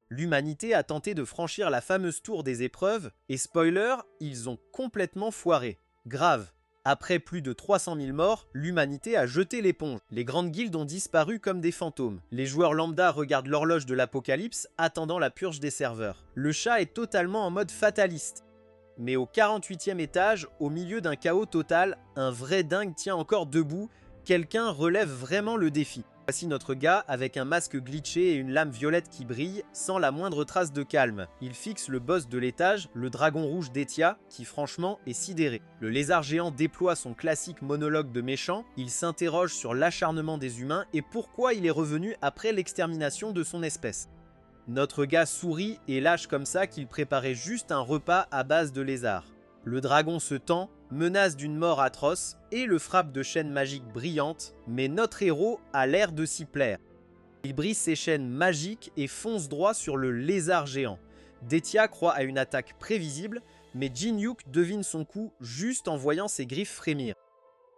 L'humanité a tenté de franchir la fameuse tour des épreuves, et spoiler, ils ont complètement foiré. Grave. Après plus de 300 000 morts, l'humanité a jeté l'éponge. Les grandes guildes ont disparu comme des fantômes. Les joueurs lambda regardent l'horloge de l'apocalypse, attendant la purge des serveurs. Le chat est totalement en mode fataliste. Mais au 48e étage, au milieu d'un chaos total, un vrai dingue tient encore debout. Quelqu'un relève vraiment le défi. Voici notre gars avec un masque glitché et une lame violette qui brille, sans la moindre trace de calme. Il fixe le boss de l'étage, le dragon rouge d'Etia, qui franchement est sidéré. Le lézard géant déploie son classique monologue de méchant, il s'interroge sur l'acharnement des humains et pourquoi il est revenu après l'extermination de son espèce. Notre gars sourit et lâche comme ça qu'il préparait juste un repas à base de lézards. Le dragon se tend, menace d'une mort atroce et le frappe de chaînes magiques brillantes, mais notre héros a l'air de s'y plaire. Il brise ses chaînes magiques et fonce droit sur le lézard géant. Detia croit à une attaque prévisible, mais Jin-Youk devine son coup juste en voyant ses griffes frémir.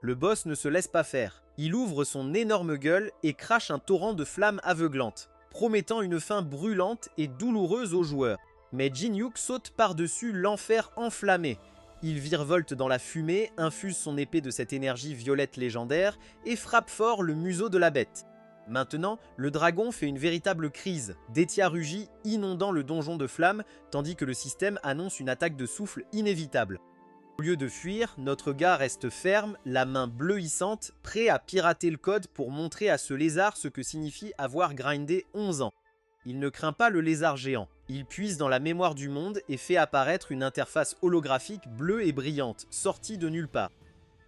Le boss ne se laisse pas faire. Il ouvre son énorme gueule et crache un torrent de flammes aveuglantes, promettant une fin brûlante et douloureuse aux joueurs. Mais Jin-Youk saute par-dessus l'enfer enflammé. Il virevolte dans la fumée, infuse son épée de cette énergie violette légendaire et frappe fort le museau de la bête. Maintenant, le dragon fait une véritable crise. Detia rugit, inondant le donjon de flammes, tandis que le système annonce une attaque de souffle inévitable. Au lieu de fuir, notre gars reste ferme, la main bleuissante, prêt à pirater le code pour montrer à ce lézard ce que signifie avoir grindé 11 ans. Il ne craint pas le lézard géant. Il puise dans la mémoire du monde et fait apparaître une interface holographique bleue et brillante, sortie de nulle part.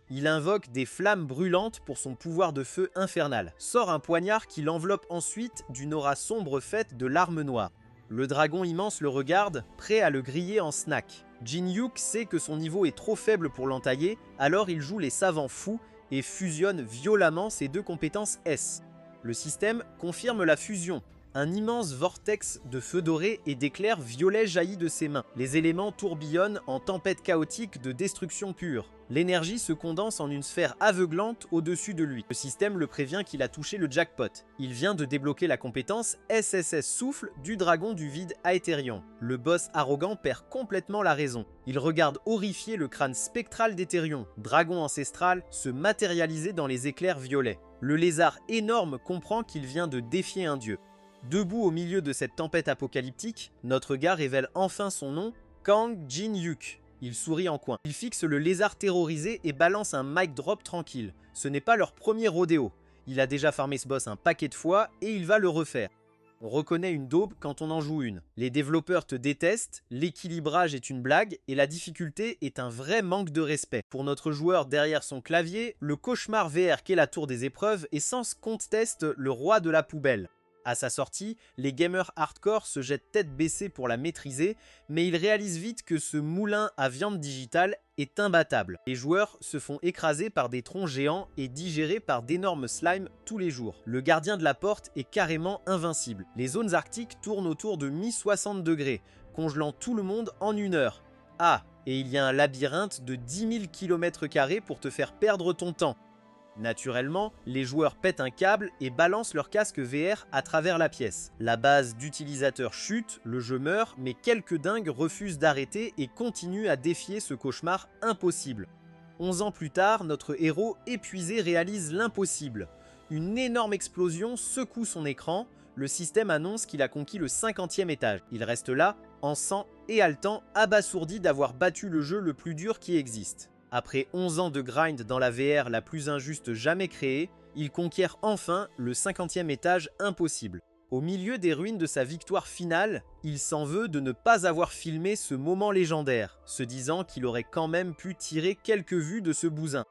Il invoque des flammes brûlantes pour son pouvoir de feu infernal, sort un poignard qui l'enveloppe ensuite d'une aura sombre faite de larmes noires. Le dragon immense le regarde, prêt à le griller en snack. Jin-Youk sait que son niveau est trop faible pour l'entailler, alors il joue les savants fous et fusionne violemment ses deux compétences S. Le système confirme la fusion. Un immense vortex de feu doré et d'éclairs violets jaillit de ses mains. Les éléments tourbillonnent en tempête chaotique de destruction pure. L'énergie se condense en une sphère aveuglante au-dessus de lui. Le système le prévient qu'il a touché le jackpot. Il vient de débloquer la compétence SSS Souffle du dragon du vide Aetherion. Le boss arrogant perd complètement la raison. Il regarde horrifié le crâne spectral d'Aetherion, dragon ancestral, se matérialiser dans les éclairs violets. Le lézard énorme comprend qu'il vient de défier un dieu. Debout au milieu de cette tempête apocalyptique, notre gars révèle enfin son nom, Kang Jin-Youk. Il sourit en coin. Il fixe le lézard terrorisé et balance un mic drop tranquille. Ce n'est pas leur premier rodéo. Il a déjà farmé ce boss un paquet de fois et il va le refaire. On reconnaît une daube quand on en joue une. Les développeurs te détestent, l'équilibrage est une blague et la difficulté est un vrai manque de respect. Pour notre joueur derrière son clavier, le cauchemar VR qu'est la tour des épreuves est sans conteste le roi de la poubelle. À sa sortie, les gamers hardcore se jettent tête baissée pour la maîtriser, mais ils réalisent vite que ce moulin à viande digitale est imbattable. Les joueurs se font écraser par des troncs géants et digérés par d'énormes slimes tous les jours. Le gardien de la porte est carrément invincible. Les zones arctiques tournent autour de mi-60 degrés, congelant tout le monde en 1 heure. Ah, et il y a un labyrinthe de 10 000 km² pour te faire perdre ton temps. Naturellement, les joueurs pètent un câble et balancent leur casque VR à travers la pièce. La base d'utilisateurs chute, le jeu meurt, mais quelques dingues refusent d'arrêter et continuent à défier ce cauchemar impossible. 11 ans plus tard, notre héros épuisé réalise l'impossible. Une énorme explosion secoue son écran, le système annonce qu'il a conquis le 50e étage. Il reste là, en sang et haletant, abasourdi d'avoir battu le jeu le plus dur qui existe. Après 11 ans de grind dans la VR la plus injuste jamais créée, il conquiert enfin le 50e étage impossible. Au milieu des ruines de sa victoire finale, il s'en veut de ne pas avoir filmé ce moment légendaire, se disant qu'il aurait quand même pu tirer quelques vues de ce bousin.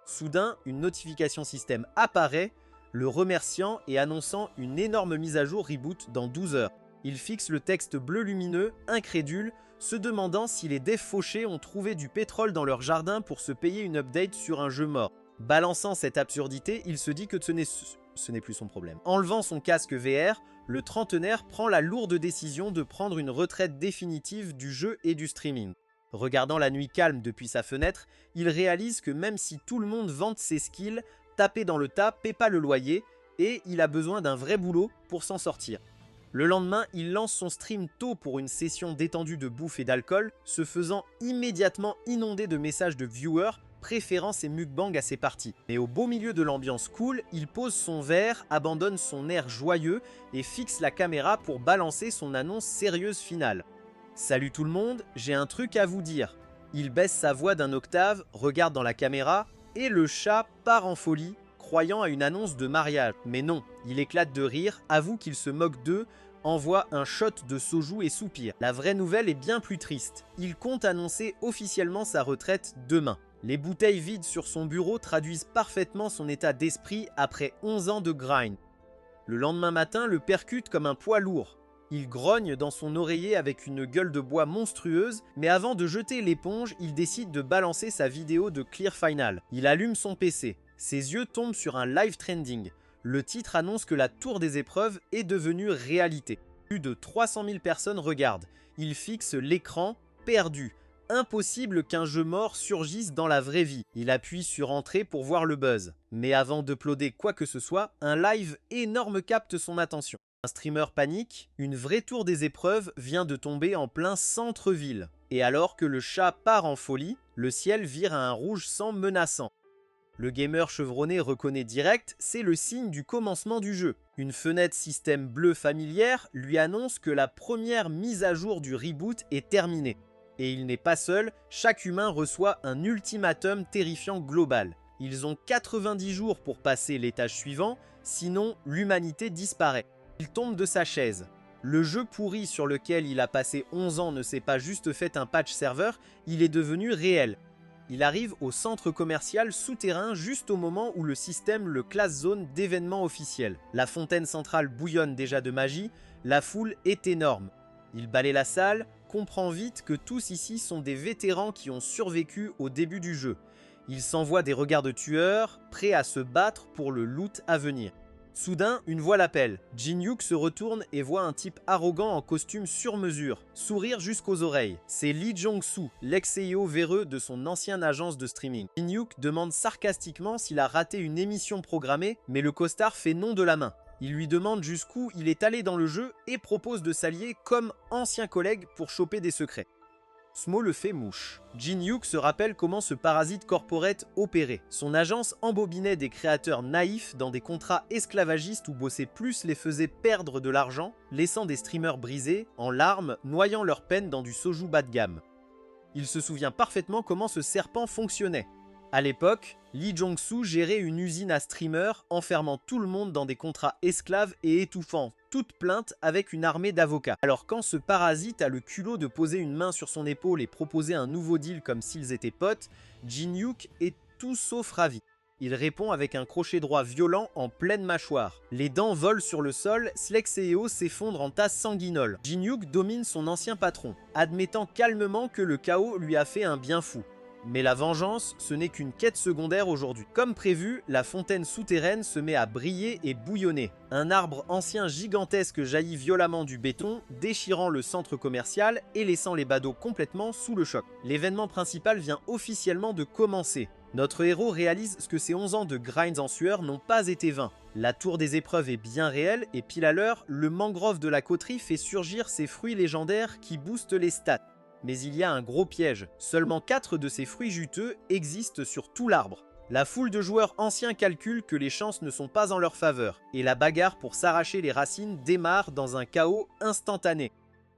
Soudain, une notification système apparaît, le remerciant et annonçant une énorme mise à jour reboot dans 12 heures. Il fixe le texte bleu lumineux, incrédule, se demandant si les devs fauchés ont trouvé du pétrole dans leur jardin pour se payer une update sur un jeu mort. Balançant cette absurdité, il se dit que ce n'est plus son problème. Enlevant son casque VR, le trentenaire prend la lourde décision de prendre une retraite définitive du jeu et du streaming. Regardant la nuit calme depuis sa fenêtre, il réalise que même si tout le monde vante ses skills, taper dans le tas paie pas le loyer et il a besoin d'un vrai boulot pour s'en sortir. Le lendemain, il lance son stream tôt pour une session détendue de bouffe et d'alcool, se faisant immédiatement inonder de messages de viewers préférant ses mukbangs à ses parties. Mais au beau milieu de l'ambiance cool, il pose son verre, abandonne son air joyeux et fixe la caméra pour balancer son annonce sérieuse finale. Salut tout le monde, j'ai un truc à vous dire. Il baisse sa voix d'un octave, regarde dans la caméra et le chat part en folie, croyant à une annonce de mariage. Mais non, il éclate de rire, avoue qu'il se moque d'eux, envoie un shot de soju et soupire. La vraie nouvelle est bien plus triste. Il compte annoncer officiellement sa retraite demain. Les bouteilles vides sur son bureau traduisent parfaitement son état d'esprit après 11 ans de grind. Le lendemain matin, le percute comme un poids lourd. Il grogne dans son oreiller avec une gueule de bois monstrueuse, mais avant de jeter l'éponge, il décide de balancer sa vidéo de Clear Final. Il allume son PC. Ses yeux tombent sur un live trending. Le titre annonce que la tour des épreuves est devenue réalité. Plus de 300 000 personnes regardent. Il fixe l'écran, perdu. Impossible qu'un jeu mort surgisse dans la vraie vie. Il appuie sur entrée pour voir le buzz. Mais avant d'uploader quoi que ce soit, un live énorme capte son attention. Un streamer panique, une vraie tour des épreuves vient de tomber en plein centre-ville. Et alors que le chat part en folie, le ciel vire à un rouge sang menaçant. Le gamer chevronné reconnaît direct, c'est le signe du commencement du jeu. Une fenêtre système bleu familière lui annonce que la première mise à jour du reboot est terminée. Et il n'est pas seul, chaque humain reçoit un ultimatum terrifiant global. Ils ont 90 jours pour passer l'étage suivant, sinon l'humanité disparaît. Il tombe de sa chaise. Le jeu pourri sur lequel il a passé 11 ans ne s'est pas juste fait un patch serveur, il est devenu réel. Il arrive au centre commercial souterrain juste au moment où le système le classe zone d'événement officiel. La fontaine centrale bouillonne déjà de magie, la foule est énorme. Il balaie la salle, comprend vite que tous ici sont des vétérans qui ont survécu au début du jeu. Il s'envoie des regards de tueurs, prêts à se battre pour le loot à venir. Soudain, une voix l'appelle. Jin-Hyuk se retourne et voit un type arrogant en costume sur mesure, sourire jusqu'aux oreilles. C'est Lee Jong-soo, l'ex-CEO véreux de son ancienne agence de streaming. Jin-Hyuk demande sarcastiquement s'il a raté une émission programmée, mais le costard fait non de la main. Il lui demande jusqu'où il est allé dans le jeu et propose de s'allier comme ancien collègue pour choper des secrets. Smo le fait mouche. Jin-Hyuk se rappelle comment ce parasite corporate opérait. Son agence embobinait des créateurs naïfs dans des contrats esclavagistes où bosser plus les faisait perdre de l'argent, laissant des streamers brisés, en larmes, noyant leur peine dans du soju bas de gamme. Il se souvient parfaitement comment ce serpent fonctionnait. À l'époque, Lee Jong-soo gérait une usine à streamers, enfermant tout le monde dans des contrats esclaves et étouffant toute plainte avec une armée d'avocats. Alors quand ce parasite a le culot de poser une main sur son épaule et proposer un nouveau deal comme s'ils étaient potes, Jin-Hyuk est tout sauf ravi. Il répond avec un crochet droit violent en pleine mâchoire. Les dents volent sur le sol, l'ex-CEO s'effondre en tasse sanguinole. Jin-Hyuk domine son ancien patron, admettant calmement que le chaos lui a fait un bien fou. Mais la vengeance, ce n'est qu'une quête secondaire aujourd'hui. Comme prévu, la fontaine souterraine se met à briller et bouillonner. Un arbre ancien gigantesque jaillit violemment du béton, déchirant le centre commercial et laissant les badauds complètement sous le choc. L'événement principal vient officiellement de commencer. Notre héros réalise que ses 11 ans de grinds en sueur n'ont pas été vains. La tour des épreuves est bien réelle et pile à l'heure, le mangrove de la coterie fait surgir ses fruits légendaires qui boostent les stats. Mais il y a un gros piège, seulement 4 de ces fruits juteux existent sur tout l'arbre. La foule de joueurs anciens calcule que les chances ne sont pas en leur faveur, et la bagarre pour s'arracher les racines démarre dans un chaos instantané.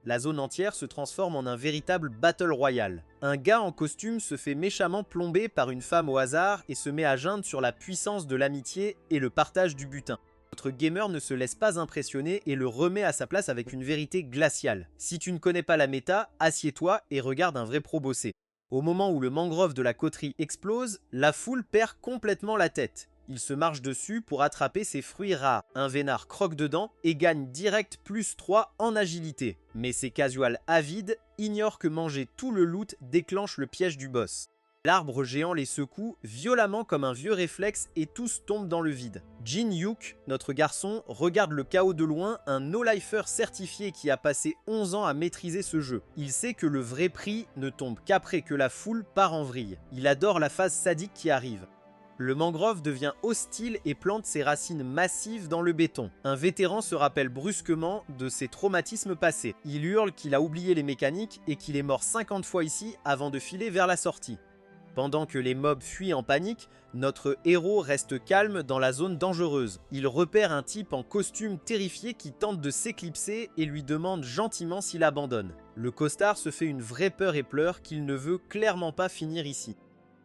La zone entière se transforme en un véritable battle royal. Un gars en costume se fait méchamment plomber par une femme au hasard et se met à geindre sur la puissance de l'amitié et le partage du butin. Notre gamer ne se laisse pas impressionner et le remet à sa place avec une vérité glaciale. Si tu ne connais pas la méta, assieds-toi et regarde un vrai pro bosser. Au moment où le mangrove de la coterie explose, la foule perd complètement la tête. Il se marche dessus pour attraper ses fruits rares. Un vénard croque dedans et gagne direct plus 3 en agilité. Mais ces casuals avides ignorent que manger tout le loot déclenche le piège du boss. L'arbre géant les secoue violemment comme un vieux réflexe et tous tombent dans le vide. Jin-Hyuk, notre garçon, regarde le chaos de loin, un no-lifer certifié qui a passé 11 ans à maîtriser ce jeu. Il sait que le vrai prix ne tombe qu'après que la foule part en vrille. Il adore la phase sadique qui arrive. le mangrove devient hostile et plante ses racines massives dans le béton. Un vétéran se rappelle brusquement de ses traumatismes passés. Il hurle qu'il a oublié les mécaniques et qu'il est mort 50 fois ici avant de filer vers la sortie. Pendant que les mobs fuient en panique, notre héros reste calme dans la zone dangereuse. Il repère un type en costume terrifié qui tente de s'éclipser et lui demande gentiment s'il abandonne. Le costard se fait une vraie peur et pleure qu'il ne veut clairement pas finir ici.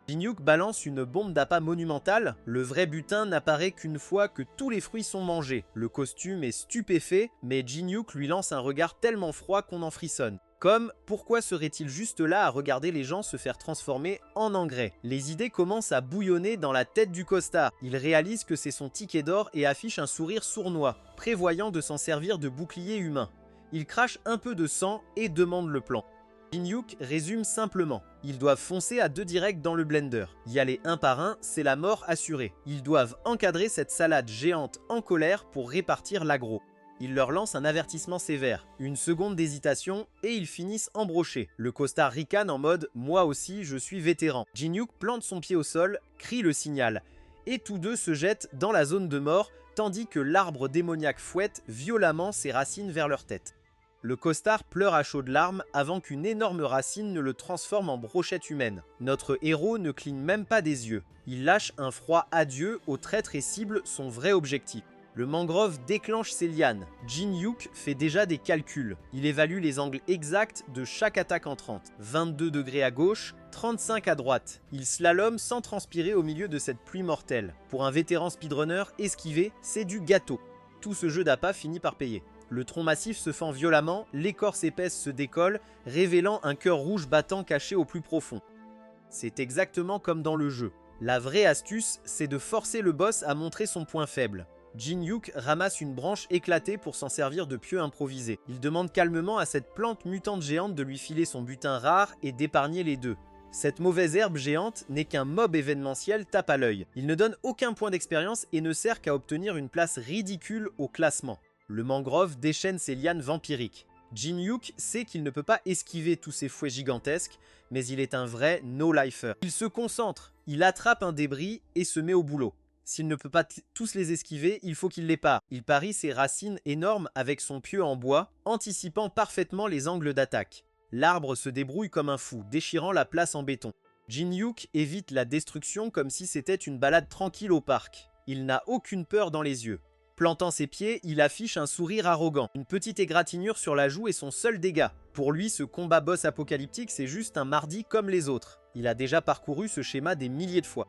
Jin-Hyuk balance une bombe d'appât monumentale, le vrai butin n'apparaît qu'une fois que tous les fruits sont mangés. Le costume est stupéfait, mais Jin-Hyuk lui lance un regard tellement froid qu'on en frissonne. Comme, pourquoi serait-il juste là à regarder les gens se faire transformer en engrais? Les idées commencent à bouillonner dans la tête du costard. Il réalise que c'est son ticket d'or et affiche un sourire sournois, prévoyant de s'en servir de bouclier humain. Il crache un peu de sang et demande le plan. Jin-Hyuk résume simplement. Ils doivent foncer à 2 directs dans le blender. Y aller un par un, c'est la mort assurée. Ils doivent encadrer cette salade géante en colère pour répartir l'aggro. Il leur lance un avertissement sévère. Une seconde d'hésitation et ils finissent embrochés. Le costard ricane en mode « moi aussi, je suis vétéran ». Jin-Hyuk plante son pied au sol, crie le signal. Et tous deux se jettent dans la zone de mort, tandis que l'arbre démoniaque fouette violemment ses racines vers leur tête. Le costard pleure à chaudes larmes avant qu'une énorme racine ne le transforme en brochette humaine. Notre héros ne cligne même pas des yeux. Il lâche un froid adieu au traître et cible son vrai objectif. Le mangrove déclenche ses lianes. Jin-Hyuk fait déjà des calculs. Il évalue les angles exacts de chaque attaque entrante. 22 degrés à gauche, 35 à droite. Il slalome sans transpirer au milieu de cette pluie mortelle. Pour un vétéran speedrunner, esquiver, c'est du gâteau. Tout ce jeu d'appât finit par payer. Le tronc massif se fend violemment, l'écorce épaisse se décolle, révélant un cœur rouge battant caché au plus profond. C'est exactement comme dans le jeu. La vraie astuce, c'est de forcer le boss à montrer son point faible. Jin-Hyuk ramasse une branche éclatée pour s'en servir de pieu improvisé. Il demande calmement à cette plante mutante géante de lui filer son butin rare et d'épargner les deux. Cette mauvaise herbe géante n'est qu'un mob événementiel tape à l'œil. Il ne donne aucun point d'expérience et ne sert qu'à obtenir une place ridicule au classement. Le mangrove déchaîne ses lianes vampiriques. Jin-Hyuk sait qu'il ne peut pas esquiver tous ces fouets gigantesques, mais il est un vrai no-lifer. Il se concentre, il attrape un débris et se met au boulot. S'il ne peut pas tous les esquiver, il faut qu'il les pare. Il parie ses racines énormes avec son pieu en bois, anticipant parfaitement les angles d'attaque. L'arbre se débrouille comme un fou, déchirant la place en béton. Jin-Hyuk évite la destruction comme si c'était une balade tranquille au parc. Il n'a aucune peur dans les yeux. Plantant ses pieds, il affiche un sourire arrogant. Une petite égratignure sur la joue est son seul dégât. Pour lui, ce combat boss apocalyptique, c'est juste un mardi comme les autres. Il a déjà parcouru ce schéma des milliers de fois.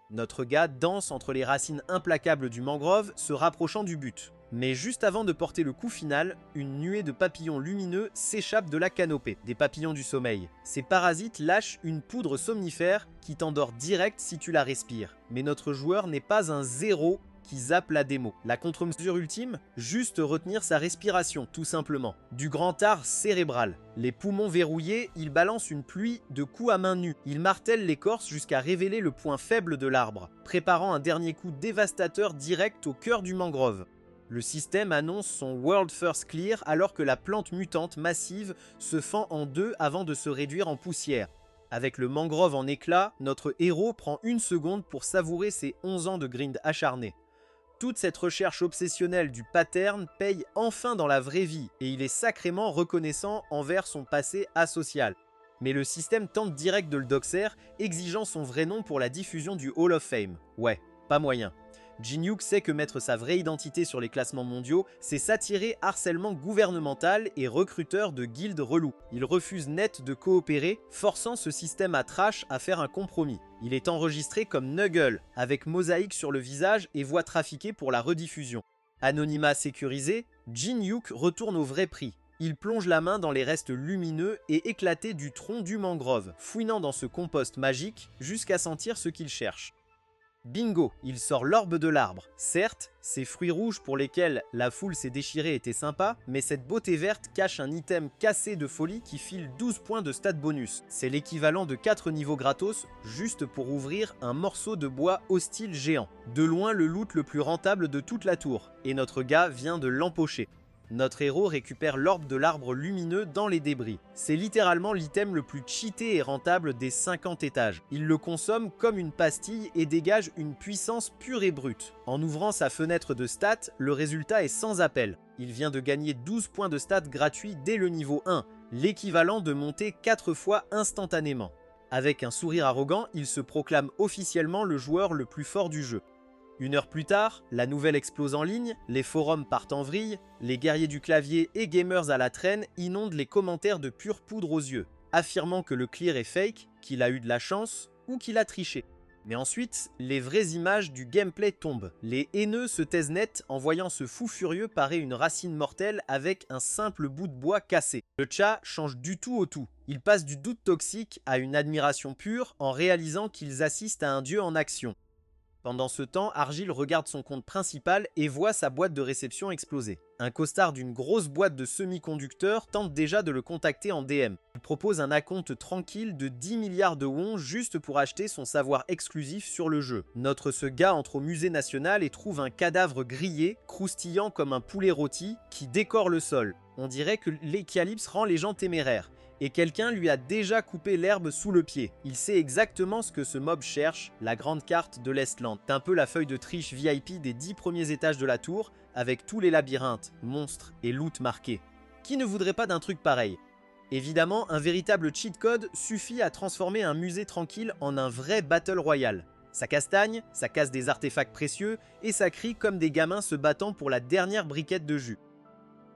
Notre gars danse entre les racines implacables du mangrove, se rapprochant du but. Mais juste avant de porter le coup final, une nuée de papillons lumineux s'échappe de la canopée, des papillons du sommeil. Ces parasites lâchent une poudre somnifère qui t'endort direct si tu la respires. Mais notre joueur n'est pas un zéro qui zappe la démo. La contre-mesure ultime, juste retenir sa respiration, tout simplement. Du grand art cérébral. Les poumons verrouillés, il balance une pluie de coups à main nue. Il martèle l'écorce jusqu'à révéler le point faible de l'arbre, préparant un dernier coup dévastateur direct au cœur du mangrove. Le système annonce son World First Clear alors que la plante mutante massive se fend en deux avant de se réduire en poussière. Avec le mangrove en éclats, notre héros prend une seconde pour savourer ses 11 ans de grind acharné. Toute cette recherche obsessionnelle du pattern paye enfin dans la vraie vie et il est sacrément reconnaissant envers son passé asocial. Mais le système tente direct de le doxer, exigeant son vrai nom pour la diffusion du Hall of Fame. Ouais, pas moyen. Jin-Hyuk sait que mettre sa vraie identité sur les classements mondiaux, c'est s'attirer harcèlement gouvernemental et recruteur de guildes relous. Il refuse net de coopérer, forçant ce système à trash à faire un compromis. Il est enregistré comme Nuggle, avec mosaïque sur le visage et voix trafiquée pour la rediffusion. Anonymat sécurisé, Jin-Hyuk retourne au vrai prix. Il plonge la main dans les restes lumineux et éclatés du tronc du mangrove, fouinant dans ce compost magique jusqu'à sentir ce qu'il cherche. Bingo, il sort l'orbe de l'arbre. Certes, ces fruits rouges pour lesquels la foule s'est déchirée étaient sympas, mais cette beauté verte cache un item cassé de folie qui file 12 points de stat bonus. C'est l'équivalent de 4 niveaux gratos, juste pour ouvrir un morceau de bois hostile géant. De loin le loot le plus rentable de toute la tour, et notre gars vient de l'empocher. Notre héros récupère l'orbe de l'arbre lumineux dans les débris. C'est littéralement l'item le plus cheaté et rentable des 50 étages. Il le consomme comme une pastille et dégage une puissance pure et brute. En ouvrant sa fenêtre de stats, le résultat est sans appel. Il vient de gagner 12 points de stats gratuits dès le niveau 1, l'équivalent de monter 4 fois instantanément. Avec un sourire arrogant, il se proclame officiellement le joueur le plus fort du jeu. Une heure plus tard, la nouvelle explose en ligne, les forums partent en vrille, les guerriers du clavier et gamers à la traîne inondent les commentaires de pure poudre aux yeux, affirmant que le clear est fake, qu'il a eu de la chance ou qu'il a triché. Mais ensuite, les vraies images du gameplay tombent. Les haineux se taisent net en voyant ce fou furieux parer une racine mortelle avec un simple bout de bois cassé. Le chat change du tout au tout. Il passe du doute toxique à une admiration pure en réalisant qu'ils assistent à un dieu en action. Pendant ce temps, Argyle regarde son compte principal et voit sa boîte de réception exploser. Un costard d'une grosse boîte de semi-conducteurs tente déjà de le contacter en DM. Il propose un acompte tranquille de 10 milliards de wons juste pour acheter son savoir exclusif sur le jeu. Notre ce gars entre au musée national et trouve un cadavre grillé, croustillant comme un poulet rôti, qui décore le sol. On dirait que l'Ecalypse rend les gens téméraires. Et quelqu'un lui a déjà coupé l'herbe sous le pied. Il sait exactement ce que ce mob cherche, la grande carte de l'Estland. C'est un peu la feuille de triche VIP des 10 premiers étages de la tour, avec tous les labyrinthes, monstres et loot marqués. Qui ne voudrait pas d'un truc pareil? Évidemment, un véritable cheat code suffit à transformer un musée tranquille en un vrai battle royale. Ça castagne, ça casse des artefacts précieux, et ça crie comme des gamins se battant pour la dernière briquette de jus.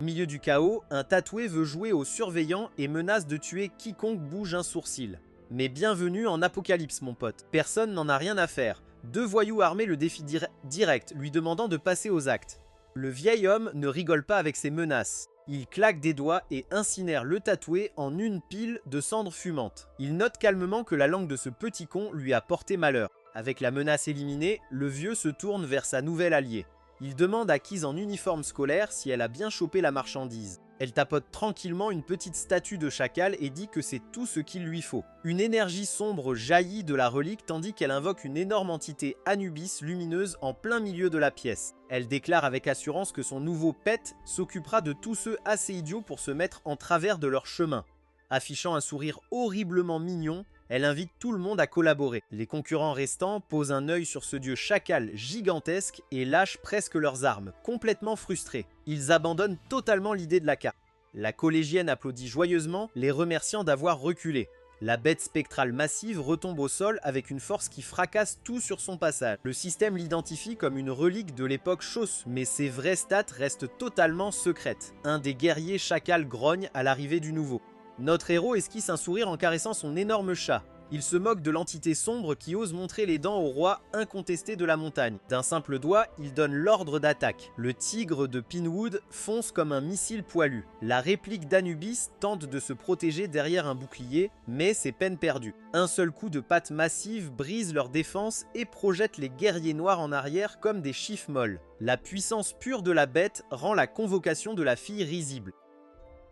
Au milieu du chaos, un tatoué veut jouer au surveillant et menace de tuer quiconque bouge un sourcil. Mais bienvenue en Apocalypse mon pote, personne n'en a rien à faire. 2 voyous armés le défient direct, lui demandant de passer aux actes. Le vieil homme ne rigole pas avec ses menaces. Il claque des doigts et incinère le tatoué en une pile de cendres fumantes. Il note calmement que la langue de ce petit con lui a porté malheur. Avec la menace éliminée, le vieux se tourne vers sa nouvelle alliée. Il demande à Kiz en uniforme scolaire si elle a bien chopé la marchandise. Elle tapote tranquillement une petite statue de chacal et dit que c'est tout ce qu'il lui faut. Une énergie sombre jaillit de la relique tandis qu'elle invoque une énorme entité Anubis lumineuse en plein milieu de la pièce. Elle déclare avec assurance que son nouveau pet s'occupera de tous ceux assez idiots pour se mettre en travers de leur chemin. Affichant un sourire horriblement mignon, elle invite tout le monde à collaborer. Les concurrents restants posent un œil sur ce dieu chacal gigantesque et lâchent presque leurs armes, complètement frustrés. Ils abandonnent totalement l'idée de la carte. La collégienne applaudit joyeusement, les remerciant d'avoir reculé. La bête spectrale massive retombe au sol avec une force qui fracasse tout sur son passage. Le système l'identifie comme une relique de l'époque Chausse, mais ses vraies stats restent totalement secrètes. Un des guerriers chacal grogne à l'arrivée du nouveau. Notre héros esquisse un sourire en caressant son énorme chat. Il se moque de l'entité sombre qui ose montrer les dents au roi incontesté de la montagne. D'un simple doigt, il donne l'ordre d'attaque. Le tigre de Pinewood fonce comme un missile poilu. La réplique d'Anubis tente de se protéger derrière un bouclier, mais c'est peine perdue. Un seul coup de patte massive brise leur défense et projette les guerriers noirs en arrière comme des chiffres molles. La puissance pure de la bête rend la convocation de la fille risible.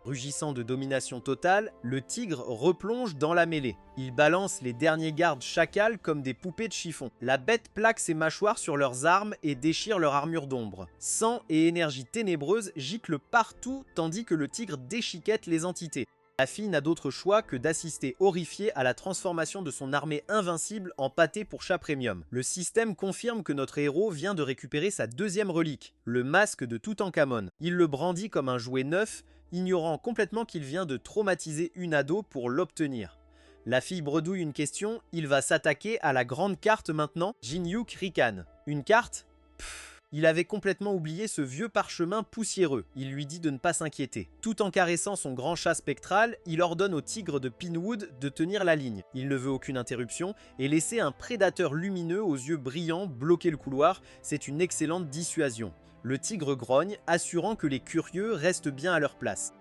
Rugissant de domination totale, le tigre replonge dans la mêlée. Il balance les derniers gardes chacals comme des poupées de chiffon. La bête plaque ses mâchoires sur leurs armes et déchire leur armure d'ombre. Sang et énergie ténébreuse giclent partout tandis que le tigre déchiquette les entités. La fille n'a d'autre choix que d'assister horrifiée à la transformation de son armée invincible en pâté pour chat premium. Le système confirme que notre héros vient de récupérer sa deuxième relique, le masque de Toutankhamon. Il le brandit comme un jouet neuf, ignorant complètement qu'il vient de traumatiser une ado pour l'obtenir. La fille bredouille une question, il va s'attaquer à la grande carte maintenant, Jinyuk ricane. Une carte? Il avait complètement oublié ce vieux parchemin poussiéreux. Il lui dit de ne pas s'inquiéter. Tout en caressant son grand chat spectral, il ordonne au tigre de Pinewood de tenir la ligne. Il ne veut aucune interruption et laisser un prédateur lumineux aux yeux brillants bloquer le couloir, c'est une excellente dissuasion. Le tigre grogne, assurant que les curieux restent bien à leur place.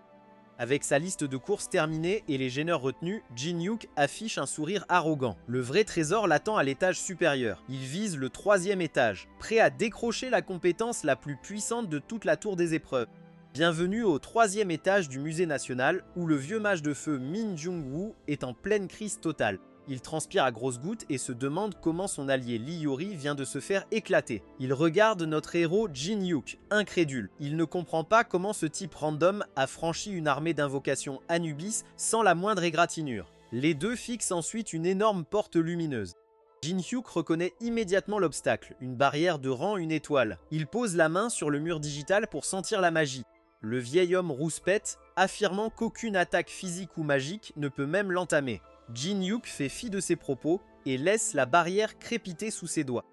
Avec sa liste de courses terminée et les gêneurs retenus, Jinyuk affiche un sourire arrogant. Le vrai trésor l'attend à l'étage supérieur. Il vise le 3e étage, prêt à décrocher la compétence la plus puissante de toute la tour des épreuves. Bienvenue au 3e étage du musée national, où le vieux mage de feu Min Jung-woo est en pleine crise totale. Il transpire à grosses gouttes et se demande comment son allié Lee Yori vient de se faire éclater. Il regarde notre héros Jin-Hyuk, incrédule. Il ne comprend pas comment ce type random a franchi une armée d'invocation Anubis sans la moindre égratignure. Les deux fixent ensuite une énorme porte lumineuse. Jin-Hyuk reconnaît immédiatement l'obstacle, une barrière de rang, une étoile. Il pose la main sur le mur digital pour sentir la magie. Le vieil homme rouspète, affirmant qu'aucune attaque physique ou magique ne peut même l'entamer. Jin-Hyuk fait fi de ses propos et laisse la barrière crépiter sous ses doigts.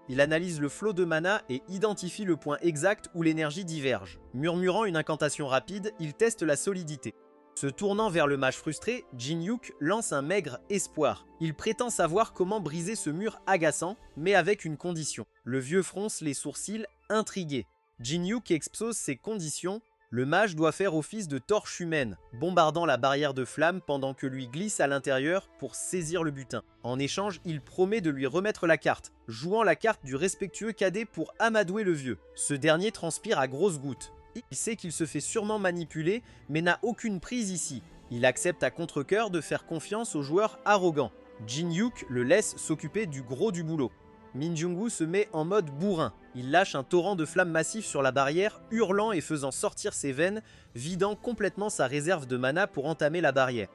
Il analyse le flot de mana et identifie le point exact où l'énergie diverge. Murmurant une incantation rapide, il teste la solidité. Se tournant vers le mage frustré, Jin-Hyuk lance un maigre espoir. Il prétend savoir comment briser ce mur agaçant, mais avec une condition. Le vieux fronce les sourcils, intrigué. Jin-Hyuk expose ses conditions. Le mage doit faire office de torche humaine, bombardant la barrière de flammes pendant que lui glisse à l'intérieur pour saisir le butin. En échange, il promet de lui remettre la carte, jouant la carte du respectueux cadet pour amadouer le vieux. Ce dernier transpire à grosses gouttes. Il sait qu'il se fait sûrement manipuler, mais n'a aucune prise ici. Il accepte à contre-cœur de faire confiance aux joueurs arrogants. Jin-Hyuk le laisse s'occuper du gros du boulot. Min Jung-woo se met en mode bourrin. Il lâche un torrent de flammes massifs sur la barrière, hurlant et faisant sortir ses veines, vidant complètement sa réserve de mana pour entamer la barrière.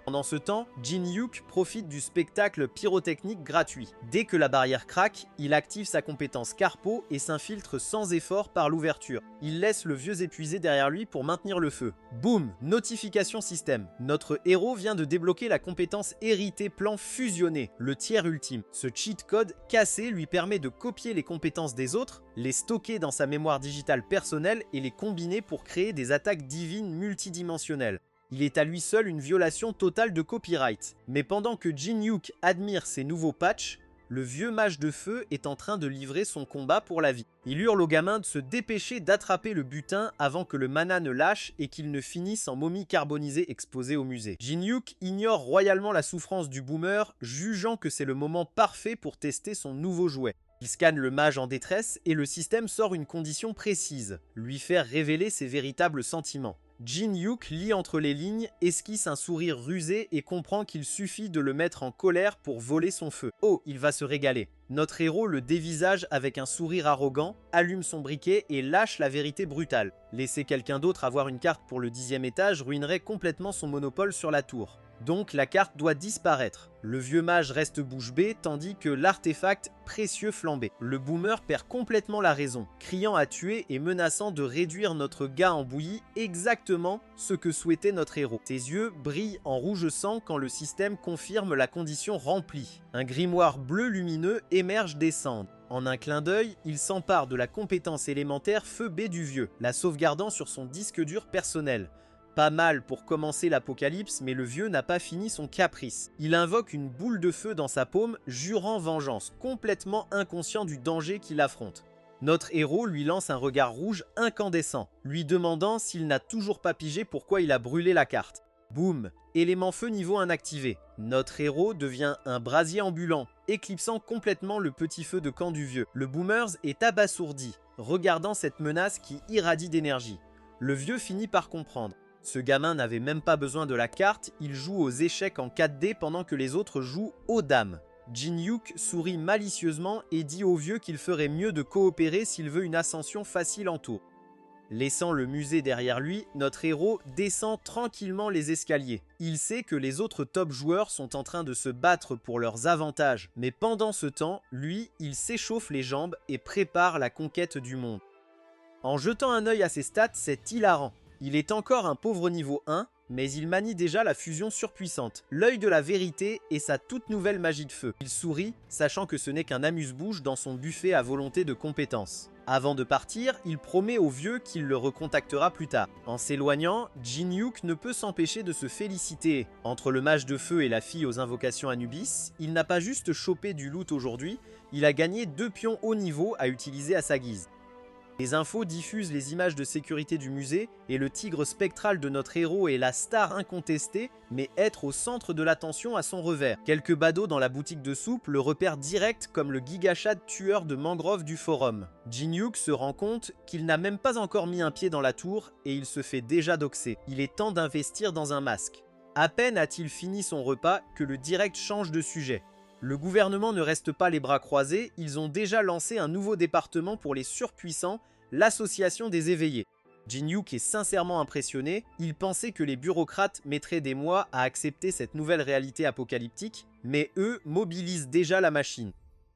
Pendant ce temps, Jin-Hyuk profite du spectacle pyrotechnique gratuit. Dès que la barrière craque, il active sa compétence Carpo et s'infiltre sans effort par l'ouverture. Il laisse le vieux épuisé derrière lui pour maintenir le feu. Boum! Notification système. Notre héros vient de débloquer la compétence héritée plan fusionné, le tiers ultime. Ce cheat code cassé lui permet de copier les compétences des autres, les stocker dans sa mémoire digitale personnelle et les combiner pour créer des attaques divines multidimensionnelles. Il est à lui seul une violation totale de copyright. Mais pendant que Jin-Hyuk admire ces nouveaux patchs, le vieux mage de feu est en train de livrer son combat pour la vie. Il hurle au gamin de se dépêcher d'attraper le butin avant que le mana ne lâche et qu'il ne finisse en momie carbonisée exposée au musée. Jin-Hyuk ignore royalement la souffrance du boomer, jugeant que c'est le moment parfait pour tester son nouveau jouet. Il scanne le mage en détresse et le système sort une condition précise, lui faire révéler ses véritables sentiments. Jin-Hyuk lit entre les lignes, esquisse un sourire rusé et comprend qu'il suffit de le mettre en colère pour voler son feu. Oh, il va se régaler. Notre héros le dévisage avec un sourire arrogant, allume son briquet et lâche la vérité brutale. Laisser quelqu'un d'autre avoir une carte pour le 10e étage ruinerait complètement son monopole sur la tour. Donc la carte doit disparaître. Le vieux mage reste bouche bée tandis que l'artefact précieux flambait. Le boomer perd complètement la raison, criant à tuer et menaçant de réduire notre gars en bouillie, exactement ce que souhaitait notre héros. Ses yeux brillent en rouge sang quand le système confirme la condition remplie. Un grimoire bleu lumineux émerge des cendres. En un clin d'œil, il s'empare de la compétence élémentaire Feu B du vieux, la sauvegardant sur son disque dur personnel. Pas mal pour commencer l'apocalypse, mais le vieux n'a pas fini son caprice. Il invoque une boule de feu dans sa paume, jurant vengeance, complètement inconscient du danger qu'il affronte. Notre héros lui lance un regard rouge incandescent, lui demandant s'il n'a toujours pas pigé pourquoi il a brûlé la carte. Boum! Élément feu niveau 1 activé. Notre héros devient un brasier ambulant, éclipsant complètement le petit feu de camp du vieux. Le boomers est abasourdi, regardant cette menace qui irradie d'énergie. Le vieux finit par comprendre. Ce gamin n'avait même pas besoin de la carte, il joue aux échecs en 4D pendant que les autres jouent aux dames. Jin-Hyuk sourit malicieusement et dit au vieux qu'il ferait mieux de coopérer s'il veut une ascension facile en tour. Laissant le musée derrière lui, notre héros descend tranquillement les escaliers. Il sait que les autres top joueurs sont en train de se battre pour leurs avantages, mais pendant ce temps, lui, il s'échauffe les jambes et prépare la conquête du monde. En jetant un œil à ses stats, c'est hilarant. Il est encore un pauvre niveau 1, mais il manie déjà la fusion surpuissante, l'œil de la vérité et sa toute nouvelle magie de feu. Il sourit, sachant que ce n'est qu'un amuse-bouche dans son buffet à volonté de compétences. Avant de partir, il promet au vieux qu'il le recontactera plus tard. En s'éloignant, Jin-Hyuk ne peut s'empêcher de se féliciter. Entre le mage de feu et la fille aux invocations Anubis, il n'a pas juste chopé du loot aujourd'hui, il a gagné 2 pions haut niveau à utiliser à sa guise. Les infos diffusent les images de sécurité du musée et le tigre spectral de notre héros est la star incontestée, mais être au centre de l'attention à son revers. Quelques badauds dans la boutique de soupe le repèrent direct comme le gigachad tueur de mangrove du forum. Jin-Hyuk se rend compte qu'il n'a même pas encore mis un pied dans la tour et il se fait déjà doxer. Il est temps d'investir dans un masque. À peine a-t-il fini son repas que le direct change de sujet. Le gouvernement ne reste pas les bras croisés, ils ont déjà lancé un nouveau département pour les surpuissants, l'association des éveillés. Jin-Hyuk est sincèrement impressionné, il pensait que les bureaucrates mettraient des mois à accepter cette nouvelle réalité apocalyptique, mais eux mobilisent déjà la machine.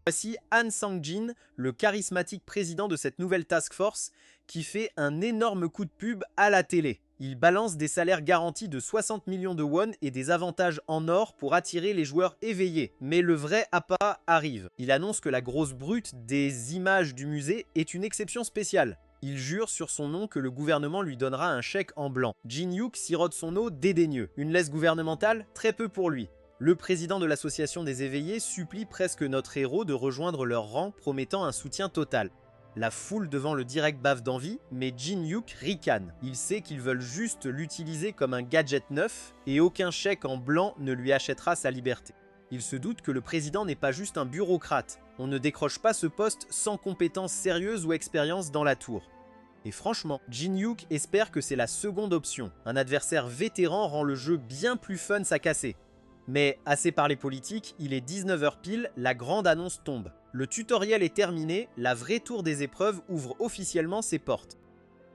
Voici Han Sang-jin, le charismatique président de cette nouvelle task force, qui fait un énorme coup de pub à la télé. Il balance des salaires garantis de 60 millions de won et des avantages en or pour attirer les joueurs éveillés. Mais le vrai appât arrive. Il annonce que la grosse brute des images du musée est une exception spéciale. Il jure sur son nom que le gouvernement lui donnera un chèque en blanc. Jin-Hyuk sirote son eau dédaigneux. Une laisse gouvernementale, très peu pour lui. Le président de l'association des éveillés supplie presque notre héros de rejoindre leur rang, promettant un soutien total. La foule devant le direct bave d'envie, mais Jin-Hyuk ricane. Il sait qu'ils veulent juste l'utiliser comme un gadget neuf et aucun chèque en blanc ne lui achètera sa liberté. Il se doute que le président n'est pas juste un bureaucrate. On ne décroche pas ce poste sans compétences sérieuses ou expérience dans la tour. Et franchement, Jin-Hyuk espère que c'est la seconde option. Un adversaire vétéran rend le jeu bien plus fun à casser. Mais assez parlé politique, il est 19h pile, la grande annonce tombe. Le tutoriel est terminé, la vraie tour des épreuves ouvre officiellement ses portes.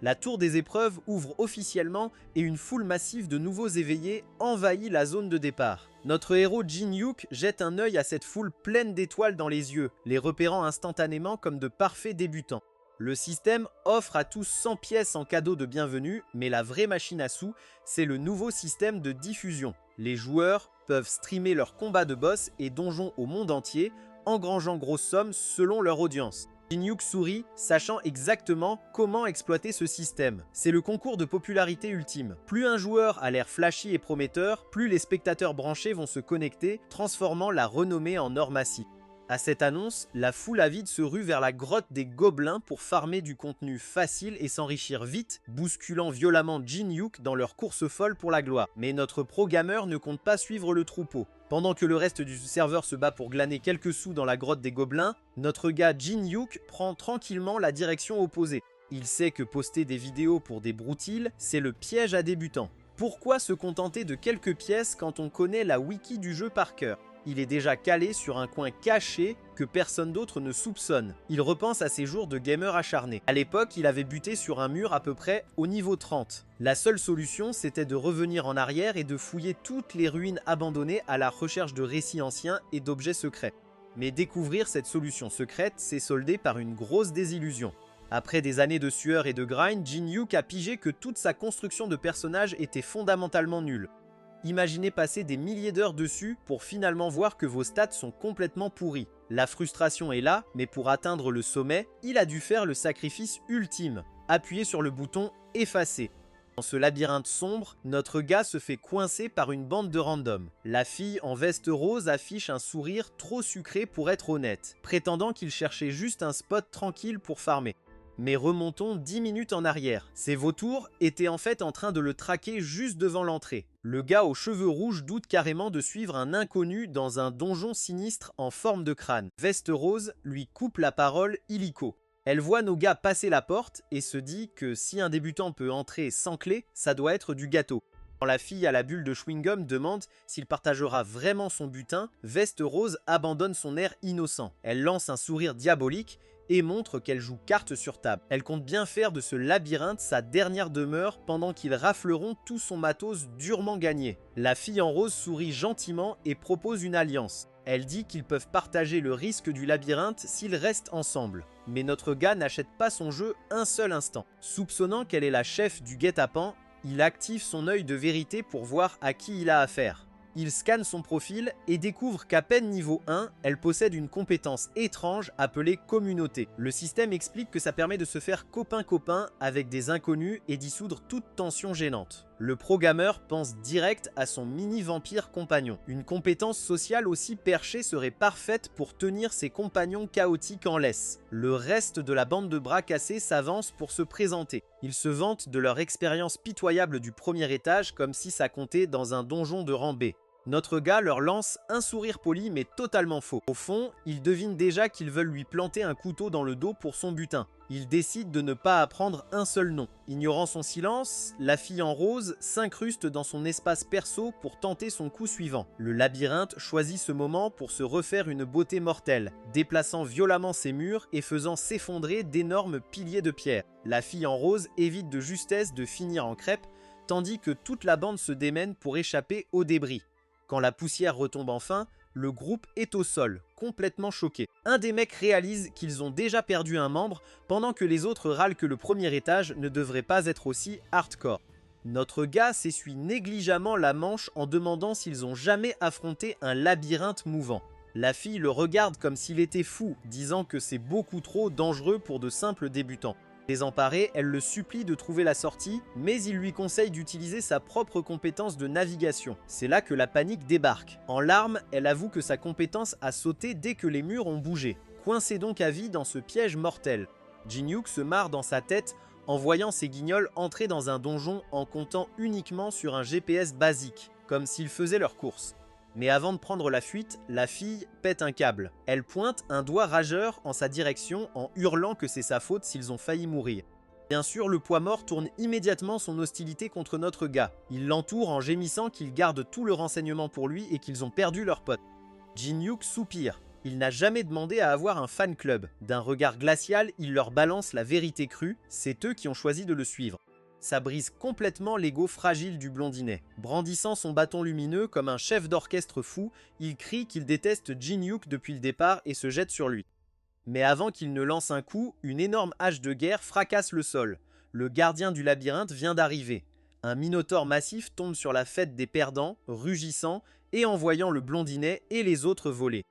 La tour des épreuves ouvre officiellement et une foule massive de nouveaux éveillés envahit la zone de départ. Notre héros Jin-Hyuk jette un œil à cette foule pleine d'étoiles dans les yeux, les repérant instantanément comme de parfaits débutants. Le système offre à tous 100 pièces en cadeau de bienvenue, mais la vraie machine à sous, c'est le nouveau système de diffusion. Les joueurs peuvent streamer leurs combats de boss et donjons au monde entier, engrangeant grosses sommes selon leur audience. Jin-Hyuk sourit, sachant exactement comment exploiter ce système. C'est le concours de popularité ultime. Plus un joueur a l'air flashy et prometteur, plus les spectateurs branchés vont se connecter, transformant la renommée en or massif. À cette annonce, la foule avide se rue vers la grotte des gobelins pour farmer du contenu facile et s'enrichir vite, bousculant violemment Jin-Hyuk dans leur course folle pour la gloire. Mais notre pro-gamer ne compte pas suivre le troupeau. Pendant que le reste du serveur se bat pour glaner quelques sous dans la grotte des gobelins, notre gars Jin-Hyuk prend tranquillement la direction opposée. Il sait que poster des vidéos pour des broutiles, c'est le piège à débutants. Pourquoi se contenter de quelques pièces quand on connaît la wiki du jeu par cœur ? Il est déjà calé sur un coin caché que personne d'autre ne soupçonne. Il repense à ses jours de gamer acharné. À l'époque, il avait buté sur un mur à peu près au niveau 30. La seule solution, c'était de revenir en arrière et de fouiller toutes les ruines abandonnées à la recherche de récits anciens et d'objets secrets. Mais découvrir cette solution secrète s'est soldé par une grosse désillusion. Après des années de sueur et de grind, Jin-Hyuk a pigé que toute sa construction de personnage était fondamentalement nulle. Imaginez passer des milliers d'heures dessus pour finalement voir que vos stats sont complètement pourris. La frustration est là, mais pour atteindre le sommet, il a dû faire le sacrifice ultime, appuyer sur le bouton « Effacer ». Dans ce labyrinthe sombre, notre gars se fait coincer par une bande de randoms. La fille en veste rose affiche un sourire trop sucré pour être honnête, prétendant qu'il cherchait juste un spot tranquille pour farmer. Mais remontons 10 minutes en arrière. Ces vautours étaient en fait en train de le traquer juste devant l'entrée. Le gars aux cheveux rouges doute carrément de suivre un inconnu dans un donjon sinistre en forme de crâne. Veste rose lui coupe la parole illico. Elle voit nos gars passer la porte et se dit que si un débutant peut entrer sans clé, ça doit être du gâteau. Quand la fille à la bulle de chewing-gum demande s'il partagera vraiment son butin, Veste rose abandonne son air innocent. Elle lance un sourire diabolique et montre qu'elle joue carte sur table. Elle compte bien faire de ce labyrinthe sa dernière demeure pendant qu'ils rafleront tout son matos durement gagné. La fille en rose sourit gentiment et propose une alliance. Elle dit qu'ils peuvent partager le risque du labyrinthe s'ils restent ensemble. Mais notre gars n'achète pas son jeu un seul instant. Soupçonnant qu'elle est la chef du guet-apens, il active son œil de vérité pour voir à qui il a affaire. Il scanne son profil et découvre qu'à peine niveau 1, elle possède une compétence étrange appelée communauté. Le système explique que ça permet de se faire copain-copain avec des inconnus et dissoudre toute tension gênante. Le pro-gamer pense direct à son mini-vampire compagnon. Une compétence sociale aussi perchée serait parfaite pour tenir ses compagnons chaotiques en laisse. Le reste de la bande de bras cassés s'avance pour se présenter. Ils se vantent de leur expérience pitoyable du premier étage comme si ça comptait dans un donjon de rang B. Notre gars leur lance un sourire poli mais totalement faux. Au fond, il devine déjà qu'ils veulent lui planter un couteau dans le dos pour son butin. Il décide de ne pas apprendre un seul nom. Ignorant son silence, la fille en rose s'incruste dans son espace perso pour tenter son coup suivant. Le labyrinthe choisit ce moment pour se refaire une beauté mortelle, déplaçant violemment ses murs et faisant s'effondrer d'énormes piliers de pierre. La fille en rose évite de justesse de finir en crêpe, tandis que toute la bande se démène pour échapper aux débris. Quand la poussière retombe enfin, le groupe est au sol, complètement choqué. Un des mecs réalise qu'ils ont déjà perdu un membre, pendant que les autres râlent que le premier étage ne devrait pas être aussi hardcore. Notre gars s'essuie négligemment la manche en demandant s'ils ont jamais affronté un labyrinthe mouvant. La fille le regarde comme s'il était fou, disant que c'est beaucoup trop dangereux pour de simples débutants. Désemparée, elle le supplie de trouver la sortie, mais il lui conseille d'utiliser sa propre compétence de navigation. C'est là que la panique débarque. En larmes, elle avoue que sa compétence a sauté dès que les murs ont bougé. Coincé donc à vie dans ce piège mortel. Jin-Hyuk se marre dans sa tête en voyant ses guignols entrer dans un donjon en comptant uniquement sur un GPS basique, comme s'ils faisaient leur course. Mais avant de prendre la fuite, la fille pète un câble. Elle pointe un doigt rageur en sa direction en hurlant que c'est sa faute s'ils ont failli mourir. Bien sûr, le poids mort tourne immédiatement son hostilité contre notre gars. Il l'entoure en gémissant qu'ils gardent tout le renseignement pour lui et qu'ils ont perdu leur pote. Jin-Hyuk soupire. Il n'a jamais demandé à avoir un fan club. D'un regard glacial, il leur balance la vérité crue, c'est eux qui ont choisi de le suivre. Ça brise complètement l'ego fragile du blondinet. Brandissant son bâton lumineux comme un chef d'orchestre fou, il crie qu'il déteste Jin-Hyuk depuis le départ et se jette sur lui. Mais avant qu'il ne lance un coup, une énorme hache de guerre fracasse le sol. Le gardien du labyrinthe vient d'arriver. Un minotaure massif tombe sur la fête des perdants, rugissant et envoyant le blondinet et les autres voler.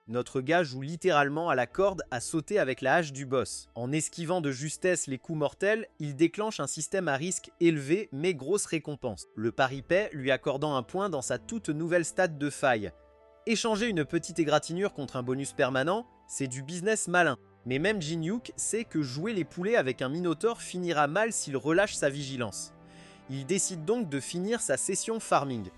Notre gars joue littéralement à la corde à sauter avec la hache du boss. En esquivant de justesse les coups mortels, il déclenche un système à risque élevé mais grosse récompense. Le paripet lui accordant un point dans sa toute nouvelle stade de faille. Échanger une petite égratignure contre un bonus permanent, c'est du business malin. Mais même Jin-Hyuk sait que jouer les poulets avec un minotaure finira mal s'il relâche sa vigilance. Il décide donc de finir sa session farming.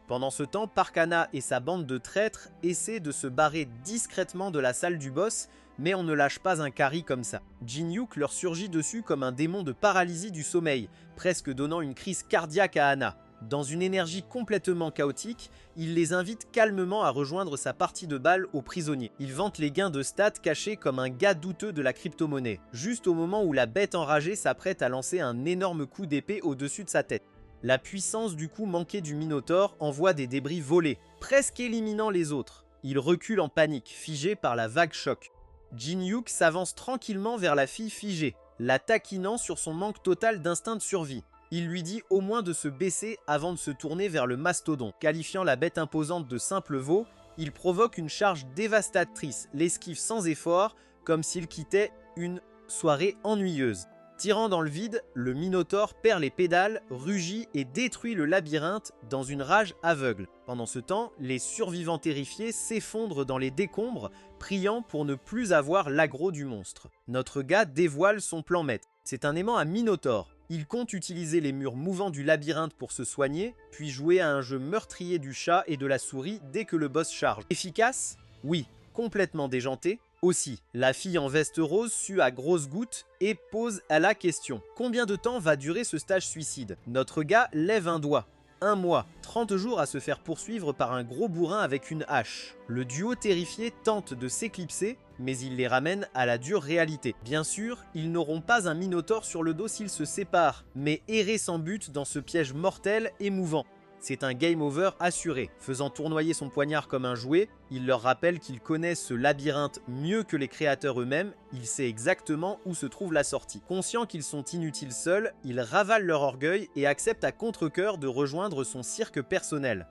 Pendant ce temps, Parkana et sa bande de traîtres essaient de se barrer discrètement de la salle du boss, mais on ne lâche pas un carry comme ça. Jin-Hyuk leur surgit dessus comme un démon de paralysie du sommeil, presque donnant une crise cardiaque à Hana. Dans une énergie complètement chaotique, il les invite calmement à rejoindre sa partie de balle aux prisonniers. Il vante les gains de stats cachés comme un gars douteux de la crypto-monnaie, juste au moment où la bête enragée s'apprête à lancer un énorme coup d'épée au-dessus de sa tête. La puissance du coup manqué du Minotaure envoie des débris voler, presque éliminant les autres. Il recule en panique, figé par la vague choc. Jin-Hyuk s'avance tranquillement vers la fille figée, la taquinant sur son manque total d'instinct de survie. Il lui dit au moins de se baisser avant de se tourner vers le mastodon. Qualifiant la bête imposante de simple veau, il provoque une charge dévastatrice, l'esquive sans effort, comme s'il quittait une soirée ennuyeuse. Tirant dans le vide, le Minotaure perd les pédales, rugit et détruit le labyrinthe dans une rage aveugle. Pendant ce temps, les survivants terrifiés s'effondrent dans les décombres, priant pour ne plus avoir l'aggro du monstre. Notre gars dévoile son plan maître. C'est un aimant à Minotaure. Il compte utiliser les murs mouvants du labyrinthe pour se soigner, puis jouer à un jeu meurtrier du chat et de la souris dès que le boss charge. Efficace? Oui. Complètement déjanté? Aussi. La fille en veste rose sue à grosses gouttes et pose à la question. Combien de temps va durer ce stage suicide? Notre gars lève un doigt. 1 mois, 30 jours à se faire poursuivre par un gros bourrin avec une hache. Le duo terrifié tente de s'éclipser, mais il les ramène à la dure réalité. Bien sûr, ils n'auront pas un minotaure sur le dos s'ils se séparent, mais errer sans but dans ce piège mortel et mouvant. C'est un game over assuré. Faisant tournoyer son poignard comme un jouet, il leur rappelle qu'ils connaissent ce labyrinthe mieux que les créateurs eux-mêmes, il sait exactement où se trouve la sortie. Conscient qu'ils sont inutiles seuls, il ravale leur orgueil et accepte à contre-cœur de rejoindre son cirque personnel.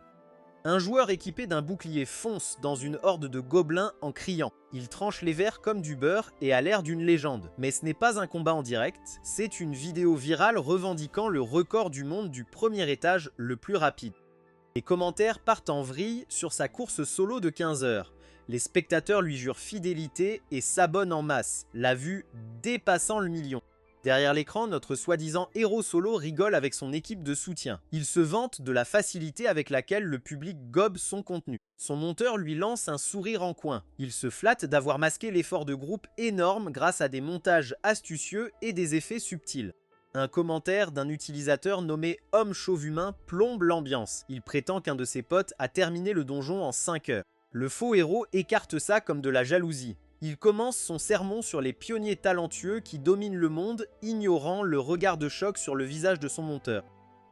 Un joueur équipé d'un bouclier fonce dans une horde de gobelins en criant. Il tranche les vers comme du beurre et a l'air d'une légende. Mais ce n'est pas un combat en direct, c'est une vidéo virale revendiquant le record du monde du premier étage le plus rapide. Les commentaires partent en vrille sur sa course solo de 15 heures. Les spectateurs lui jurent fidélité et s'abonnent en masse, la vue dépassant le million. Derrière l'écran, notre soi-disant héros solo rigole avec son équipe de soutien. Il se vante de la facilité avec laquelle le public gobe son contenu. Son monteur lui lance un sourire en coin. Il se flatte d'avoir masqué l'effort de groupe énorme grâce à des montages astucieux et des effets subtils. Un commentaire d'un utilisateur nommé Homme Chauve Humain plombe l'ambiance. Il prétend qu'un de ses potes a terminé le donjon en 5 heures. Le faux héros écarte ça comme de la jalousie. Il commence son sermon sur les pionniers talentueux qui dominent le monde, ignorant le regard de choc sur le visage de son monteur.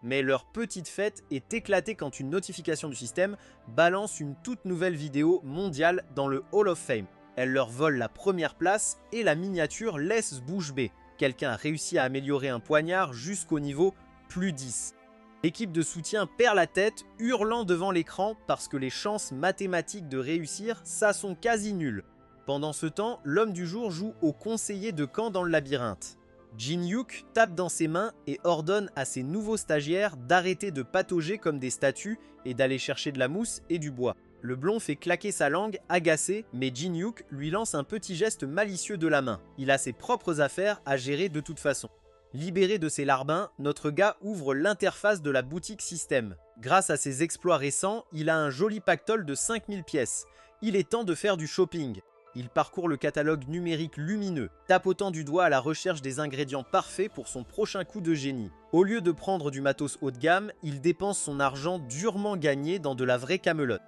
Mais leur petite fête est éclatée quand une notification du système balance une toute nouvelle vidéo mondiale dans le Hall of Fame. Elle leur vole la première place et la miniature laisse bouche bée. Quelqu'un a réussi à améliorer un poignard jusqu'au niveau plus 10. L'équipe de soutien perd la tête, hurlant devant l'écran parce que les chances mathématiques de réussir, ça sont quasi nulles. Pendant ce temps, l'homme du jour joue au conseiller de camp dans le labyrinthe. Jin-Hyuk tape dans ses mains et ordonne à ses nouveaux stagiaires d'arrêter de patauger comme des statues et d'aller chercher de la mousse et du bois. Le blond fait claquer sa langue, agacé, mais Jin-Hyuk lui lance un petit geste malicieux de la main. Il a ses propres affaires à gérer de toute façon. Libéré de ses larbins, notre gars ouvre l'interface de la boutique système. Grâce à ses exploits récents, il a un joli pactole de 5000 pièces. Il est temps de faire du shopping. Il parcourt le catalogue numérique lumineux, tapotant du doigt à la recherche des ingrédients parfaits pour son prochain coup de génie. Au lieu de prendre du matos haut de gamme, il dépense son argent durement gagné dans de la vraie camelote.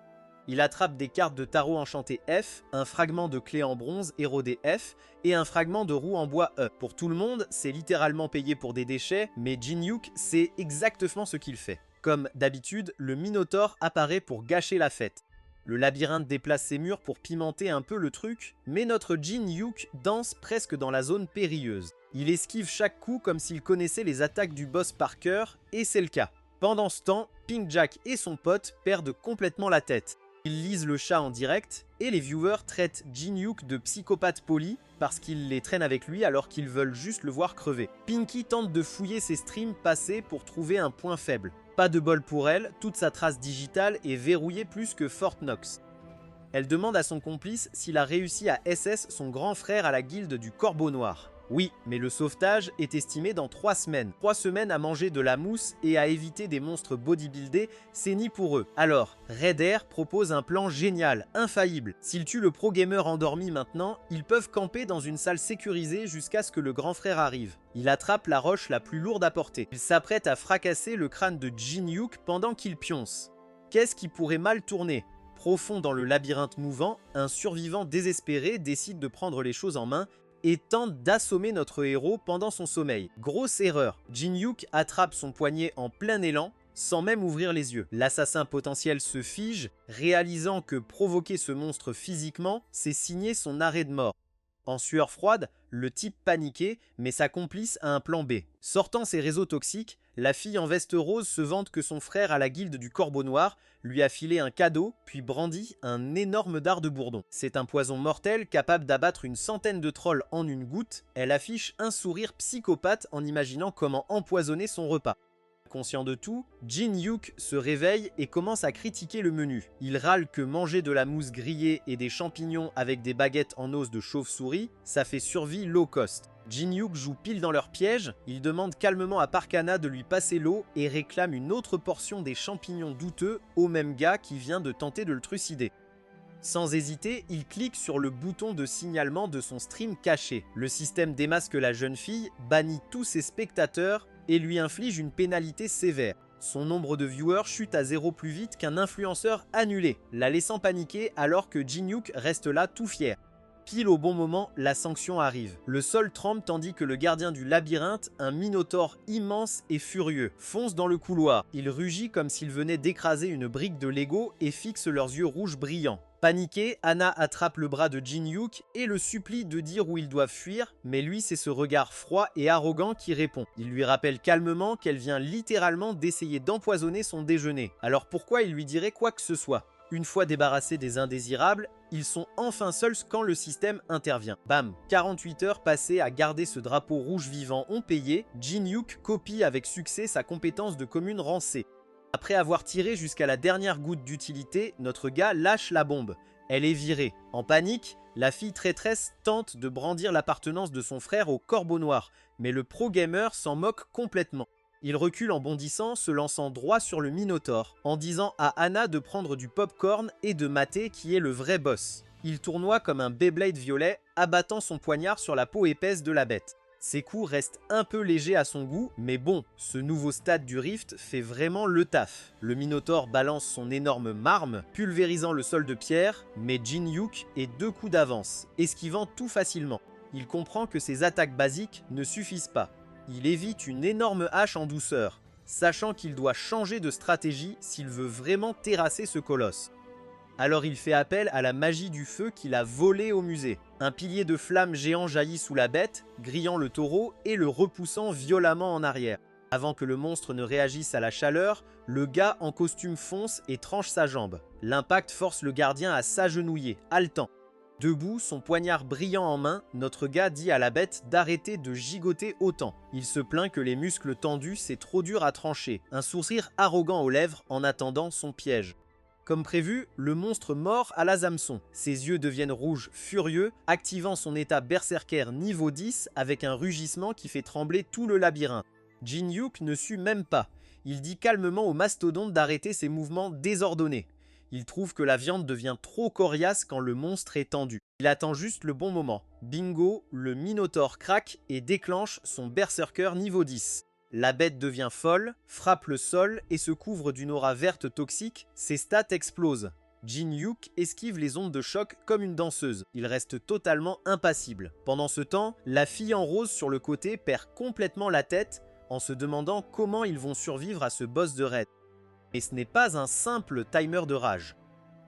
Il attrape des cartes de tarot enchantées F, un fragment de clé en bronze érodé F et un fragment de roue en bois E. Pour tout le monde, c'est littéralement payé pour des déchets, mais Jin-Hyuk sait exactement ce qu'il fait. Comme d'habitude, le Minotaure apparaît pour gâcher la fête. Le labyrinthe déplace ses murs pour pimenter un peu le truc, mais notre Jin-Hyuk danse presque dans la zone périlleuse. Il esquive chaque coup comme s'il connaissait les attaques du boss par cœur, et c'est le cas. Pendant ce temps, Pink Jack et son pote perdent complètement la tête. Ils lisent le chat en direct, et les viewers traitent Jin-Hyuk de psychopathe poli parce qu'il les traîne avec lui alors qu'ils veulent juste le voir crever. Pinky tente de fouiller ses streams passés pour trouver un point faible. Pas de bol pour elle, toute sa trace digitale est verrouillée plus que Fort Knox. Elle demande à son complice s'il a réussi à SS son grand frère à la guilde du Corbeau Noir. Oui, mais le sauvetage est estimé dans 3 semaines. 3 semaines à manger de la mousse et à éviter des monstres bodybuildés, c'est ni pour eux. Alors, Raider propose un plan génial, infaillible. S'ils tuent le pro-gamer endormi maintenant, ils peuvent camper dans une salle sécurisée jusqu'à ce que le grand frère arrive. Il attrape la roche la plus lourde à porter. Il s'apprête à fracasser le crâne de Jin-Hyuk pendant qu'il pionce. Qu'est-ce qui pourrait mal tourner ? Profond dans le labyrinthe mouvant, un survivant désespéré décide de prendre les choses en main et tente d'assommer notre héros pendant son sommeil. Grosse erreur, Jin-Hyuk attrape son poignet en plein élan, sans même ouvrir les yeux. L'assassin potentiel se fige, réalisant que provoquer ce monstre physiquement, c'est signer son arrêt de mort. En sueur froide, le type paniqué met sa complice à un plan B. Sortant ses réseaux toxiques, la fille en veste rose se vante que son frère à la guilde du Corbeau Noir lui a filé un cadeau, puis brandit un énorme dard de bourdon. C'est un poison mortel capable d'abattre une centaine de trolls en une goutte. Elle affiche un sourire psychopathe en imaginant comment empoisonner son repas. Conscient de tout, Jin-Hyuk se réveille et commence à critiquer le menu. Il râle que manger de la mousse grillée et des champignons avec des baguettes en os de chauve-souris, ça fait survie low cost. Jin-Hyuk joue pile dans leur piège, il demande calmement à Parkana de lui passer l'eau et réclame une autre portion des champignons douteux au même gars qui vient de tenter de le trucider. Sans hésiter, il clique sur le bouton de signalement de son stream caché. Le système démasque la jeune fille, bannit tous ses spectateurs et lui inflige une pénalité sévère. Son nombre de viewers chute à 0 plus vite qu'un influenceur annulé, la laissant paniquer alors que Jin-Hyuk reste là tout fier. Pile au bon moment, la sanction arrive. Le sol tremble tandis que le gardien du labyrinthe, un minotaure immense et furieux, fonce dans le couloir. Il rugit comme s'il venait d'écraser une brique de Lego et fixe leurs yeux rouges brillants. Paniquée, Anna attrape le bras de Jin-Hyuk et le supplie de dire où ils doivent fuir, mais lui c'est ce regard froid et arrogant qui répond. Il lui rappelle calmement qu'elle vient littéralement d'essayer d'empoisonner son déjeuner. Alors pourquoi il lui dirait quoi que ce soit ? Une fois débarrassés des indésirables, ils sont enfin seuls quand le système intervient. Bam, 48 heures passées à garder ce drapeau rouge vivant ont payé, Jin-Hyuk copie avec succès sa compétence de commune rancée. Après avoir tiré jusqu'à la dernière goutte d'utilité, notre gars lâche la bombe. Elle est virée. En panique, La fille traîtresse tente de brandir l'appartenance de son frère au Corbeau Noir, mais le pro-gamer s'en moque complètement. Il recule en bondissant, se lançant droit sur le Minotaure, en disant à Anna de prendre du popcorn et de mater qui est le vrai boss. Il tournoie comme un Beyblade violet, abattant son poignard sur la peau épaisse de la bête. Ses coups restent un peu légers à son goût, mais bon, ce nouveau stade du Rift fait vraiment le taf. Le Minotaure balance son énorme marme, pulvérisant le sol de pierre, mais Jin-Hyuk est 2 coups d'avance, esquivant tout facilement. Il comprend que ses attaques basiques ne suffisent pas. Il évite une énorme hache en douceur, sachant qu'il doit changer de stratégie s'il veut vraiment terrasser ce colosse. Alors il fait appel à la magie du feu qu'il a volé au musée. Un pilier de flammes géant jaillit sous la bête, grillant le taureau et le repoussant violemment en arrière. Avant que le monstre ne réagisse à la chaleur, le gars en costume fonce et tranche sa jambe. L'impact force le gardien à s'agenouiller, haletant. Debout, son poignard brillant en main, notre gars dit à la bête d'arrêter de gigoter autant. Il se plaint que les muscles tendus, c'est trop dur à trancher, un sourire arrogant aux lèvres en attendant son piège. Comme prévu, le monstre mord à la hameçon. Ses yeux deviennent rouges furieux, activant son état berserker niveau 10 avec un rugissement qui fait trembler tout le labyrinthe. Jin-Hyuk ne sut même pas. Il dit calmement au mastodonte d'arrêter ses mouvements désordonnés. Il trouve que la viande devient trop coriace quand le monstre est tendu. Il attend juste le bon moment. Bingo, le Minotaure craque et déclenche son berserker niveau 10. La bête devient folle, frappe le sol et se couvre d'une aura verte toxique, ses stats explosent. Jin-Hyuk esquive les ondes de choc comme une danseuse, il reste totalement impassible. Pendant ce temps, la fille en rose sur le côté perd complètement la tête en se demandant comment ils vont survivre à ce boss de raid. Et ce n'est pas un simple timer de rage.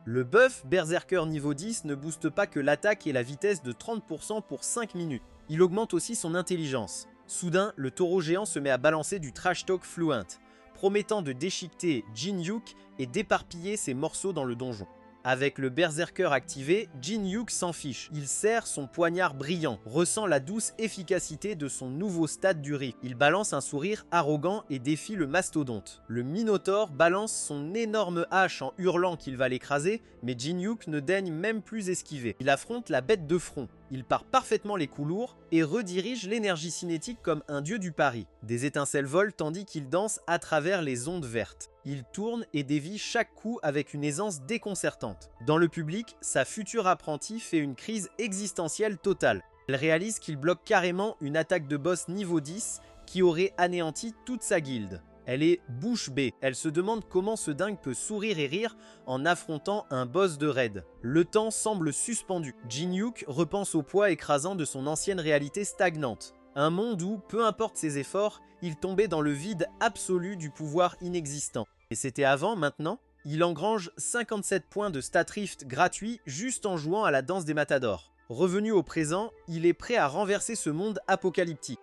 Le buff Berserker niveau 10 ne booste pas que l'attaque et la vitesse de 30% pour 5 minutes, il augmente aussi son intelligence. Soudain, le taureau géant se met à balancer du trash talk fluent, promettant de déchiqueter Jin-Hyuk et d'éparpiller ses morceaux dans le donjon. Avec le berserker activé, Jin-Hyuk s'en fiche. Il serre son poignard brillant, ressent la douce efficacité de son nouveau stade du Rift. Il balance un sourire arrogant et défie le mastodonte. Le Minotaure balance son énorme hache en hurlant qu'il va l'écraser, mais Jin-Hyuk ne daigne même plus esquiver. Il affronte la bête de front. Il part parfaitement les coups lourds et redirige l'énergie cinétique comme un dieu du pari. Des étincelles volent tandis qu'il danse à travers les ondes vertes. Il tourne et dévie chaque coup avec une aisance déconcertante. Dans le public, sa future apprentie fait une crise existentielle totale. Elle réalise qu'il bloque carrément une attaque de boss niveau 10 qui aurait anéanti toute sa guilde. Elle est bouche bée. Elle se demande comment ce dingue peut sourire et rire en affrontant un boss de raid. Le temps semble suspendu. Jin-Hyuk repense au poids écrasant de son ancienne réalité stagnante. Un monde où, peu importe ses efforts, il tombait dans le vide absolu du pouvoir inexistant. Et c'était avant, maintenant, il engrange 57 points de stat rift gratuits juste en jouant à la danse des matadors. Revenu au présent, il est prêt à renverser ce monde apocalyptique.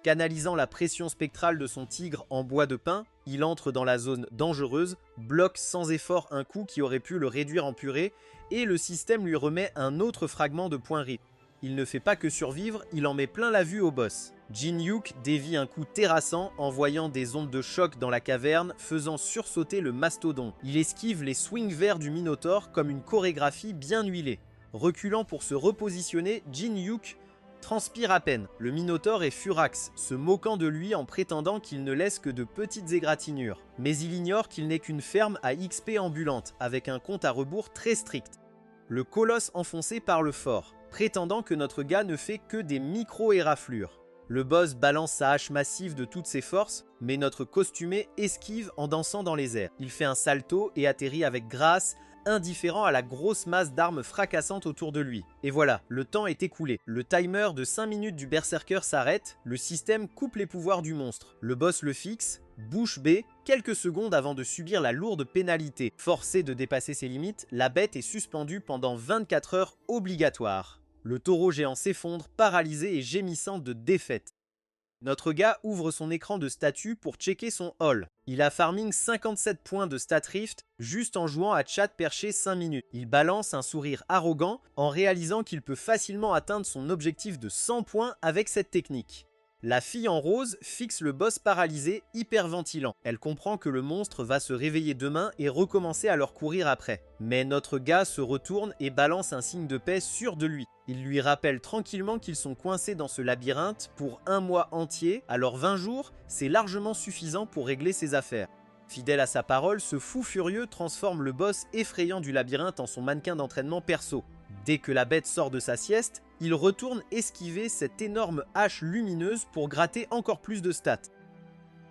Canalisant la pression spectrale de son tigre en bois de pin, il entre dans la zone dangereuse, bloque sans effort un coup qui aurait pu le réduire en purée, et le système lui remet un autre fragment de point RIP. Il ne fait pas que survivre, il en met plein la vue au boss. Jin-Hyuk dévie un coup terrassant, envoyant des ondes de choc dans la caverne, faisant sursauter le mastodon. Il esquive les swings verts du Minotaure comme une chorégraphie bien huilée. Reculant pour se repositionner, Jin-Hyuk transpire à peine. Le Minotaure est furax, se moquant de lui en prétendant qu'il ne laisse que de petites égratignures. Mais il ignore qu'il n'est qu'une ferme à XP ambulante, avec un compte à rebours très strict. Le colosse enfoncé parle fort, prétendant que notre gars ne fait que des micro-éraflures. Le boss balance sa hache massive de toutes ses forces, mais notre costumé esquive en dansant dans les airs. Il fait un salto et atterrit avec grâce, indifférent à la grosse masse d'armes fracassantes autour de lui. Et voilà, le temps est écoulé. Le timer de 5 minutes du berserker s'arrête, le système coupe les pouvoirs du monstre. Le boss le fixe, bouche bée, quelques secondes avant de subir la lourde pénalité. Forcé de dépasser ses limites, la bête est suspendue pendant 24 heures obligatoires. Le taureau géant s'effondre, paralysé et gémissant de défaite. Notre gars ouvre son écran de statut pour checker son haul. Il a farming 57 points de stat rift juste en jouant à chat perché 5 minutes. Il balance un sourire arrogant en réalisant qu'il peut facilement atteindre son objectif de 100 points avec cette technique. La fille en rose fixe le boss paralysé, hyperventilant. Elle comprend que le monstre va se réveiller demain et recommencer à leur courir après. Mais notre gars se retourne et balance un signe de paix sûr de lui. Il lui rappelle tranquillement qu'ils sont coincés dans ce labyrinthe pour un mois entier, alors 20 jours, c'est largement suffisant pour régler ses affaires. Fidèle à sa parole, ce fou furieux transforme le boss effrayant du labyrinthe en son mannequin d'entraînement perso. Dès que la bête sort de sa sieste, il retourne esquiver cette énorme hache lumineuse pour gratter encore plus de stats.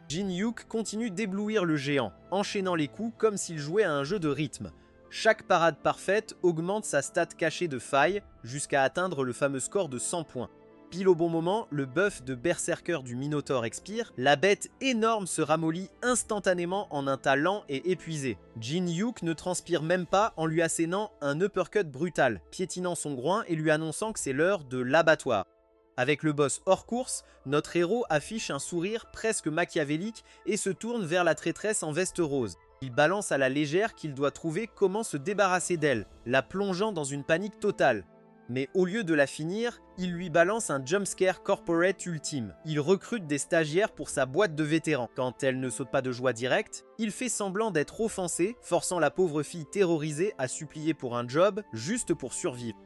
Jin-Hyuk continue d'éblouir le géant, enchaînant les coups comme s'il jouait à un jeu de rythme. Chaque parade parfaite augmente sa stat cachée de faille jusqu'à atteindre le fameux score de 100 points. Pile au bon moment, le buff de Berserker du Minotaur expire, la bête énorme se ramollit instantanément en un tas lent et épuisé. Jin-Hyuk ne transpire même pas en lui assénant un uppercut brutal, piétinant son groin et lui annonçant que c'est l'heure de l'abattoir. Avec le boss hors course, notre héros affiche un sourire presque machiavélique et se tourne vers la traîtresse en veste rose. Il balance à la légère qu'il doit trouver comment se débarrasser d'elle, la plongeant dans une panique totale. Mais au lieu de la finir, il lui balance un jumpscare corporate ultime. Il recrute des stagiaires pour sa boîte de vétérans. Quand elle ne saute pas de joie directe, il fait semblant d'être offensé, forçant la pauvre fille terrorisée à supplier pour un job juste pour survivre.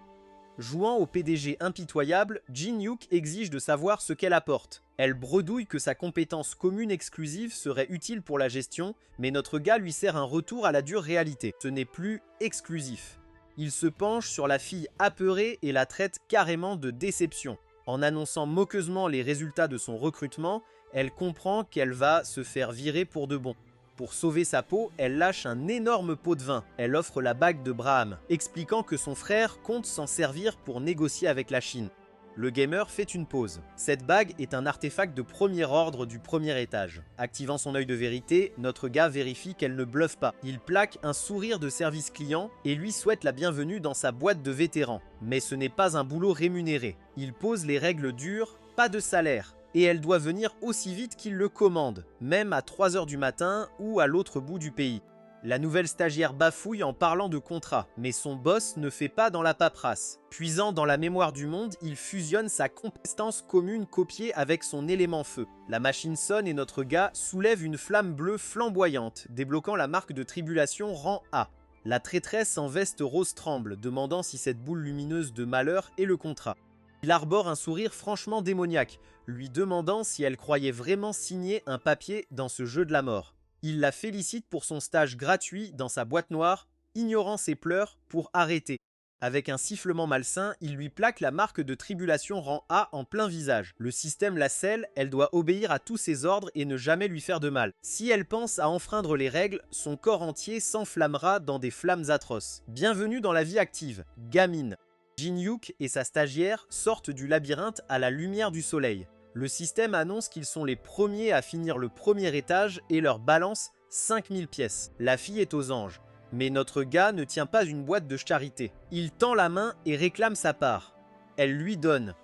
Jouant au PDG impitoyable, Jin-Hyuk exige de savoir ce qu'elle apporte. Elle bredouille que sa compétence commune exclusive serait utile pour la gestion, mais notre gars lui sert un retour à la dure réalité. Ce n'est plus exclusif. Il se penche sur la fille apeurée et la traite carrément de déception. En annonçant moqueusement les résultats de son recrutement, elle comprend qu'elle va se faire virer pour de bon. Pour sauver sa peau, elle lâche un énorme pot de vin. Elle offre la bague de Braham, expliquant que son frère compte s'en servir pour négocier avec la Chine. Le gamer fait une pause. Cette bague est un artefact de premier ordre du premier étage. Activant son œil de vérité, notre gars vérifie qu'elle ne bluffe pas. Il plaque un sourire de service client et lui souhaite la bienvenue dans sa boîte de vétérans. Mais ce n'est pas un boulot rémunéré. Il pose les règles dures, pas de salaire. Et elle doit venir aussi vite qu'il le commande, même à 3 h du matin ou à l'autre bout du pays. La nouvelle stagiaire bafouille en parlant de contrat, mais son boss ne fait pas dans la paperasse. Puisant dans la mémoire du monde, il fusionne sa compétence commune copiée avec son élément feu. La machine sonne et notre gars soulève une flamme bleue flamboyante, débloquant la marque de tribulation rang A. La traîtresse en veste rose tremble, demandant si cette boule lumineuse de malheur est le contrat. Il arbore un sourire franchement démoniaque, lui demandant si elle croyait vraiment signer un papier dans ce jeu de la mort. Il la félicite pour son stage gratuit dans sa boîte noire, ignorant ses pleurs pour arrêter. Avec un sifflement malsain, il lui plaque la marque de tribulation rang A en plein visage. Le système la scelle, elle doit obéir à tous ses ordres et ne jamais lui faire de mal. Si elle pense à enfreindre les règles, son corps entier s'enflammera dans des flammes atroces. Bienvenue dans la vie active, gamine. Jin-Hyuk et sa stagiaire sortent du labyrinthe à la lumière du soleil. Le système annonce qu'ils sont les premiers à finir le premier étage et leur balance 5000 pièces. La fille est aux anges. Mais notre gars ne tient pas une boîte de charité. Il tend la main et réclame sa part. Elle lui donne.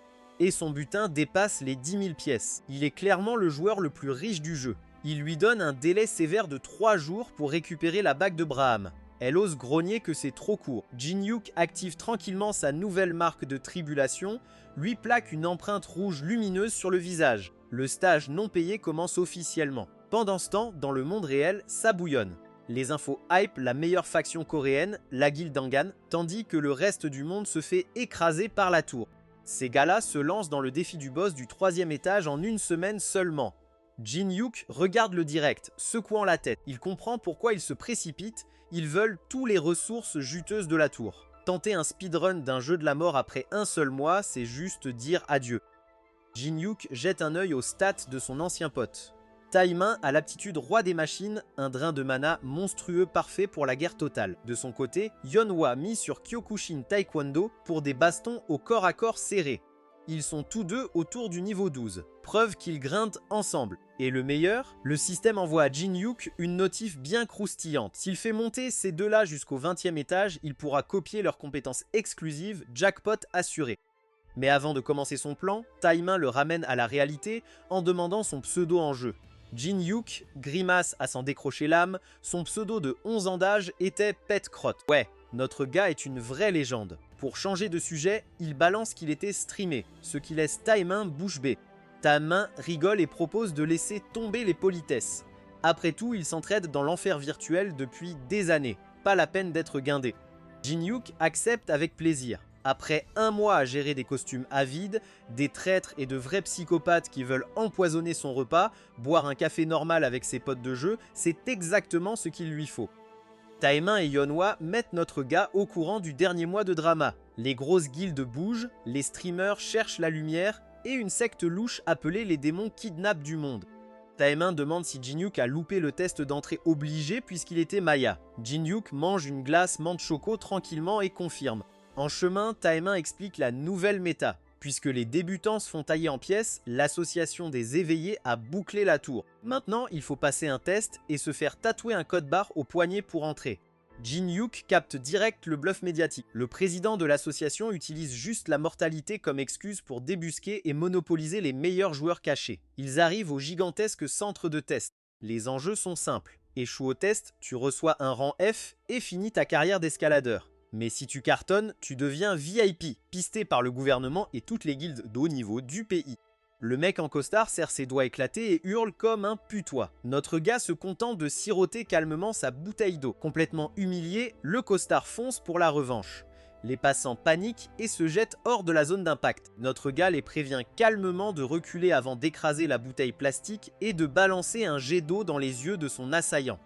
Et son butin dépasse les 10 000 pièces. Il est clairement le joueur le plus riche du jeu. Il lui donne un délai sévère de 3 jours pour récupérer la bague de Braham. Elle ose grogner que c'est trop court. Jin-Hyuk active tranquillement sa nouvelle marque de tribulation, lui plaque une empreinte rouge lumineuse sur le visage. Le stage non payé commence officiellement. Pendant ce temps, dans le monde réel, ça bouillonne. Les infos hype la meilleure faction coréenne, la Guilde Angan, tandis que le reste du monde se fait écraser par la tour. Ces gars-là se lancent dans le défi du boss du 3e étage en une semaine seulement. Jin-Hyuk regarde le direct, secouant la tête. Il comprend pourquoi ils se précipitent, ils veulent tous les ressources juteuses de la tour. Tenter un speedrun d'un jeu de la mort après un seul mois, c'est juste dire adieu. Jin-Hyuk jette un œil aux stats de son ancien pote. Taimin a l'aptitude roi des machines, un drain de mana monstrueux parfait pour la guerre totale. De son côté, Yeonhwa mise sur Kyokushin Taekwondo pour des bastons au corps à corps serrés. Ils sont tous deux autour du niveau 12, preuve qu'ils grindent ensemble. Et le meilleur, le système envoie à Jin-Hyuk une notif bien croustillante. S'il fait monter ces deux-là jusqu'au 20e étage, il pourra copier leurs compétences exclusives, jackpot assuré. Mais avant de commencer son plan, Taimin le ramène à la réalité en demandant son pseudo en jeu. Jin-Hyuk grimace à s'en décrocher l'âme, son pseudo de 11 ans d'âge était Pet Crotte. Ouais, notre gars est une vraie légende. Pour changer de sujet, il balance qu'il était streamé, ce qui laisse Taimin bouche bée. Taemin rigole et propose de laisser tomber les politesses. Après tout, ils s'entraident dans l'enfer virtuel depuis des années, pas la peine d'être guindés. Jin-Hyuk accepte avec plaisir. Après un mois à gérer des costumes avides, des traîtres et de vrais psychopathes qui veulent empoisonner son repas, boire un café normal avec ses potes de jeu, c'est exactement ce qu'il lui faut. Taemin et Yeonhwa mettent notre gars au courant du dernier mois de drama. Les grosses guildes bougent, les streamers cherchent la lumière et une secte louche appelée les démons kidnappent du monde. Taemin demande si Jin-Hyuk a loupé le test d'entrée obligé puisqu'il était Maya. Jin-Hyuk mange une glace menthe choco tranquillement et confirme. En chemin, Taemin explique la nouvelle méta. Puisque les débutants se font tailler en pièces, l'association des éveillés a bouclé la tour. Maintenant, il faut passer un test et se faire tatouer un code barre au poignet pour entrer. Jin-Hyuk capte direct le bluff médiatique. Le président de l'association utilise juste la mortalité comme excuse pour débusquer et monopoliser les meilleurs joueurs cachés. Ils arrivent au gigantesque centre de test. Les enjeux sont simples. Échoue au test, tu reçois un rang F et finis ta carrière d'escaladeur. Mais si tu cartonnes, tu deviens VIP, pisté par le gouvernement et toutes les guildes d'haut niveau du pays. Le mec en costard serre ses doigts éclatés et hurle comme un putois. Notre gars se contente de siroter calmement sa bouteille d'eau. Complètement humilié, le costard fonce pour la revanche. Les passants paniquent et se jettent hors de la zone d'impact. Notre gars les prévient calmement de reculer avant d'écraser la bouteille plastique et de balancer un jet d'eau dans les yeux de son assaillant.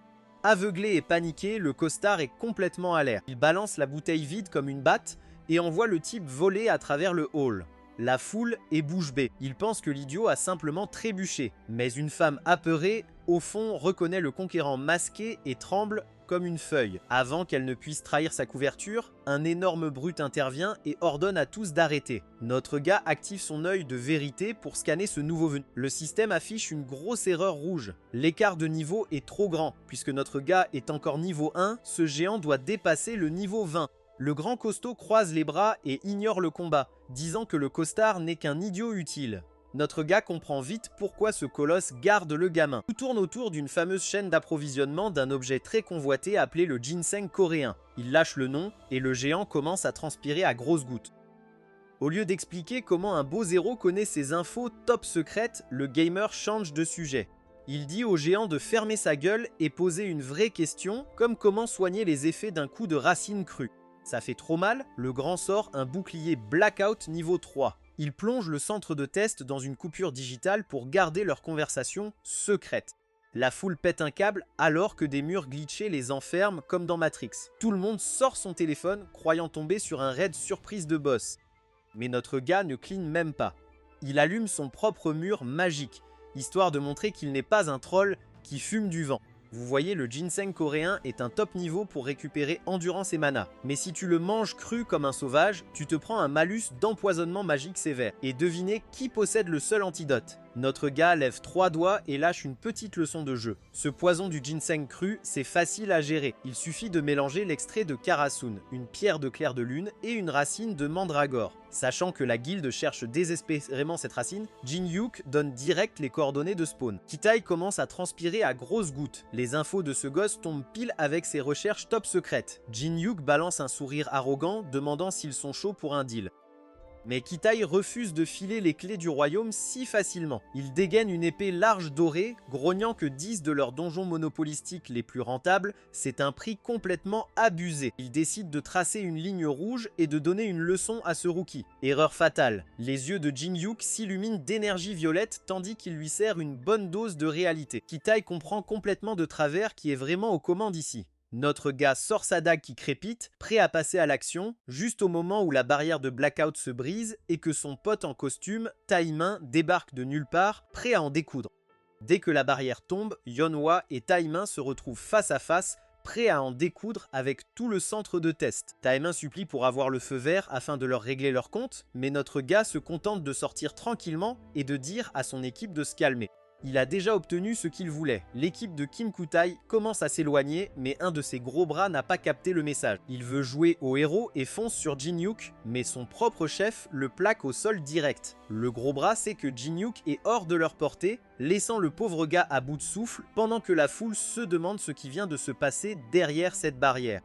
Aveuglé et paniqué, le costard est complètement à l'air. Il balance la bouteille vide comme une batte et envoie le type voler à travers le hall. La foule est bouche bée. Il pense que l'idiot a simplement trébuché. Mais une femme apeurée, au fond, reconnaît le conquérant masqué et tremble comme une feuille. Avant qu'elle ne puisse trahir sa couverture, un énorme brute intervient et ordonne à tous d'arrêter. Notre gars active son œil de vérité pour scanner ce nouveau venu. Le système affiche une grosse erreur rouge. L'écart de niveau est trop grand. Puisque notre gars est encore niveau 1, ce géant doit dépasser le niveau 20. Le grand costaud croise les bras et ignore le combat, disant que le costard n'est qu'un idiot utile. Notre gars comprend vite pourquoi ce colosse garde le gamin. Tout tourne autour d'une fameuse chaîne d'approvisionnement d'un objet très convoité appelé le ginseng coréen. Il lâche le nom et le géant commence à transpirer à grosses gouttes. Au lieu d'expliquer comment un beau zéro connaît ses infos top secrètes, le gamer change de sujet. Il dit au géant de fermer sa gueule et poser une vraie question, comme comment soigner les effets d'un coup de racine crue. Ça fait trop mal, le grand sort un bouclier Blackout niveau 3. Il plonge le centre de test dans une coupure digitale pour garder leur conversation secrète. La foule pète un câble alors que des murs glitchés les enferment comme dans Matrix. Tout le monde sort son téléphone croyant tomber sur un raid surprise de boss. Mais notre gars ne cligne même pas. Il allume son propre mur magique, histoire de montrer qu'il n'est pas un troll qui fume du vent. Vous voyez, le ginseng coréen est un top niveau pour récupérer endurance et mana. Mais si tu le manges cru comme un sauvage, tu te prends un malus d'empoisonnement magique sévère. Et devinez qui possède le seul antidote. Notre gars lève 3 doigts et lâche une petite leçon de jeu. Ce poison du ginseng cru, c'est facile à gérer. Il suffit de mélanger l'extrait de Karasun, une pierre de clair de lune, et une racine de mandragore. Sachant que la guilde cherche désespérément cette racine, Jin-Hyuk donne direct les coordonnées de spawn. Kitaï commence à transpirer à grosses gouttes. Les infos de ce gosse tombent pile avec ses recherches top secrètes. Jin-Hyuk balance un sourire arrogant, demandant s'ils sont chauds pour un deal. Mais Kitaï refuse de filer les clés du royaume si facilement. Il dégaine une épée large dorée, grognant que 10 de leurs donjons monopolistiques les plus rentables, c'est un prix complètement abusé. Il décide de tracer une ligne rouge et de donner une leçon à ce rookie. Erreur fatale. Les yeux de Jin-Hyuk s'illuminent d'énergie violette tandis qu'il lui sert une bonne dose de réalité. Kitaï comprend complètement de travers qui est vraiment aux commandes ici. Notre gars sort sa dague qui crépite, prêt à passer à l'action, juste au moment où la barrière de Blackout se brise et que son pote en costume, Taemin, débarque de nulle part, prêt à en découdre. Dès que la barrière tombe, Yeonhwa et Taemin se retrouvent face à face, prêts à en découdre avec tout le centre de test. Taemin supplie pour avoir le feu vert afin de leur régler leur compte, mais notre gars se contente de sortir tranquillement et de dire à son équipe de se calmer. Il a déjà obtenu ce qu'il voulait. L'équipe de Kim Kutaï commence à s'éloigner, mais un de ses gros bras n'a pas capté le message. Il veut jouer au héros et fonce sur Jin-Hyuk, mais son propre chef le plaque au sol direct. Le gros bras sait que Jin-Hyuk est hors de leur portée, laissant le pauvre gars à bout de souffle, pendant que la foule se demande ce qui vient de se passer derrière cette barrière.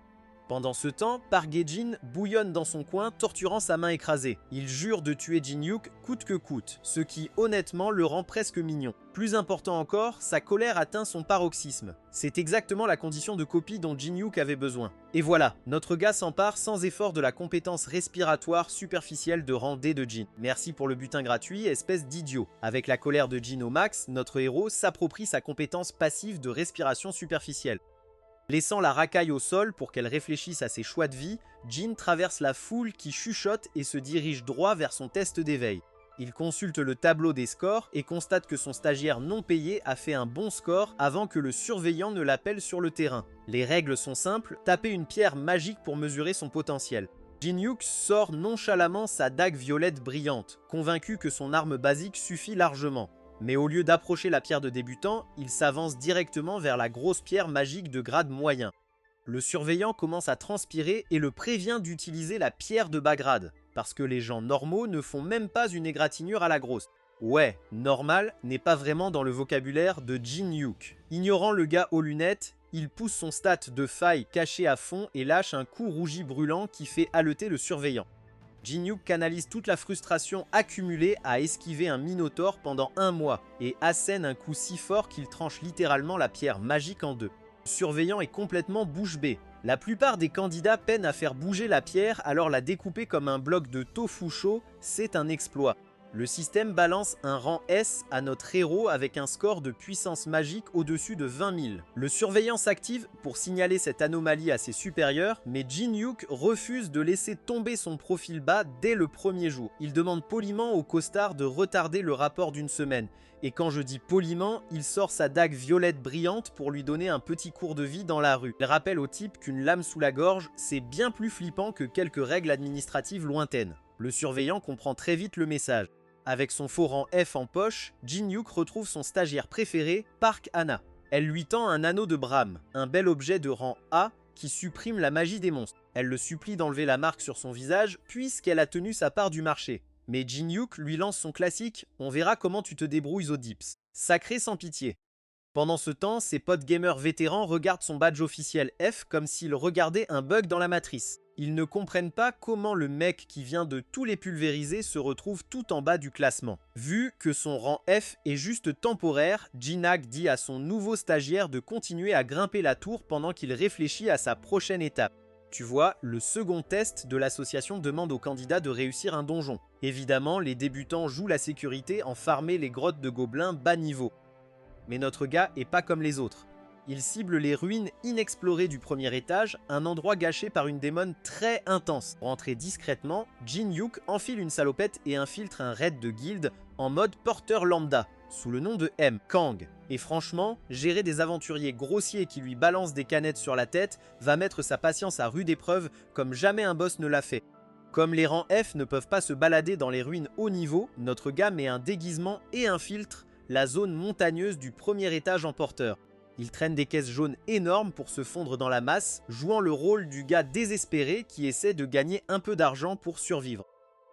Pendant ce temps, Park Hae-jin bouillonne dans son coin, torturant sa main écrasée. Il jure de tuer Jin-hyuk coûte que coûte, ce qui honnêtement le rend presque mignon. Plus important encore, sa colère atteint son paroxysme. C'est exactement la condition de copie dont Jin-hyuk avait besoin. Et voilà, notre gars s'empare sans effort de la compétence respiratoire superficielle de rang D de Jin. Merci pour le butin gratuit, espèce d'idiot. Avec la colère de Jin au max, notre héros s'approprie sa compétence passive de respiration superficielle. Laissant la racaille au sol pour qu'elle réfléchisse à ses choix de vie, Jin traverse la foule qui chuchote et se dirige droit vers son test d'éveil. Il consulte le tableau des scores et constate que son stagiaire non payé a fait un bon score avant que le surveillant ne l'appelle sur le terrain. Les règles sont simples, taper une pierre magique pour mesurer son potentiel. Jin-hyuk sort nonchalamment sa dague violette brillante, convaincu que son arme basique suffit largement. Mais au lieu d'approcher la pierre de débutant, il s'avance directement vers la grosse pierre magique de grade moyen. Le surveillant commence à transpirer et le prévient d'utiliser la pierre de bas grade, parce que les gens normaux ne font même pas une égratignure à la grosse. Ouais, normal n'est pas vraiment dans le vocabulaire de Jin-hyuk. Ignorant le gars aux lunettes, il pousse son stat de faille caché à fond et lâche un coup rougi brûlant qui fait haleter le surveillant. Jin-hyuk canalise toute la frustration accumulée à esquiver un minotaure pendant 1 mois et assène un coup si fort qu'il tranche littéralement la pierre magique en deux. Le surveillant est complètement bouche bée. La plupart des candidats peinent à faire bouger la pierre, alors la découper comme un bloc de tofu chaud, c'est un exploit. Le système balance un rang S à notre héros avec un score de puissance magique au-dessus de 20 000. Le surveillant s'active pour signaler cette anomalie à ses supérieurs, mais Jin-hyuk refuse de laisser tomber son profil bas dès le premier jour. Il demande poliment au costard de retarder le rapport d'1 semaine. Et quand je dis poliment, il sort sa dague violette brillante pour lui donner un petit cours de vie dans la rue. Il rappelle au type qu'une lame sous la gorge, c'est bien plus flippant que quelques règles administratives lointaines. Le surveillant comprend très vite le message. Avec son faux rang F en poche, Jin-hyuk retrouve son stagiaire préféré, Park Hana. Elle lui tend un anneau de Brahm, un bel objet de rang A qui supprime la magie des monstres. Elle le supplie d'enlever la marque sur son visage puisqu'elle a tenu sa part du marché. Mais Jin-hyuk lui lance son classique « On verra comment tu te débrouilles au dips ». Sacré sans pitié. Pendant ce temps, ses potes gamers vétérans regardent son badge officiel F comme s'ils regardaient un bug dans la matrice. Ils ne comprennent pas comment le mec qui vient de tous les pulvériser se retrouve tout en bas du classement. Vu que son rang F est juste temporaire, Jin-hyuk dit à son nouveau stagiaire de continuer à grimper la tour pendant qu'il réfléchit à sa prochaine étape. Tu vois, le second test de l'association demande aux candidats de réussir un donjon. Évidemment, les débutants jouent la sécurité en farmer les grottes de gobelins bas niveau. Mais notre gars est pas comme les autres. Il cible les ruines inexplorées du premier étage, un endroit gâché par une démone très intense. Pour entrer discrètement, Jin-hyuk enfile une salopette et infiltre un raid de guilde en mode porteur lambda, sous le nom de M, Kang. Et franchement, gérer des aventuriers grossiers qui lui balancent des canettes sur la tête va mettre sa patience à rude épreuve comme jamais un boss ne l'a fait. Comme les rangs F ne peuvent pas se balader dans les ruines haut niveau, notre gars met un déguisement et infiltre la zone montagneuse du premier étage en porteur. Il traîne des caisses jaunes énormes pour se fondre dans la masse, jouant le rôle du gars désespéré qui essaie de gagner un peu d'argent pour survivre.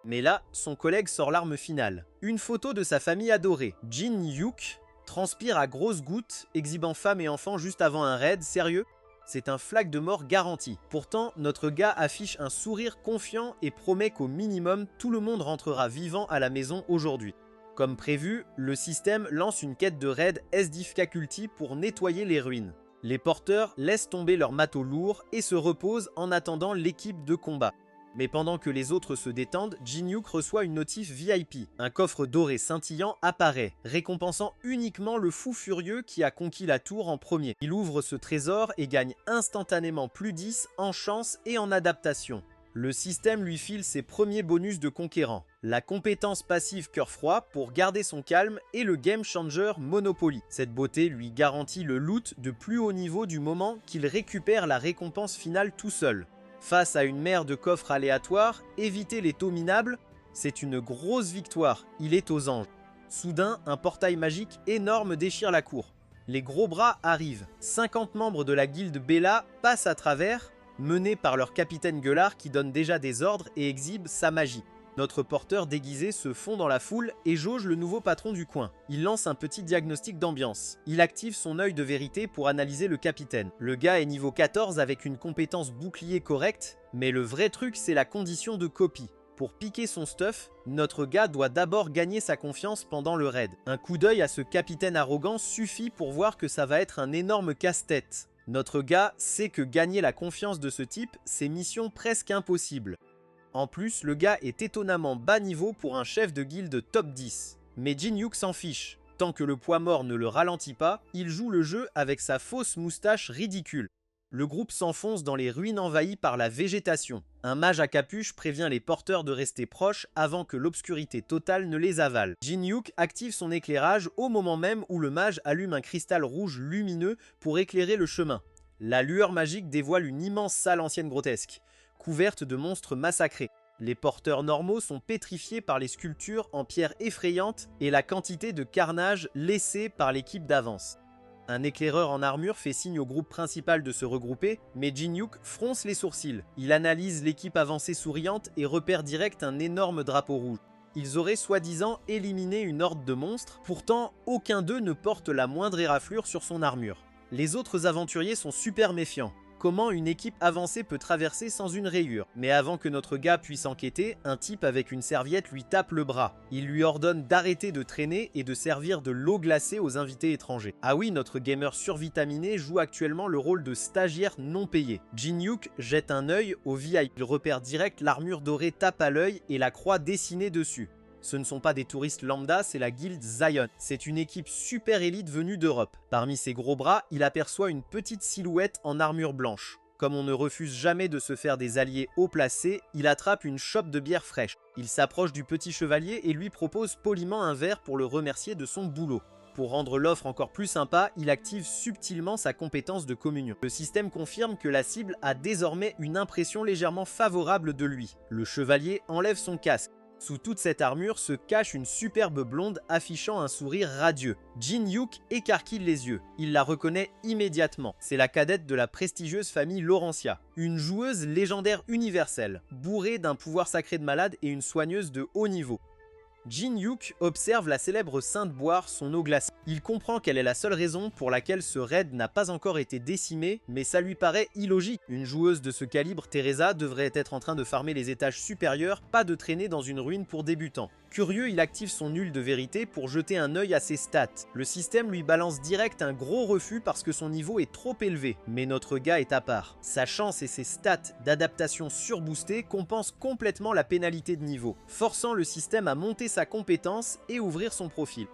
Mais là, son collègue sort l'arme finale. Une photo de sa famille adorée. Jin-hyuk transpire à grosses gouttes, exhibant femme et enfants juste avant un raid, sérieux ? C'est un flag de mort garanti. Pourtant, notre gars affiche un sourire confiant et promet qu'au minimum, tout le monde rentrera vivant à la maison aujourd'hui. Comme prévu, le système lance une quête de raid S-Difficulty pour nettoyer les ruines. Les porteurs laissent tomber leur matos lourd et se reposent en attendant l'équipe de combat. Mais pendant que les autres se détendent, Jin-hyuk reçoit une notif VIP. Un coffre doré scintillant apparaît, récompensant uniquement le fou furieux qui a conquis la tour en premier. Il ouvre ce trésor et gagne instantanément plus 10 en chance et en adaptation. Le système lui file ses premiers bonus de conquérant, la compétence passive cœur froid pour garder son calme et le game changer Monopoly. Cette beauté lui garantit le loot de plus haut niveau du moment qu'il récupère la récompense finale tout seul. Face à une mer de coffres aléatoires, éviter les taux minables, c'est une grosse victoire, il est aux anges. Soudain, un portail magique énorme déchire la cour. Les gros bras arrivent, 50 membres de la guilde Bella passent à travers, menés par leur capitaine Gueulard qui donne déjà des ordres et exhibe sa magie. Notre porteur déguisé se fond dans la foule et jauge le nouveau patron du coin. Il lance un petit diagnostic d'ambiance. Il active son œil de vérité pour analyser le capitaine. Le gars est niveau 14 avec une compétence bouclier correcte, mais le vrai truc c'est la condition de copie. Pour piquer son stuff, notre gars doit d'abord gagner sa confiance pendant le raid. Un coup d'œil à ce capitaine arrogant suffit pour voir que ça va être un énorme casse-tête. Notre gars sait que gagner la confiance de ce type, c'est mission presque impossible. En plus, le gars est étonnamment bas niveau pour un chef de guilde top 10. Mais Jin-Hyuk s'en fiche. Tant que le poids mort ne le ralentit pas, il joue le jeu avec sa fausse moustache ridicule. Le groupe s'enfonce dans les ruines envahies par la végétation. Un mage à capuche prévient les porteurs de rester proches avant que l'obscurité totale ne les avale. Jin-Hyuk active son éclairage au moment même où le mage allume un cristal rouge lumineux pour éclairer le chemin. La lueur magique dévoile une immense salle ancienne grotesque, couverte de monstres massacrés. Les porteurs normaux sont pétrifiés par les sculptures en pierre effrayantes et la quantité de carnage laissée par l'équipe d'avance. Un éclaireur en armure fait signe au groupe principal de se regrouper, mais Jin-Hyuk fronce les sourcils. Il analyse l'équipe avancée souriante et repère direct un énorme drapeau rouge. Ils auraient soi-disant éliminé une horde de monstres, pourtant aucun d'eux ne porte la moindre éraflure sur son armure. Les autres aventuriers sont super méfiants. Comment une équipe avancée peut traverser sans une rayure? Mais avant que notre gars puisse enquêter, un type avec une serviette lui tape le bras. Il lui ordonne d'arrêter de traîner et de servir de l'eau glacée aux invités étrangers. Ah oui, notre gamer survitaminé joue actuellement le rôle de stagiaire non payé. Jin-Hyuk jette un œil au VIP. Il repère direct l'armure dorée tape à l'œil et la croix dessinée dessus. Ce ne sont pas des touristes lambda, c'est la guilde Zion. C'est une équipe super élite venue d'Europe. Parmi ses gros bras, il aperçoit une petite silhouette en armure blanche. Comme on ne refuse jamais de se faire des alliés haut placés, il attrape une chope de bière fraîche. Il s'approche du petit chevalier et lui propose poliment un verre pour le remercier de son boulot. Pour rendre l'offre encore plus sympa, il active subtilement sa compétence de communion. Le système confirme que la cible a désormais une impression légèrement favorable de lui. Le chevalier enlève son casque. Sous toute cette armure se cache une superbe blonde affichant un sourire radieux. Jin-Hyuk écarquille les yeux. Il la reconnaît immédiatement. C'est la cadette de la prestigieuse famille Laurentia. Une joueuse légendaire universelle, bourrée d'un pouvoir sacré de malade et une soigneuse de haut niveau. Jin-Hyuk observe la célèbre sainte boire son eau glacée. Il comprend quelle est la seule raison pour laquelle ce raid n'a pas encore été décimé, mais ça lui paraît illogique. Une joueuse de ce calibre, Teresa, devrait être en train de farmer les étages supérieurs, pas de traîner dans une ruine pour débutants. Curieux, il active son nul de vérité pour jeter un œil à ses stats. Le système lui balance direct un gros refus parce que son niveau est trop élevé. Mais notre gars est à part. Sa chance et ses stats d'adaptation surboostées compensent complètement la pénalité de niveau, forçant le système à monter sa compétence et ouvrir son profil.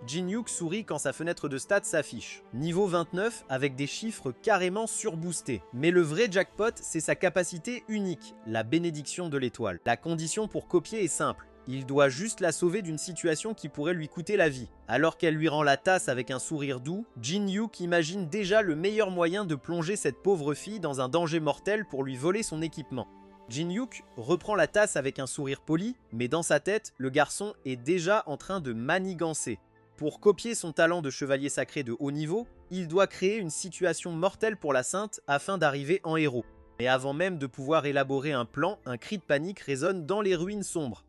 Jin-Hyuk sourit quand sa fenêtre de stats s'affiche. Niveau 29 avec des chiffres carrément surboostés. Mais le vrai jackpot, c'est sa capacité unique, la bénédiction de l'étoile. La condition pour copier est simple. Il doit juste la sauver d'une situation qui pourrait lui coûter la vie. Alors qu'elle lui rend la tasse avec un sourire doux, Jin-Hyuk imagine déjà le meilleur moyen de plonger cette pauvre fille dans un danger mortel pour lui voler son équipement. Jin-Hyuk reprend la tasse avec un sourire poli, mais dans sa tête, le garçon est déjà en train de manigancer. Pour copier son talent de chevalier sacré de haut niveau, il doit créer une situation mortelle pour la sainte afin d'arriver en héros. Mais avant même de pouvoir élaborer un plan, un cri de panique résonne dans les ruines sombres.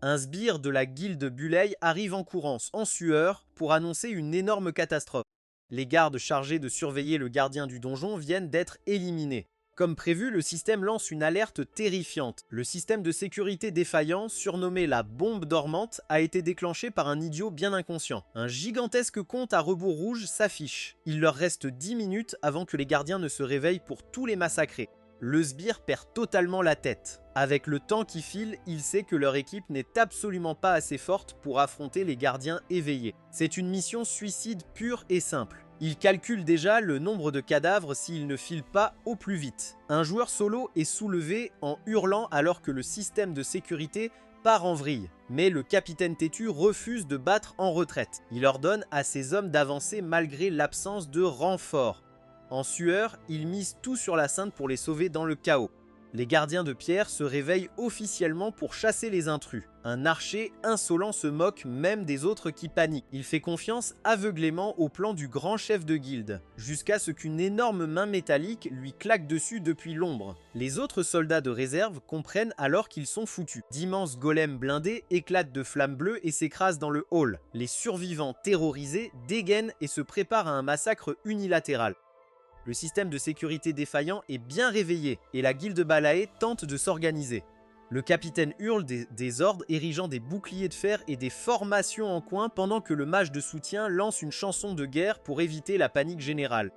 Un sbire de la guilde Bulei arrive en courant, en sueur, pour annoncer une énorme catastrophe. Les gardes chargés de surveiller le gardien du donjon viennent d'être éliminés. Comme prévu, le système lance une alerte terrifiante. Le système de sécurité défaillant, surnommé la bombe dormante, a été déclenché par un idiot bien inconscient. Un gigantesque compte à rebours rouge s'affiche. Il leur reste 10 minutes avant que les gardiens ne se réveillent pour tous les massacrer. Le sbire perd totalement la tête. Avec le temps qui file, il sait que leur équipe n'est absolument pas assez forte pour affronter les gardiens éveillés. C'est une mission suicide pure et simple. Il calcule déjà le nombre de cadavres s'il ne file pas au plus vite. Un joueur solo est soulevé en hurlant alors que le système de sécurité part en vrille. Mais le capitaine têtu refuse de battre en retraite. Il ordonne à ses hommes d'avancer malgré l'absence de renfort. En sueur, il mise tout sur la sainte pour les sauver dans le chaos. Les gardiens de pierre se réveillent officiellement pour chasser les intrus. Un archer insolent se moque même des autres qui paniquent. Il fait confiance aveuglément au plan du grand chef de guilde, jusqu'à ce qu'une énorme main métallique lui claque dessus depuis l'ombre. Les autres soldats de réserve comprennent alors qu'ils sont foutus. D'immenses golems blindés éclatent de flammes bleues et s'écrasent dans le hall. Les survivants terrorisés dégainent et se préparent à un massacre unilatéral. Le système de sécurité défaillant est bien réveillé et la guilde Balae tente de s'organiser. Le capitaine hurle des ordres, érigeant des boucliers de fer et des formations en coin pendant que le mage de soutien lance une chanson de guerre pour éviter la panique générale.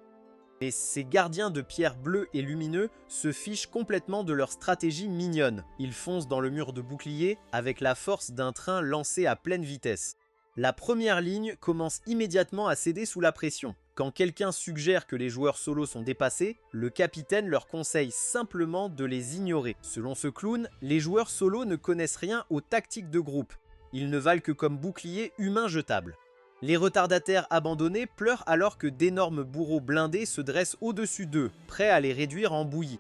Mais ces gardiens de pierre bleus et lumineux se fichent complètement de leur stratégie mignonne. Ils foncent dans le mur de boucliers avec la force d'un train lancé à pleine vitesse. La première ligne commence immédiatement à céder sous la pression. Quand quelqu'un suggère que les joueurs solos sont dépassés, le capitaine leur conseille simplement de les ignorer. Selon ce clown, les joueurs solos ne connaissent rien aux tactiques de groupe. Ils ne valent que comme boucliers humains jetables. Les retardataires abandonnés pleurent alors que d'énormes bourreaux blindés se dressent au-dessus d'eux, prêts à les réduire en bouillie.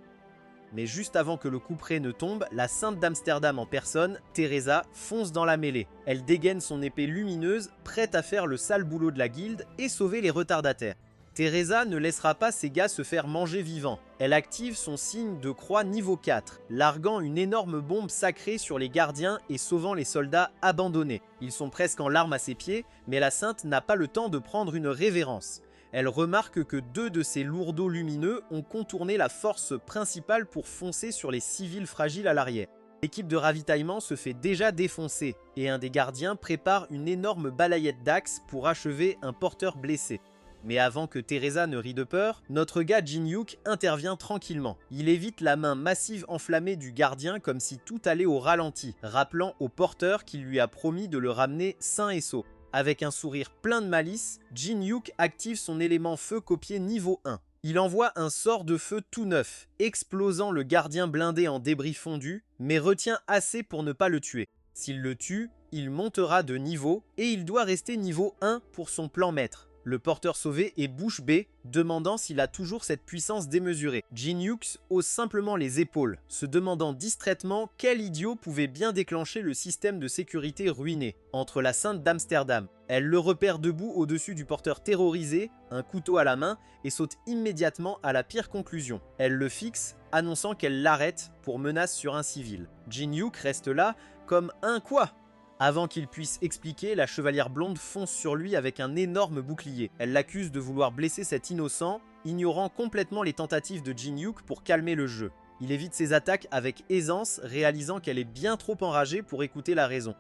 Mais juste avant que le couperet ne tombe, la Sainte d'Amsterdam en personne, Teresa, fonce dans la mêlée. Elle dégaine son épée lumineuse, prête à faire le sale boulot de la guilde et sauver les retardataires. Teresa ne laissera pas ses gars se faire manger vivants. Elle active son signe de croix niveau 4, larguant une énorme bombe sacrée sur les gardiens et sauvant les soldats abandonnés. Ils sont presque en larmes à ses pieds, mais la Sainte n'a pas le temps de prendre une révérence. Elle remarque que 2 de ces lourdeaux lumineux ont contourné la force principale pour foncer sur les civils fragiles à l'arrière. L'équipe de ravitaillement se fait déjà défoncer, et un des gardiens prépare une énorme balayette d'axe pour achever un porteur blessé. Mais avant que Teresa ne rie de peur, notre gars Jin-Hyuk intervient tranquillement. Il évite la main massive enflammée du gardien comme si tout allait au ralenti, rappelant au porteur qu'il lui a promis de le ramener sain et sauf. Avec un sourire plein de malice, Jin-Hyuk active son élément feu copié niveau 1. Il envoie un sort de feu tout neuf, explosant le gardien blindé en débris fondus, mais retient assez pour ne pas le tuer. S'il le tue, il montera de niveau, et il doit rester niveau 1 pour son plan maître. Le porteur sauvé est bouche bée, demandant s'il a toujours cette puissance démesurée. Jin-Hyuk hausse simplement les épaules, se demandant distraitement quel idiot pouvait bien déclencher le système de sécurité ruiné, entre la Sainte d'Amsterdam. Elle le repère debout au-dessus du porteur terrorisé, un couteau à la main, et saute immédiatement à la pire conclusion. Elle le fixe, annonçant qu'elle l'arrête pour menace sur un civil. Jin-Hyuk reste là comme un quoi ? Avant qu'il puisse expliquer, la chevalière blonde fonce sur lui avec un énorme bouclier. Elle l'accuse de vouloir blesser cet innocent, ignorant complètement les tentatives de Jin-Hyuk pour calmer le jeu. Il évite ses attaques avec aisance, réalisant qu'elle est bien trop enragée pour écouter la raison.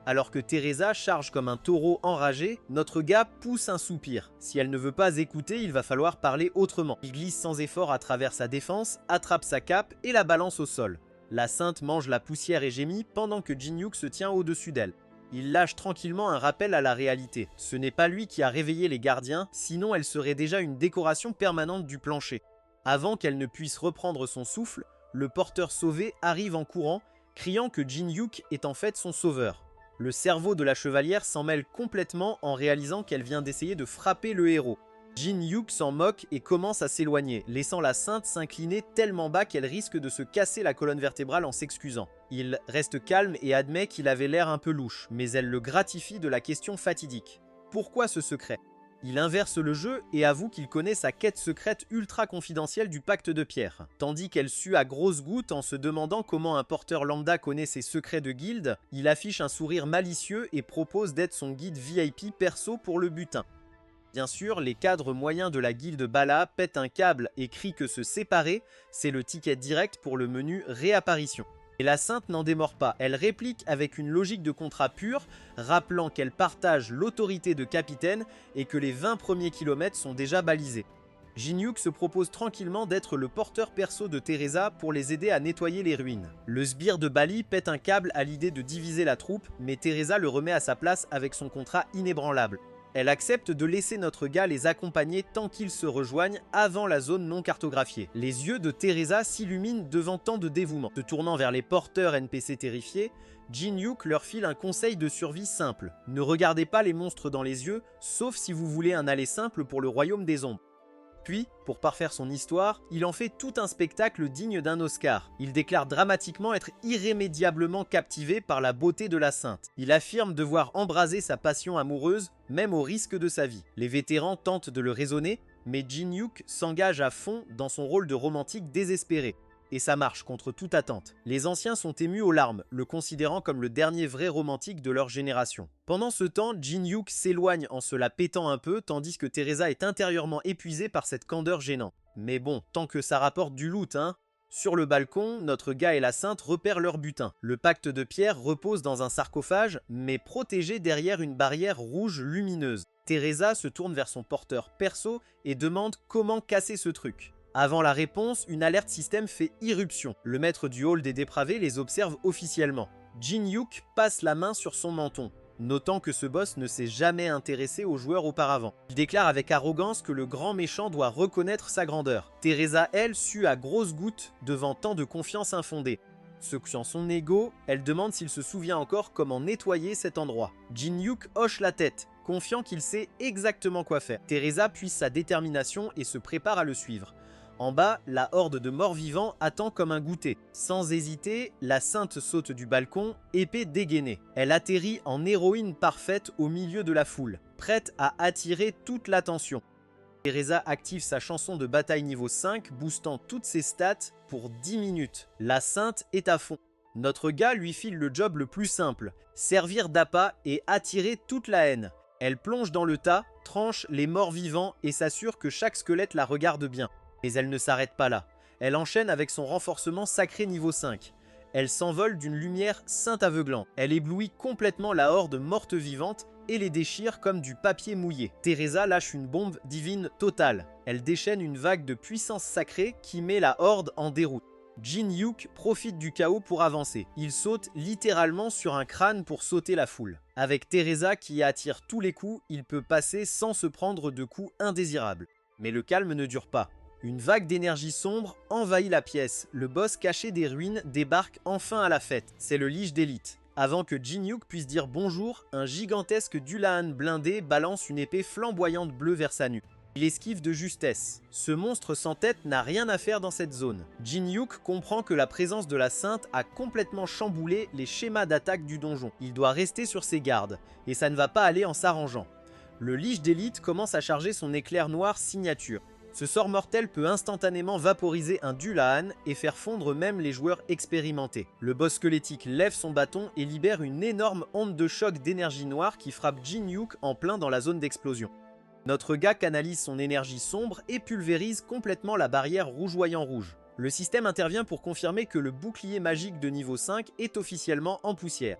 Alors que Teresa charge comme un taureau enragé, notre gars pousse un soupir. Si elle ne veut pas écouter, il va falloir parler autrement. Il glisse sans effort à travers sa défense, attrape sa cape et la balance au sol. La Sainte mange la poussière et gémit pendant que Jin-Hyuk se tient au-dessus d'elle. Il lâche tranquillement un rappel à la réalité. Ce n'est pas lui qui a réveillé les gardiens, sinon elle serait déjà une décoration permanente du plancher. Avant qu'elle ne puisse reprendre son souffle, le porteur sauvé arrive en courant, criant que Jin-Hyuk est en fait son sauveur. Le cerveau de la chevalière s'en mêle complètement en réalisant qu'elle vient d'essayer de frapper le héros. Jin-Hyuk s'en moque et commence à s'éloigner, laissant la Sainte s'incliner tellement bas qu'elle risque de se casser la colonne vertébrale en s'excusant. Il reste calme et admet qu'il avait l'air un peu louche, mais elle le gratifie de la question fatidique. Pourquoi ce secret ? Il inverse le jeu et avoue qu'il connaît sa quête secrète ultra confidentielle du pacte de pierre. Tandis qu'elle sue à grosses gouttes en se demandant comment un porteur lambda connaît ses secrets de guilde, il affiche un sourire malicieux et propose d'être son guide VIP perso pour le butin. Bien sûr, les cadres moyens de la guilde Bala pètent un câble et crient que se séparer, c'est le ticket direct pour le menu réapparition. Et la Sainte n'en démord pas, elle réplique avec une logique de contrat pure, rappelant qu'elle partage l'autorité de capitaine et que les 20 premiers kilomètres sont déjà balisés. Jin-Hyuk se propose tranquillement d'être le porteur perso de Teresa pour les aider à nettoyer les ruines. Le sbire de Bali pète un câble à l'idée de diviser la troupe, mais Teresa le remet à sa place avec son contrat inébranlable. Elle accepte de laisser notre gars les accompagner tant qu'ils se rejoignent avant la zone non cartographiée. Les yeux de Teresa s'illuminent devant tant de dévouement. Se tournant vers les porteurs NPC terrifiés, Jin-Hyuk leur file un conseil de survie simple. Ne regardez pas les monstres dans les yeux, sauf si vous voulez un aller simple pour le royaume des ombres. Puis, pour parfaire son histoire, il en fait tout un spectacle digne d'un Oscar. Il déclare dramatiquement être irrémédiablement captivé par la beauté de la sainte. Il affirme devoir embraser sa passion amoureuse, même au risque de sa vie. Les vétérans tentent de le raisonner, mais Jin-Hyuk s'engage à fond dans son rôle de romantique désespéré. Et ça marche contre toute attente. Les anciens sont émus aux larmes, le considérant comme le dernier vrai romantique de leur génération. Pendant ce temps, Jin-Hyuk s'éloigne en se la pétant un peu, tandis que Teresa est intérieurement épuisée par cette candeur gênante. Mais bon, tant que ça rapporte du loot, hein. Sur le balcon, notre gars et la sainte repèrent leur butin. Le pacte de pierre repose dans un sarcophage, mais protégé derrière une barrière rouge lumineuse. Teresa se tourne vers son porteur perso et demande comment casser ce truc. Avant la réponse, une alerte système fait irruption. Le maître du hall des dépravés les observe officiellement. Jin-Hyuk passe la main sur son menton, notant que ce boss ne s'est jamais intéressé aux joueurs auparavant. Il déclare avec arrogance que le grand méchant doit reconnaître sa grandeur. Teresa, elle, sue à grosses gouttes devant tant de confiance infondée. Secouant son ego, elle demande s'il se souvient encore comment nettoyer cet endroit. Jin-Hyuk hoche la tête, confiant qu'il sait exactement quoi faire. Teresa puise sa détermination et se prépare à le suivre. En bas, la horde de morts-vivants attend comme un goûter. Sans hésiter, la sainte saute du balcon, épée dégainée. Elle atterrit en héroïne parfaite au milieu de la foule, prête à attirer toute l'attention. Teresa active sa chanson de bataille niveau 5, boostant toutes ses stats pour 10 minutes. La sainte est à fond. Notre gars lui file le job le plus simple, servir d'appât et attirer toute la haine. Elle plonge dans le tas, tranche les morts vivants et s'assure que chaque squelette la regarde bien. Mais elle ne s'arrête pas là. Elle enchaîne avec son renforcement sacré niveau 5. Elle s'envole d'une lumière sainte aveuglante. Elle éblouit complètement la horde morte vivante et les déchire comme du papier mouillé. Teresa lâche une bombe divine totale. Elle déchaîne une vague de puissance sacrée qui met la horde en déroute. Jin-Hyuk profite du chaos pour avancer. Il saute littéralement sur un crâne pour sauter la foule. Avec Teresa qui attire tous les coups, il peut passer sans se prendre de coups indésirables. Mais le calme ne dure pas. Une vague d'énergie sombre envahit la pièce. Le boss caché des ruines débarque enfin à la fête. C'est le Lich d'élite. Avant que Jin-Hyuk puisse dire bonjour, un gigantesque Dullahan blindé balance une épée flamboyante bleue vers sa nuque. Il esquive de justesse. Ce monstre sans tête n'a rien à faire dans cette zone. Jin-Hyuk comprend que la présence de la sainte a complètement chamboulé les schémas d'attaque du donjon. Il doit rester sur ses gardes, et ça ne va pas aller en s'arrangeant. Le Lich d'élite commence à charger son éclair noir signature. Ce sort mortel peut instantanément vaporiser un Dullahan et faire fondre même les joueurs expérimentés. Le boss squelettique lève son bâton et libère une énorme onde de choc d'énergie noire qui frappe Jin-Hyuk en plein dans la zone d'explosion. Notre gars canalise son énergie sombre et pulvérise complètement la barrière rougeoyant rouge. Le système intervient pour confirmer que le bouclier magique de niveau 5 est officiellement en poussière.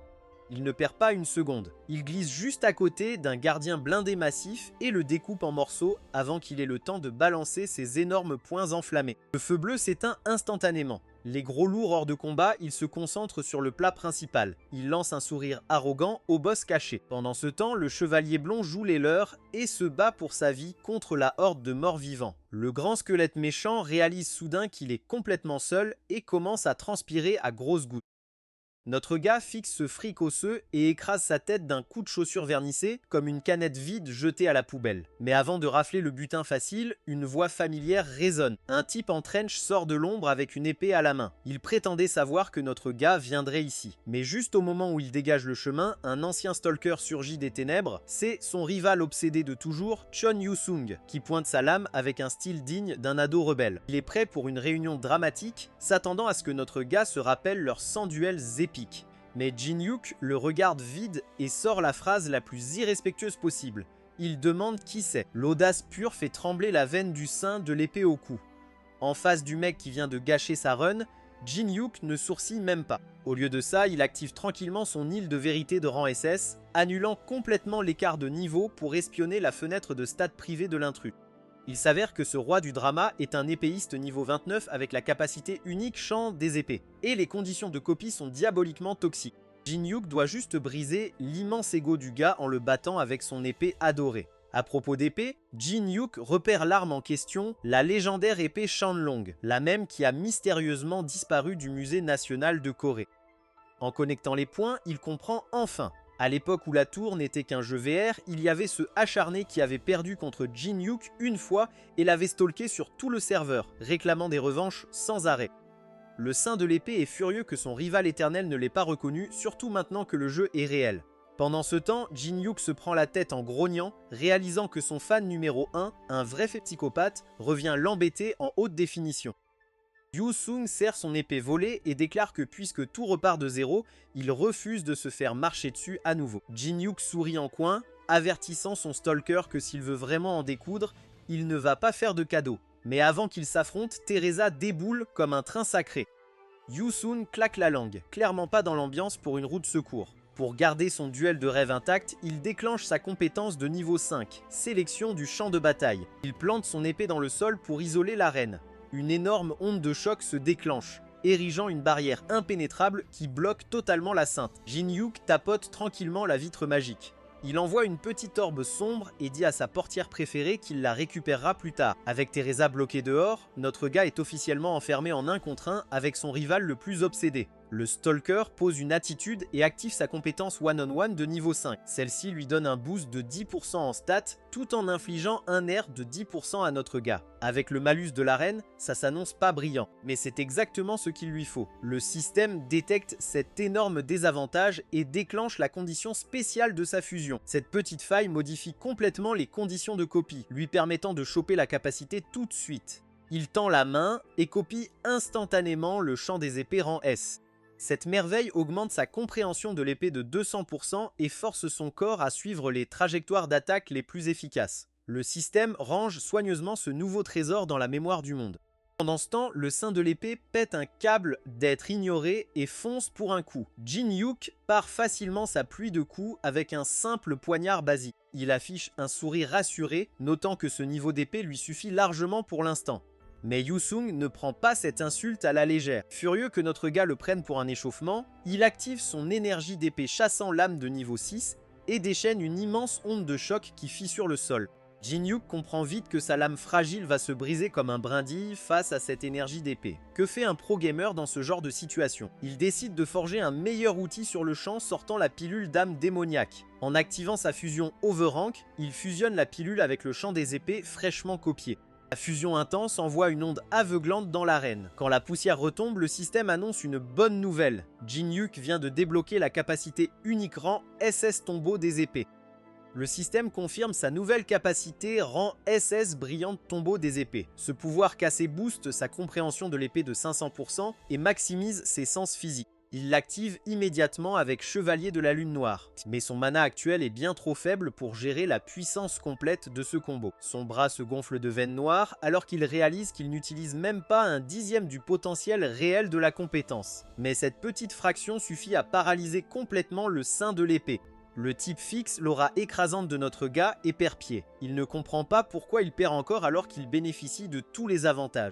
Il ne perd pas une seconde. Il glisse juste à côté d'un gardien blindé massif et le découpe en morceaux avant qu'il ait le temps de balancer ses énormes poings enflammés. Le feu bleu s'éteint instantanément. Les gros lourds hors de combat, il se concentre sur le plat principal. Il lance un sourire arrogant au boss caché. Pendant ce temps, le chevalier blond joue les leurs et se bat pour sa vie contre la horde de morts vivants. Le grand squelette méchant réalise soudain qu'il est complètement seul et commence à transpirer à grosses gouttes. Notre gars fixe ce fric osseux et écrase sa tête d'un coup de chaussure vernissée comme une canette vide jetée à la poubelle. Mais avant de rafler le butin facile, une voix familière résonne. Un type en trench sort de l'ombre avec une épée à la main. Il prétendait savoir que notre gars viendrait ici. Mais juste au moment où il dégage le chemin, un ancien stalker surgit des ténèbres. C'est son rival obsédé de toujours, Chon Yu-sung, qui pointe sa lame avec un style digne d'un ado rebelle. Il est prêt pour une réunion dramatique, s'attendant à ce que notre gars se rappelle leurs 100 duels épiques. Mais Jin-Hyuk le regarde vide et sort la phrase la plus irrespectueuse possible. Il demande qui c'est. L'audace pure fait trembler la veine du sein de l'épée au cou. En face du mec qui vient de gâcher sa run, Jin-Hyuk ne sourcille même pas. Au lieu de ça, il active tranquillement son île de vérité de rang SS, annulant complètement l'écart de niveau pour espionner la fenêtre de stats privée de l'intrus. Il s'avère que ce roi du drama est un épéiste niveau 29 avec la capacité unique champ des épées. Et les conditions de copie sont diaboliquement toxiques. Jin-Hyuk doit juste briser l'immense ego du gars en le battant avec son épée adorée. À propos d'épée, Jin-Hyuk repère l'arme en question, la légendaire épée Shanlong, la même qui a mystérieusement disparu du musée national de Corée. En connectant les points, il comprend enfin. À l'époque où la tour n'était qu'un jeu VR, il y avait ce acharné qui avait perdu contre Jin Hyuk une fois et l'avait stalké sur tout le serveur, réclamant des revanches sans arrêt. Le saint de l'épée est furieux que son rival éternel ne l'ait pas reconnu, surtout maintenant que le jeu est réel. Pendant ce temps, Jin Hyuk se prend la tête en grognant, réalisant que son fan numéro 1, un vrai psychopathe, revient l'embêter en haute définition. Yu Sung serre son épée volée et déclare que puisque tout repart de zéro, il refuse de se faire marcher dessus à nouveau. Jin Hyuk sourit en coin, avertissant son stalker que s'il veut vraiment en découdre, il ne va pas faire de cadeau. Mais avant qu'ils s'affrontent, Teresa déboule comme un train sacré. Yu Sung claque la langue, clairement pas dans l'ambiance pour une roue de secours. Pour garder son duel de rêve intact, il déclenche sa compétence de niveau 5, sélection du champ de bataille. Il plante son épée dans le sol pour isoler l'arène. Une énorme onde de choc se déclenche, érigeant une barrière impénétrable qui bloque totalement la sainte. Jin Hyuk tapote tranquillement la vitre magique. Il envoie une petite orbe sombre et dit à sa portière préférée qu'il la récupérera plus tard. Avec Teresa bloquée dehors, notre gars est officiellement enfermé en 1 contre 1 avec son rival le plus obsédé. Le Stalker pose une attitude et active sa compétence one-on-one de niveau 5. Celle-ci lui donne un boost de 10% en stats, tout en infligeant un nerf de 10% à notre gars. Avec le malus de l'arène, ça s'annonce pas brillant, mais c'est exactement ce qu'il lui faut. Le système détecte cet énorme désavantage et déclenche la condition spéciale de sa fusion. Cette petite faille modifie complètement les conditions de copie, lui permettant de choper la capacité tout de suite. Il tend la main et copie instantanément le champ des épées rang S. Cette merveille augmente sa compréhension de l'épée de 200% et force son corps à suivre les trajectoires d'attaque les plus efficaces. Le système range soigneusement ce nouveau trésor dans la mémoire du monde. Pendant ce temps, le saint de l'épée pète un câble d'être ignoré et fonce pour un coup. Jin Hyuk part facilement sa pluie de coups avec un simple poignard basique. Il affiche un sourire rassuré, notant que ce niveau d'épée lui suffit largement pour l'instant. Mais Yu Sung ne prend pas cette insulte à la légère. Furieux que notre gars le prenne pour un échauffement, il active son énergie d'épée chassant l'âme de niveau 6 et déchaîne une immense onde de choc qui fissure le sol. Jin Hyuk comprend vite que sa lame fragile va se briser comme un brindille face à cette énergie d'épée. Que fait un pro gamer dans ce genre de situation? Il décide de forger un meilleur outil sur le champ, sortant la pilule d'âme démoniaque. En activant sa fusion Overrank, il fusionne la pilule avec le champ des épées fraîchement copié. La fusion intense envoie une onde aveuglante dans l'arène. Quand la poussière retombe, le système annonce une bonne nouvelle. Jin Hyuk vient de débloquer la capacité unique rang SS Tombeau des épées. Le système confirme sa nouvelle capacité rang SS Brillante Tombeau des épées. Ce pouvoir cassé booste sa compréhension de l'épée de 500% et maximise ses sens physiques. Il l'active immédiatement avec Chevalier de la Lune Noire, mais son mana actuel est bien trop faible pour gérer la puissance complète de ce combo. Son bras se gonfle de veines noires alors qu'il réalise qu'il n'utilise même pas un dixième du potentiel réel de la compétence. Mais cette petite fraction suffit à paralyser complètement le saint de l'épée. Le type fixe, l'aura écrasante de notre gars, est perd pied. Il ne comprend pas pourquoi il perd encore alors qu'il bénéficie de tous les avantages.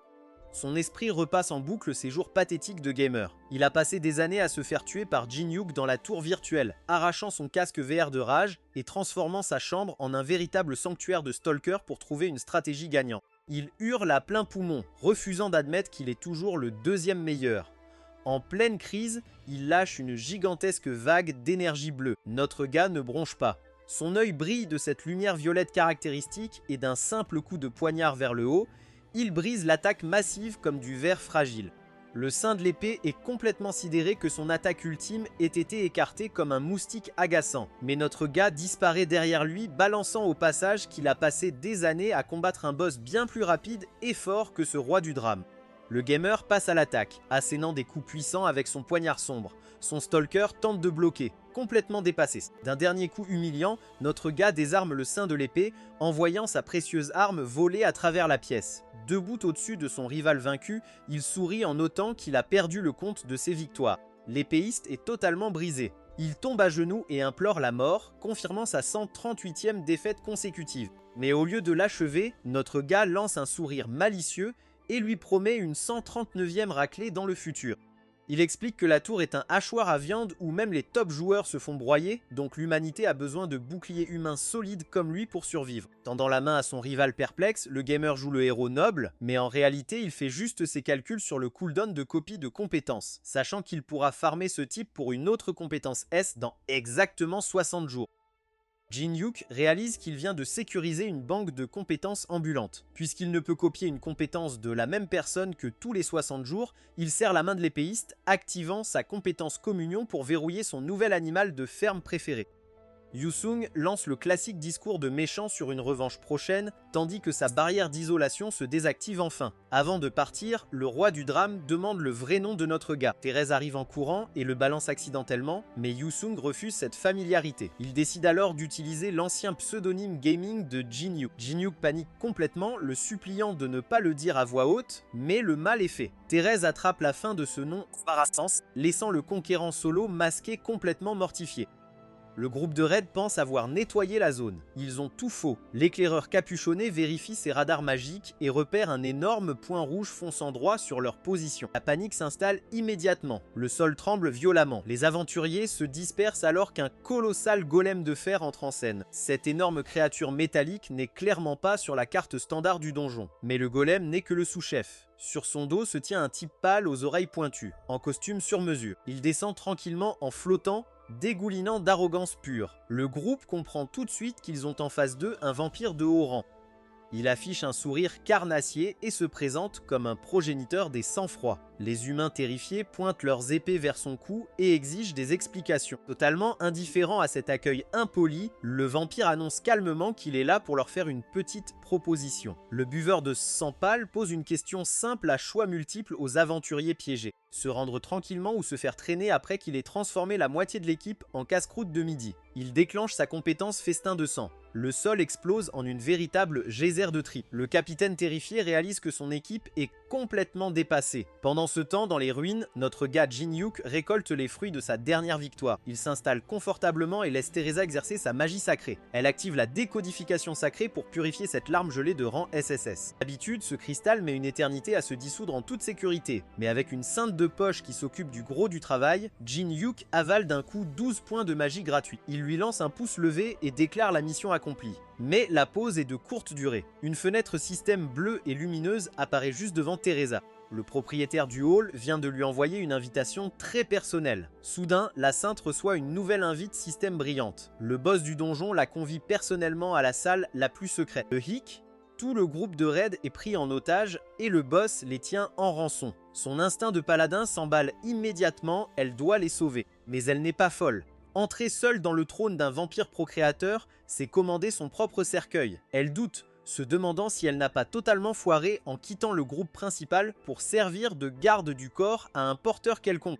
Son esprit repasse en boucle ses jours pathétiques de gamer. Il a passé des années à se faire tuer par Jin Hyuk dans la tour virtuelle, arrachant son casque VR de rage et transformant sa chambre en un véritable sanctuaire de stalker pour trouver une stratégie gagnante. Il hurle à plein poumon, refusant d'admettre qu'il est toujours le deuxième meilleur. En pleine crise, il lâche une gigantesque vague d'énergie bleue. Notre gars ne bronche pas. Son œil brille de cette lumière violette caractéristique et d'un simple coup de poignard vers le haut, il brise l'attaque massive comme du verre fragile. Le saint de l'épée est complètement sidéré que son attaque ultime ait été écartée comme un moustique agaçant. Mais notre gars disparaît derrière lui, balançant au passage qu'il a passé des années à combattre un boss bien plus rapide et fort que ce roi du drame. Le gamer passe à l'attaque, assénant des coups puissants avec son poignard sombre. Son stalker tente de bloquer, complètement dépassé. D'un dernier coup humiliant, notre gars désarme le saint de l'épée, envoyant sa précieuse arme voler à travers la pièce. Debout au-dessus de son rival vaincu, il sourit en notant qu'il a perdu le compte de ses victoires. L'épéiste est totalement brisé. Il tombe à genoux et implore la mort, confirmant sa 138e défaite consécutive. Mais au lieu de l'achever, notre gars lance un sourire malicieux et lui promet une 139e raclée dans le futur. Il explique que la tour est un hachoir à viande où même les top joueurs se font broyer, donc l'humanité a besoin de boucliers humains solides comme lui pour survivre. Tendant la main à son rival perplexe, le gamer joue le héros noble, mais en réalité il fait juste ses calculs sur le cooldown de copie de compétences, sachant qu'il pourra farmer ce type pour une autre compétence S dans exactement 60 jours. Jin-Hyuk réalise qu'il vient de sécuriser une banque de compétences ambulantes. Puisqu'il ne peut copier une compétence de la même personne que tous les 60 jours, il serre la main de l'épéiste, activant sa compétence communion pour verrouiller son nouvel animal de ferme préféré. Yu-Sung lance le classique discours de méchant sur une revanche prochaine, tandis que sa barrière d'isolation se désactive enfin. Avant de partir, le roi du drame demande le vrai nom de notre gars. Thérèse arrive en courant et le balance accidentellement, mais Yu-Sung refuse cette familiarité. Il décide alors d'utiliser l'ancien pseudonyme gaming de Jin-Hyuk. Jin-Hyuk panique complètement, le suppliant de ne pas le dire à voix haute, mais le mal est fait. Thérèse attrape la fin de ce nom embarrassant, laissant le conquérant solo masqué complètement mortifié. Le groupe de raid pense avoir nettoyé la zone. Ils ont tout faux. L'éclaireur capuchonné vérifie ses radars magiques et repère un énorme point rouge fonçant droit sur leur position. La panique s'installe immédiatement. Le sol tremble violemment. Les aventuriers se dispersent alors qu'un colossal golem de fer entre en scène. Cette énorme créature métallique n'est clairement pas sur la carte standard du donjon. Mais le golem n'est que le sous-chef. Sur son dos se tient un type pâle aux oreilles pointues, en costume sur mesure. Il descend tranquillement en flottant, dégoulinant d'arrogance pure. Le groupe comprend tout de suite qu'ils ont en face d'eux un vampire de haut rang. Il affiche un sourire carnassier et se présente comme un progéniteur des sang-froids. Les humains terrifiés pointent leurs épées vers son cou et exigent des explications. Totalement indifférent à cet accueil impoli, le vampire annonce calmement qu'il est là pour leur faire une petite proposition. Le buveur de sang pâle pose une question simple à choix multiples aux aventuriers piégés. Se rendre tranquillement ou se faire traîner après qu'il ait transformé la moitié de l'équipe en casse-croûte de midi. Il déclenche sa compétence festin de sang. Le sol explose en une véritable geyser de tripes. Le capitaine terrifié réalise que son équipe est complètement dépassée. Pendant ce temps, dans les ruines, notre gars Jin-Hyuk récolte les fruits de sa dernière victoire. Il s'installe confortablement et laisse Theresa exercer sa magie sacrée. Elle active la décodification sacrée pour purifier cette larme gelée de rang SSS. D'habitude, ce cristal met une éternité à se dissoudre en toute sécurité. Mais avec une sainte de poche qui s'occupe du gros du travail, Jin-Hyuk avale d'un coup 12 points de magie gratuits. Il lui lance un pouce levé et déclare la mission accomplie. Mais la pause est de courte durée. Une fenêtre système bleue et lumineuse apparaît juste devant Theresa. Le propriétaire du hall vient de lui envoyer une invitation très personnelle. Soudain, la sainte reçoit une nouvelle invite système brillante. Le boss du donjon la convie personnellement à la salle la plus secrète. Le hic, tout le groupe de raid est pris en otage et le boss les tient en rançon. Son instinct de paladin s'emballe immédiatement, elle doit les sauver. Mais elle n'est pas folle. Entrer seule dans le trône d'un vampire procréateur, c'est commander son propre cercueil. Elle doute, se demandant si elle n'a pas totalement foiré en quittant le groupe principal pour servir de garde du corps à un porteur quelconque.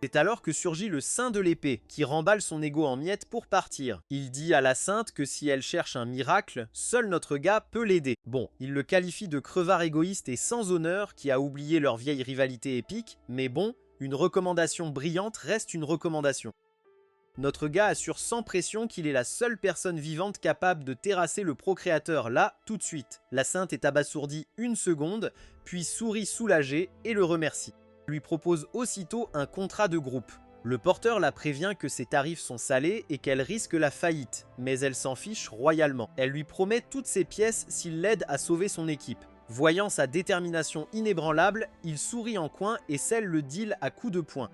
C'est alors que surgit le saint de l'épée, qui remballe son ego en miettes pour partir. Il dit à la sainte que si elle cherche un miracle, seul notre gars peut l'aider. Bon, il le qualifie de crevard égoïste et sans honneur qui a oublié leur vieille rivalité épique, mais bon, une recommandation brillante reste une recommandation. Notre gars assure sans pression qu'il est la seule personne vivante capable de terrasser le procréateur là, tout de suite. La sainte est abasourdie une seconde, puis sourit soulagée et le remercie. Lui propose aussitôt un contrat de groupe. Le porteur la prévient que ses tarifs sont salés et qu'elle risque la faillite, mais elle s'en fiche royalement. Elle lui promet toutes ses pièces s'il l'aide à sauver son équipe. Voyant sa détermination inébranlable, il sourit en coin et scelle le deal à coups de poing.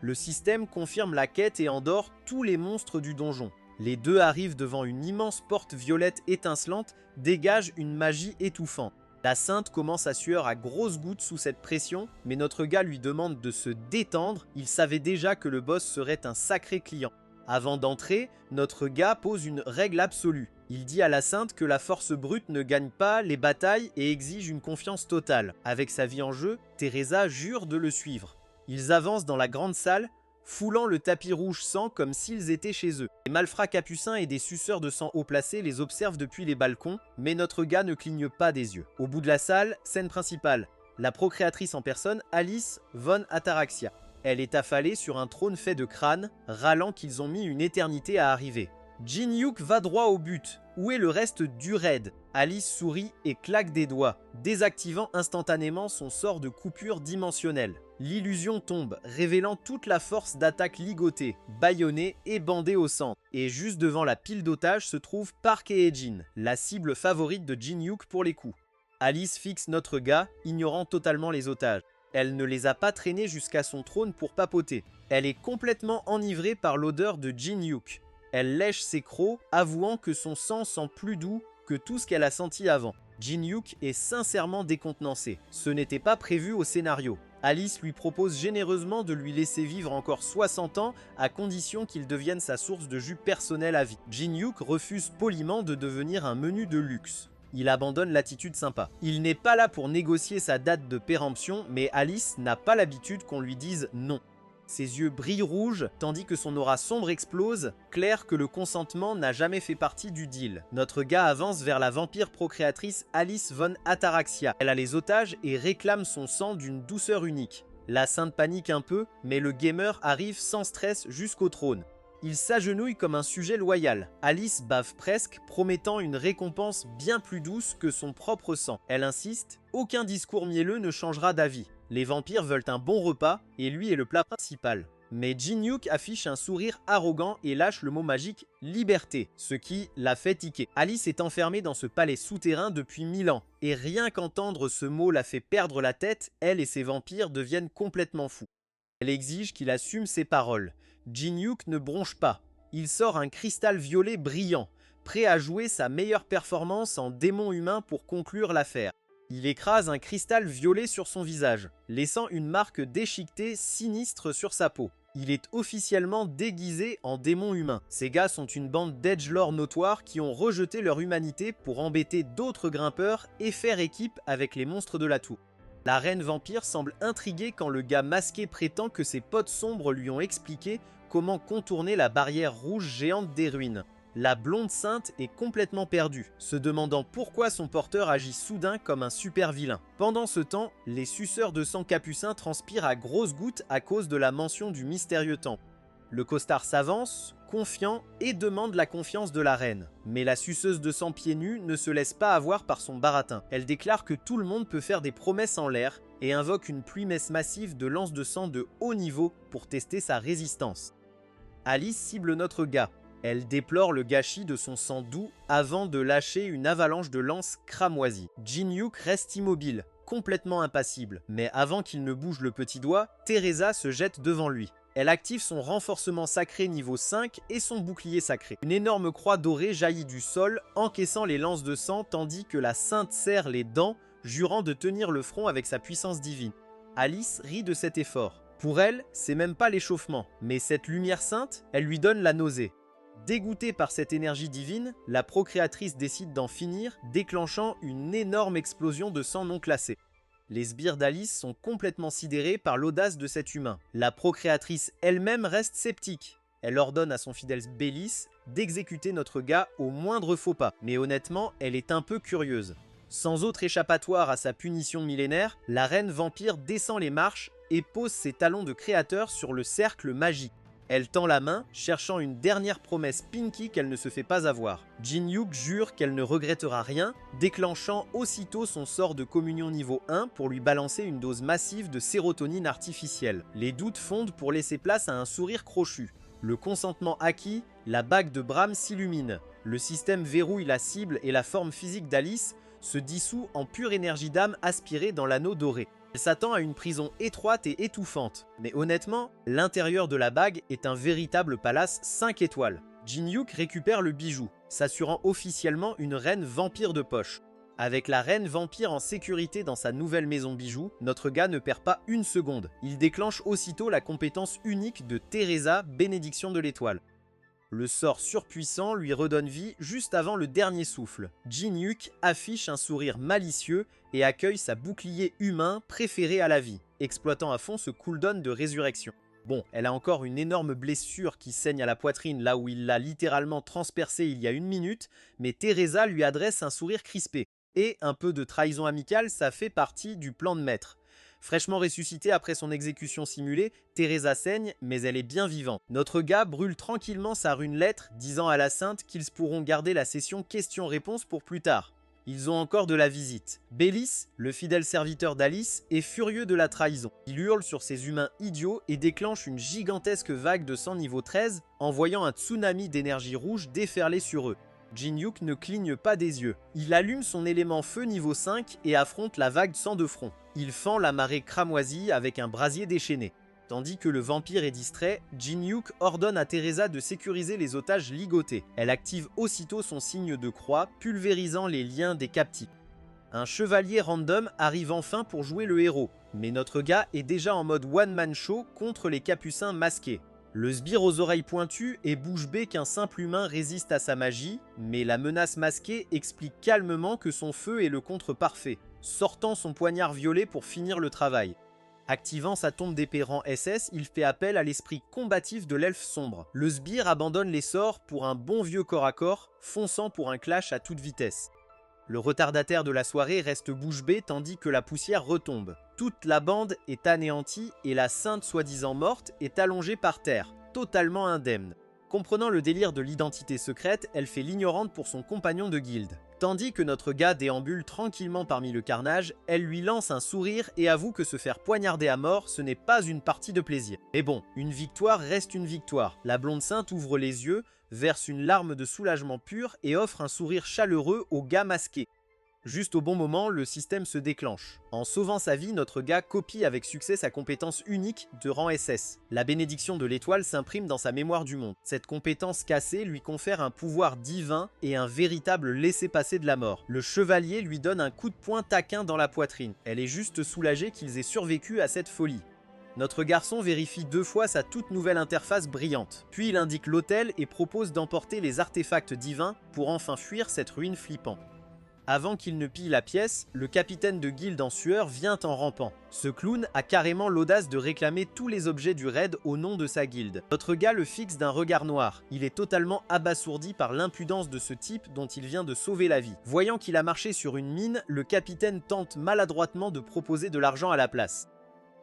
Le système confirme la quête et endort tous les monstres du donjon. Les deux arrivent devant une immense porte violette étincelante, dégagent une magie étouffante. La sainte commence à sueur à grosses gouttes sous cette pression, mais notre gars lui demande de se détendre, il savait déjà que le boss serait un sacré client. Avant d'entrer, notre gars pose une règle absolue. Il dit à la sainte que la force brute ne gagne pas les batailles et exige une confiance totale. Avec sa vie en jeu, Theresa jure de le suivre. Ils avancent dans la grande salle, foulant le tapis rouge sang comme s'ils étaient chez eux. Les malfrats capucins et des suceurs de sang haut placés les observent depuis les balcons, mais notre gars ne cligne pas des yeux. Au bout de la salle, scène principale, la procréatrice en personne, Alice von Ataraxia. Elle est affalée sur un trône fait de crânes, râlant qu'ils ont mis une éternité à arriver. Jin-Hyuk va droit au but. Où est le reste du raid? Alice sourit et claque des doigts, désactivant instantanément son sort de coupure dimensionnelle. L'illusion tombe, révélant toute la force d'attaque ligotée, bâillonnée et bandée au centre. Et juste devant la pile d'otages se trouvent Park et Jin, la cible favorite de Jin-Hyuk pour les coups. Alice fixe notre gars, ignorant totalement les otages. Elle ne les a pas traînés jusqu'à son trône pour papoter. Elle est complètement enivrée par l'odeur de Jin-Hyuk. Elle lèche ses crocs, avouant que son sang sent plus doux que tout ce qu'elle a senti avant. Jin-Hyuk est sincèrement décontenancé. Ce n'était pas prévu au scénario. Alice lui propose généreusement de lui laisser vivre encore 60 ans à condition qu'il devienne sa source de jus personnel à vie. Jin-Hyuk refuse poliment de devenir un menu de luxe. Il abandonne l'attitude sympa. Il n'est pas là pour négocier sa date de péremption, mais Alice n'a pas l'habitude qu'on lui dise non. Ses yeux brillent rouges, tandis que son aura sombre explose, clair que le consentement n'a jamais fait partie du deal. Notre gars avance vers la vampire procréatrice Alice von Ataraxia. Elle a les otages et réclame son sang d'une douceur unique. La sainte panique un peu, mais le gamer arrive sans stress jusqu'au trône. Il s'agenouille comme un sujet loyal. Alice bave presque, promettant une récompense bien plus douce que son propre sang. Elle insiste, aucun discours mielleux ne changera d'avis. Les vampires veulent un bon repas, et lui est le plat principal. Mais Jin-Hyuk affiche un sourire arrogant et lâche le mot magique « liberté », ce qui la fait tiquer. Alice est enfermée dans ce palais souterrain depuis 1000 ans, et rien qu'entendre ce mot la fait perdre la tête, elle et ses vampires deviennent complètement fous. Elle exige qu'il assume ses paroles. Jin-Hyuk ne bronche pas. Il sort un cristal violet brillant, prêt à jouer sa meilleure performance en démon humain pour conclure l'affaire. Il écrase un cristal violet sur son visage, laissant une marque déchiquetée sinistre sur sa peau. Il est officiellement déguisé en démon humain. Ces gars sont une bande d'edgelords notoires qui ont rejeté leur humanité pour embêter d'autres grimpeurs et faire équipe avec les monstres de la tour. La reine vampire semble intriguée quand le gars masqué prétend que ses potes sombres lui ont expliqué comment contourner la barrière rouge géante des ruines. La blonde sainte est complètement perdue, se demandant pourquoi son porteur agit soudain comme un super vilain. Pendant ce temps, les suceurs de sang capucins transpirent à grosses gouttes à cause de la mention du mystérieux temple. Le costard s'avance, confiant, et demande la confiance de la reine. Mais la suceuse de sang pieds nus ne se laisse pas avoir par son baratin. Elle déclare que tout le monde peut faire des promesses en l'air et invoque une pluie-messe massive de lances de sang de haut niveau pour tester sa résistance. Alice cible notre gars. Elle déplore le gâchis de son sang doux avant de lâcher une avalanche de lances cramoisies. Jin-Hyuk reste immobile, complètement impassible. Mais avant qu'il ne bouge le petit doigt, Teresa se jette devant lui. Elle active son renforcement sacré niveau 5 et son bouclier sacré. Une énorme croix dorée jaillit du sol, encaissant les lances de sang tandis que la sainte serre les dents, jurant de tenir le front avec sa puissance divine. Alice rit de cet effort. Pour elle, c'est même pas l'échauffement, mais cette lumière sainte, elle lui donne la nausée. Dégoûtée par cette énergie divine, la procréatrice décide d'en finir, déclenchant une énorme explosion de sang non classé. Les sbires d'Alice sont complètement sidérés par l'audace de cet humain. La procréatrice elle-même reste sceptique. Elle ordonne à son fidèle Bélis d'exécuter notre gars au moindre faux pas. Mais honnêtement, elle est un peu curieuse. Sans autre échappatoire à sa punition millénaire, la reine vampire descend les marches et pose ses talons de créateur sur le cercle magique. Elle tend la main, cherchant une dernière promesse Pinky qu'elle ne se fait pas avoir. Jin-Hyuk jure qu'elle ne regrettera rien, déclenchant aussitôt son sort de communion niveau 1 pour lui balancer une dose massive de sérotonine artificielle. Les doutes fondent pour laisser place à un sourire crochu. Le consentement acquis, la bague de Bram s'illumine. Le système verrouille la cible et la forme physique d'Alice se dissout en pure énergie d'âme aspirée dans l'anneau doré. Elle s'attend à une prison étroite et étouffante. Mais honnêtement, l'intérieur de la bague est un véritable palace 5 étoiles. Jin-Hyuk récupère le bijou, s'assurant officiellement une reine vampire de poche. Avec la reine vampire en sécurité dans sa nouvelle maison bijou, notre gars ne perd pas une seconde. Il déclenche aussitôt la compétence unique de Teresa, bénédiction de l'étoile. Le sort surpuissant lui redonne vie juste avant le dernier souffle. Jin-Hyuk affiche un sourire malicieux et accueille sa bouclier humain préféré à la vie, exploitant à fond ce cooldown de résurrection. Bon, elle a encore une énorme blessure qui saigne à la poitrine là où il l'a littéralement transpercée il y a 1 minute, mais Teresa lui adresse un sourire crispé. Et un peu de trahison amicale, ça fait partie du plan de maître. Fraîchement ressuscitée après son exécution simulée, Teresa saigne, mais elle est bien vivante. Notre gars brûle tranquillement sa rune lettre, disant à la sainte qu'ils pourront garder la session questions-réponses pour plus tard. Ils ont encore de la visite. Bellis, le fidèle serviteur d'Alice, est furieux de la trahison. Il hurle sur ces humains idiots et déclenche une gigantesque vague de sang niveau 13, envoyant un tsunami d'énergie rouge déferler sur eux. Jin-Hyuk ne cligne pas des yeux. Il allume son élément feu niveau 5 et affronte la vague de sang de front. Il fend la marée cramoisie avec un brasier déchaîné. Tandis que le vampire est distrait, Jin-Hyuk ordonne à Teresa de sécuriser les otages ligotés. Elle active aussitôt son signe de croix, pulvérisant les liens des captifs. Un chevalier random arrive enfin pour jouer le héros, mais notre gars est déjà en mode one-man show contre les capucins masqués. Le sbire aux oreilles pointues est bouche bée qu'un simple humain résiste à sa magie, mais la menace masquée explique calmement que son feu est le contre parfait, sortant son poignard violet pour finir le travail. Activant sa tombe d'épée rang SS, il fait appel à l'esprit combatif de l'elfe sombre. Le sbire abandonne les sorts pour un bon vieux corps à corps, fonçant pour un clash à toute vitesse. Le retardataire de la soirée reste bouche bée tandis que la poussière retombe. Toute la bande est anéantie et la sainte soi-disant morte est allongée par terre, totalement indemne. Comprenant le délire de l'identité secrète, elle fait l'ignorante pour son compagnon de guilde. Tandis que notre gars déambule tranquillement parmi le carnage, elle lui lance un sourire et avoue que se faire poignarder à mort, ce n'est pas une partie de plaisir. Mais bon, une victoire reste une victoire. La blonde sainte ouvre les yeux, verse une larme de soulagement pur et offre un sourire chaleureux au gars masqué. Juste au bon moment, le système se déclenche. En sauvant sa vie, notre gars copie avec succès sa compétence unique de rang SS. La bénédiction de l'étoile s'imprime dans sa mémoire du monde. Cette compétence cassée lui confère un pouvoir divin et un véritable laissez-passer de la mort. Le chevalier lui donne un coup de poing taquin dans la poitrine. Elle est juste soulagée qu'ils aient survécu à cette folie. Notre garçon vérifie 2 fois sa toute nouvelle interface brillante. Puis il indique l'hôtel et propose d'emporter les artefacts divins pour enfin fuir cette ruine flippante. Avant qu'il ne pille la pièce, le capitaine de guilde en sueur vient en rampant. Ce clown a carrément l'audace de réclamer tous les objets du raid au nom de sa guilde. Notre gars le fixe d'un regard noir. Il est totalement abasourdi par l'impudence de ce type dont il vient de sauver la vie. Voyant qu'il a marché sur une mine, le capitaine tente maladroitement de proposer de l'argent à la place.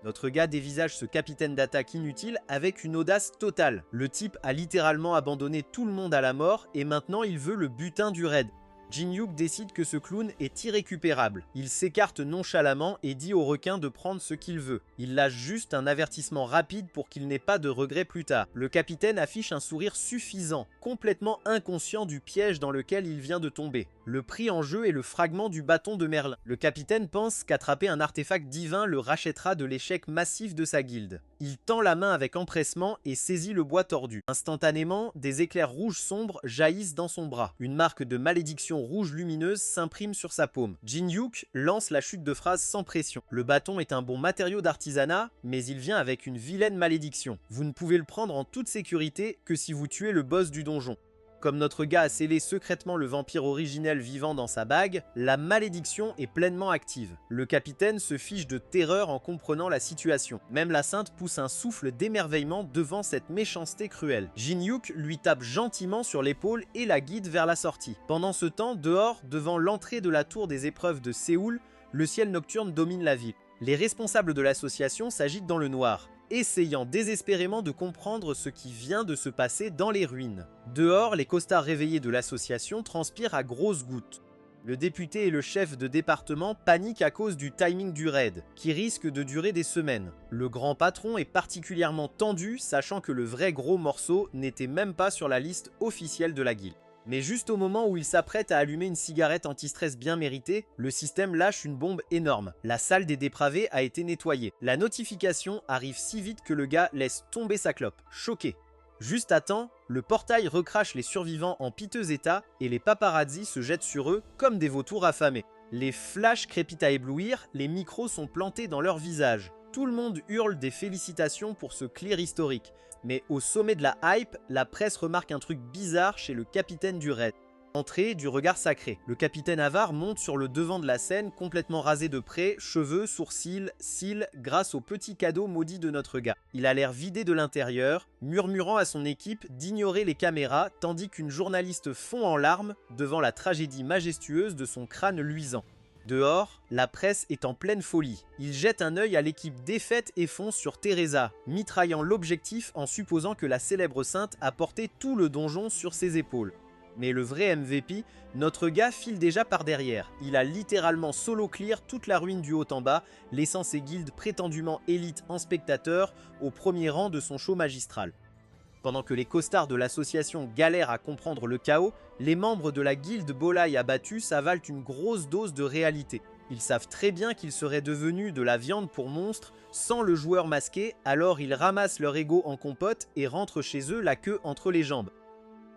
Notre gars dévisage ce capitaine d'attaque inutile avec une audace totale. Le type a littéralement abandonné tout le monde à la mort et maintenant il veut le butin du raid. Jin-Hyuk décide que ce clown est irrécupérable. Il s'écarte nonchalamment et dit au requin de prendre ce qu'il veut. Il lâche juste un avertissement rapide pour qu'il n'ait pas de regrets plus tard. Le capitaine affiche un sourire suffisant, complètement inconscient du piège dans lequel il vient de tomber. Le prix en jeu est le fragment du bâton de Merlin. Le capitaine pense qu'attraper un artefact divin le rachètera de l'échec massif de sa guilde. Il tend la main avec empressement et saisit le bois tordu. Instantanément, des éclairs rouges sombres jaillissent dans son bras. Une marque de malédiction rouge lumineuse s'imprime sur sa paume. Jin-Hyuk lance la chute de phrase sans pression. Le bâton est un bon matériau d'artisanat, mais il vient avec une vilaine malédiction. Vous ne pouvez le prendre en toute sécurité que si vous tuez le boss du donjon. Comme notre gars a scellé secrètement le vampire originel vivant dans sa bague, la malédiction est pleinement active. Le capitaine se fiche de terreur en comprenant la situation. Même la sainte pousse un souffle d'émerveillement devant cette méchanceté cruelle. Jin-Hyuk lui tape gentiment sur l'épaule et la guide vers la sortie. Pendant ce temps, dehors, devant l'entrée de la tour des épreuves de Séoul, le ciel nocturne domine la ville. Les responsables de l'association s'agitent dans le noir, essayant désespérément de comprendre ce qui vient de se passer dans les ruines. Dehors, les costards réveillés de l'association transpirent à grosses gouttes. Le député et le chef de département paniquent à cause du timing du raid, qui risque de durer des semaines. Le grand patron est particulièrement tendu, sachant que le vrai gros morceau n'était même pas sur la liste officielle de la guilde. Mais juste au moment où il s'apprête à allumer une cigarette anti-stress bien méritée, le système lâche une bombe énorme. La salle des dépravés a été nettoyée. La notification arrive si vite que le gars laisse tomber sa clope, choqué. Juste à temps, le portail recrache les survivants en piteux état et les paparazzis se jettent sur eux comme des vautours affamés. Les flashs crépitent à éblouir, les micros sont plantés dans leurs visages. Tout le monde hurle des félicitations pour ce clear historique. Mais au sommet de la hype, la presse remarque un truc bizarre chez le capitaine du raid. Entrée du regard sacré. Le capitaine avare monte sur le devant de la scène, complètement rasé de près, cheveux, sourcils, cils, grâce au petit cadeau maudit de notre gars. Il a l'air vidé de l'intérieur, murmurant à son équipe d'ignorer les caméras, tandis qu'une journaliste fond en larmes devant la tragédie majestueuse de son crâne luisant. Dehors, la presse est en pleine folie. Ils jettent un œil à l'équipe défaite et foncent sur Teresa, mitraillant l'objectif en supposant que la célèbre sainte a porté tout le donjon sur ses épaules. Mais le vrai MVP, notre gars file déjà par derrière. Il a littéralement solo clear toute la ruine du haut en bas, laissant ses guildes prétendument élites en spectateurs au premier rang de son show magistral. Pendant que les costards de l'association galèrent à comprendre le chaos, les membres de la guilde Bolai abattus s'avalent une grosse dose de réalité. Ils savent très bien qu'ils seraient devenus de la viande pour monstres sans le joueur masqué, alors ils ramassent leur ego en compote et rentrent chez eux la queue entre les jambes.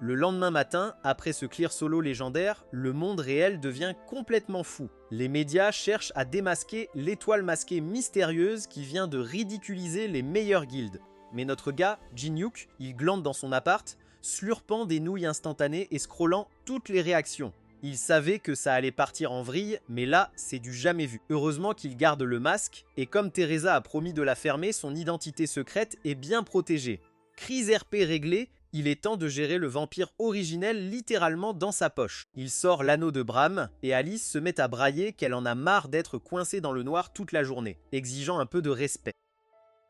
Le lendemain matin, après ce clear solo légendaire, le monde réel devient complètement fou. Les médias cherchent à démasquer l'étoile masquée mystérieuse qui vient de ridiculiser les meilleures guildes. Mais notre gars, Jinhyuk, il glande dans son appart, slurpant des nouilles instantanées et scrollant toutes les réactions. Il savait que ça allait partir en vrille, mais là, c'est du jamais vu. Heureusement qu'il garde le masque, et comme Teresa a promis de la fermer, son identité secrète est bien protégée. Crise RP réglée, il est temps de gérer le vampire originel littéralement dans sa poche. Il sort l'anneau de Bram, et Alice se met à brailler qu'elle en a marre d'être coincée dans le noir toute la journée, exigeant un peu de respect.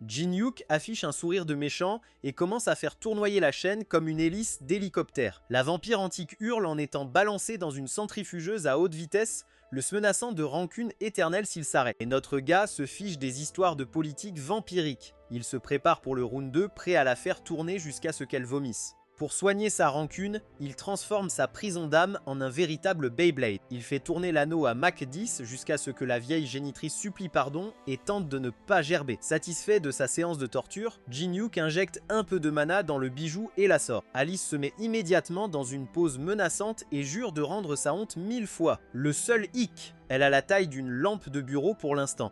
Jinhyuk affiche un sourire de méchant et commence à faire tournoyer la chaîne comme une hélice d'hélicoptère. La vampire antique hurle en étant balancée dans une centrifugeuse à haute vitesse, le menaçant de rancune éternelle s'il s'arrête. Et notre gars se fiche des histoires de politique vampirique. Il se prépare pour le round 2, prêt à la faire tourner jusqu'à ce qu'elle vomisse. Pour soigner sa rancune, il transforme sa prison d'âme en un véritable Beyblade. Il fait tourner l'anneau à Mach 10 jusqu'à ce que la vieille génitrice supplie pardon et tente de ne pas gerber. Satisfait de sa séance de torture, Jinhyuk injecte un peu de mana dans le bijou et la sort. Alice se met immédiatement dans une pose menaçante et jure de rendre sa honte 1000 fois. Le seul hic, elle a la taille d'une lampe de bureau pour l'instant.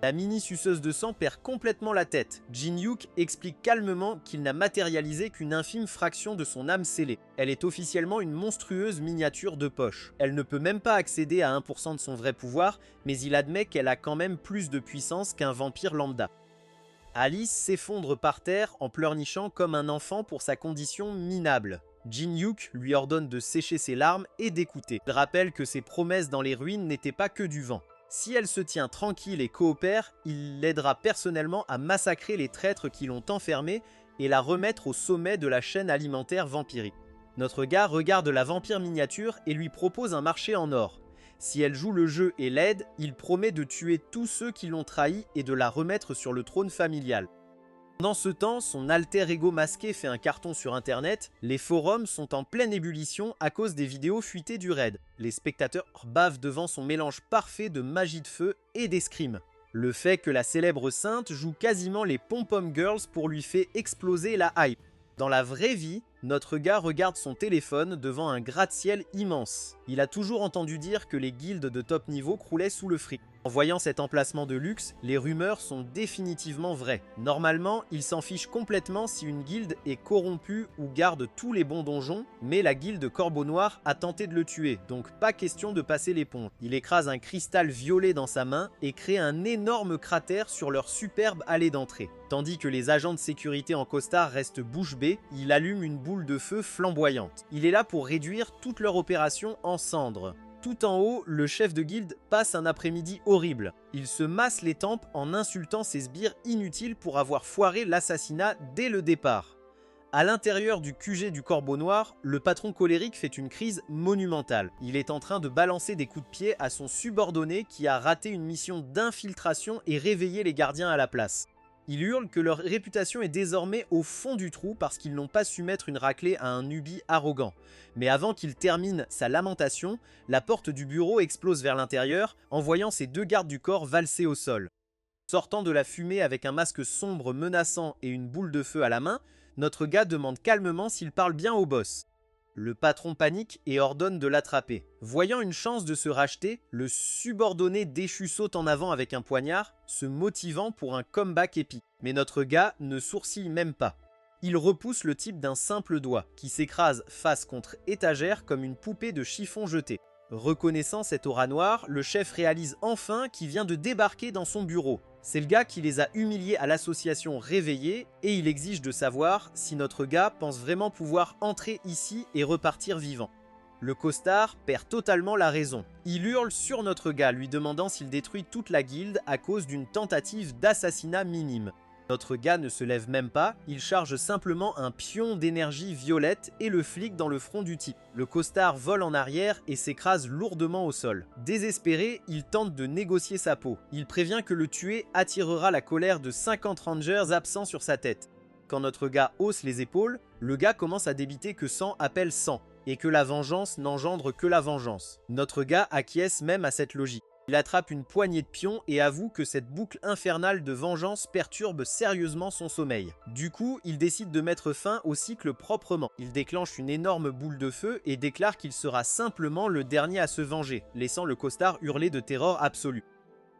La mini suceuse de sang perd complètement la tête. Jinhyuk explique calmement qu'il n'a matérialisé qu'une infime fraction de son âme scellée. Elle est officiellement une monstrueuse miniature de poche. Elle ne peut même pas accéder à 1% de son vrai pouvoir, mais il admet qu'elle a quand même plus de puissance qu'un vampire lambda. Alice s'effondre par terre en pleurnichant comme un enfant pour sa condition minable. Jinhyuk lui ordonne de sécher ses larmes et d'écouter. Il rappelle que ses promesses dans les ruines n'étaient pas que du vent. Si elle se tient tranquille et coopère, il l'aidera personnellement à massacrer les traîtres qui l'ont enfermée et la remettre au sommet de la chaîne alimentaire vampirique. Notre gars regarde la vampire miniature et lui propose un marché en or. Si elle joue le jeu et l'aide, il promet de tuer tous ceux qui l'ont trahi et de la remettre sur le trône familial. Pendant ce temps, son alter ego masqué fait un carton sur internet, les forums sont en pleine ébullition à cause des vidéos fuitées du raid. Les spectateurs bavent devant son mélange parfait de magie de feu et d'escrime. Le fait que la célèbre sainte joue quasiment les pom-pom girls pour lui fait exploser la hype. Dans la vraie vie, notre gars regarde son téléphone devant un gratte-ciel immense. Il a toujours entendu dire que les guildes de top niveau croulaient sous le fric. En voyant cet emplacement de luxe, les rumeurs sont définitivement vraies. Normalement, il s'en fiche complètement si une guilde est corrompue ou garde tous les bons donjons, mais la guilde Corbeau Noir a tenté de le tuer, donc pas question de passer l'éponge. Il écrase un cristal violet dans sa main et crée un énorme cratère sur leur superbe allée d'entrée. Tandis que les agents de sécurité en costard restent bouche bée, il allume une boule de feu flamboyante. Il est là pour réduire toute leur opération en cendres. Tout en haut, le chef de guilde passe un après-midi horrible. Il se masse les tempes en insultant ses sbires inutiles pour avoir foiré l'assassinat dès le départ. À l'intérieur du QG du Corbeau Noir, le patron colérique fait une crise monumentale. Il est en train de balancer des coups de pied à son subordonné qui a raté une mission d'infiltration et réveillé les gardiens à la place. Il hurle que leur réputation est désormais au fond du trou parce qu'ils n'ont pas su mettre une raclée à un nubie arrogant. Mais avant qu'il termine sa lamentation, la porte du bureau explose vers l'intérieur, envoyant ses deux gardes du corps valser au sol. Sortant de la fumée avec un masque sombre menaçant et une boule de feu à la main, notre gars demande calmement s'il parle bien au boss. Le patron panique et ordonne de l'attraper. Voyant une chance de se racheter, le subordonné déchu saute en avant avec un poignard, se motivant pour un comeback épique. Mais notre gars ne sourcille même pas. Il repousse le type d'un simple doigt, qui s'écrase face contre étagère comme une poupée de chiffon jetée. Reconnaissant cette aura noire, le chef réalise enfin qu'il vient de débarquer dans son bureau. C'est le gars qui les a humiliés à l'association réveillée et il exige de savoir si notre gars pense vraiment pouvoir entrer ici et repartir vivant. Le costard perd totalement la raison. Il hurle sur notre gars, lui demandant s'il détruit toute la guilde à cause d'une tentative d'assassinat minime. Notre gars ne se lève même pas, il charge simplement un pion d'énergie violette et le flic dans le front du type. Le costard vole en arrière et s'écrase lourdement au sol. Désespéré, il tente de négocier sa peau. Il prévient que le tuer attirera la colère de 50 rangers absents sur sa tête. Quand notre gars hausse les épaules, le gars commence à débiter que 100 appelle 100 et que la vengeance n'engendre que la vengeance. Notre gars acquiesce même à cette logique. Il attrape une poignée de pions et avoue que cette boucle infernale de vengeance perturbe sérieusement son sommeil. Du coup, il décide de mettre fin au cycle proprement. Il déclenche une énorme boule de feu et déclare qu'il sera simplement le dernier à se venger, laissant le costard hurler de terreur absolue.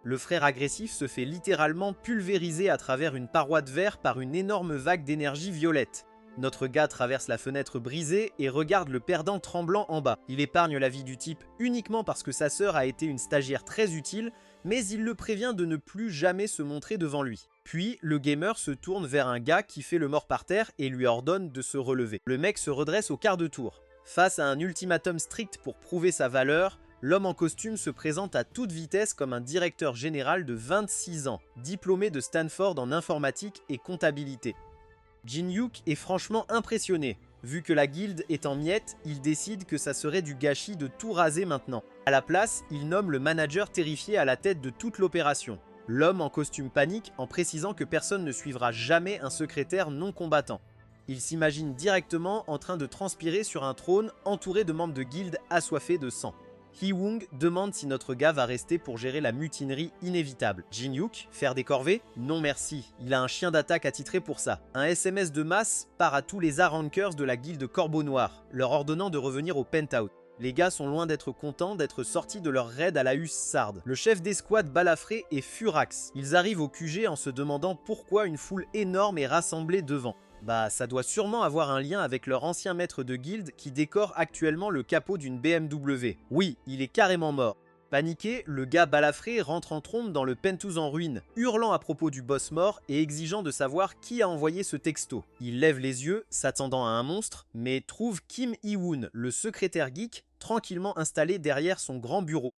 Le frère agressif se fait littéralement pulvériser à travers une paroi de verre par une énorme vague d'énergie violette. Notre gars traverse la fenêtre brisée et regarde le perdant tremblant en bas. Il épargne la vie du type uniquement parce que sa sœur a été une stagiaire très utile, mais il le prévient de ne plus jamais se montrer devant lui. Puis, le gamer se tourne vers un gars qui fait le mort par terre et lui ordonne de se relever. Le mec se redresse au quart de tour. Face à un ultimatum strict pour prouver sa valeur, l'homme en costume se présente à toute vitesse comme un directeur général de 26 ans, diplômé de Stanford en informatique et comptabilité. Jin-Hyuk est franchement impressionné. Vu que la guilde est en miettes, il décide que ça serait du gâchis de tout raser maintenant. À la place, il nomme le manager terrifié à la tête de toute l'opération. L'homme en costume panique en précisant que personne ne suivra jamais un secrétaire non combattant. Il s'imagine directement en train de transpirer sur un trône entouré de membres de guilde assoiffés de sang. Hee-Woong demande si notre gars va rester pour gérer la mutinerie inévitable. Jin-Hyuk, faire des corvées? Non merci, il a un chien d'attaque attitré pour ça. Un SMS de masse part à tous les A-Rankers de la guilde Corbeau Noir, leur ordonnant de revenir au Penthouse. Les gars sont loin d'être contents d'être sortis de leur raid à la Husse Sarde. Le chef d'escouade balafré est furax. Ils arrivent au QG en se demandant pourquoi une foule énorme est rassemblée devant. Bah ça doit sûrement avoir un lien avec leur ancien maître de guilde qui décore actuellement le capot d'une BMW. Oui, il est carrément mort. Paniqué, le gars balafré rentre en trombe dans le Penthouse en ruine, hurlant à propos du boss mort et exigeant de savoir qui a envoyé ce texto. Il lève les yeux, s'attendant à un monstre, mais trouve Kim Hee-Woon, le secrétaire geek, tranquillement installé derrière son grand bureau.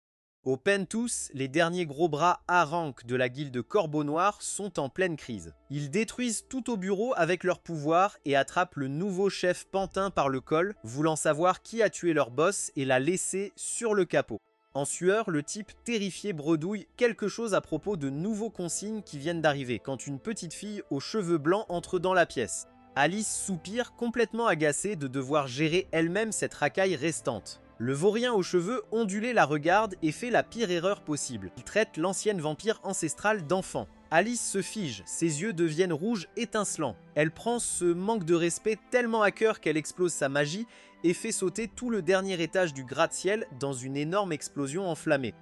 Au Penthouse, les derniers gros bras A-Rank de la guilde Corbeau Noir sont en pleine crise. Ils détruisent tout au bureau avec leur pouvoir et attrapent le nouveau chef Pantin par le col, voulant savoir qui a tué leur boss et l'a laissé sur le capot. En sueur, le type terrifié bredouille quelque chose à propos de nouveaux consignes qui viennent d'arriver quand une petite fille aux cheveux blancs entre dans la pièce. Alice soupire, complètement agacée de devoir gérer elle-même cette racaille restante. Le vaurien aux cheveux ondulés la regarde et fait la pire erreur possible. Il traite l'ancienne vampire ancestrale d'enfant. Alice se fige, ses yeux deviennent rouges étincelants. Elle prend ce manque de respect tellement à cœur qu'elle explose sa magie et fait sauter tout le dernier étage du gratte-ciel dans une énorme explosion enflammée.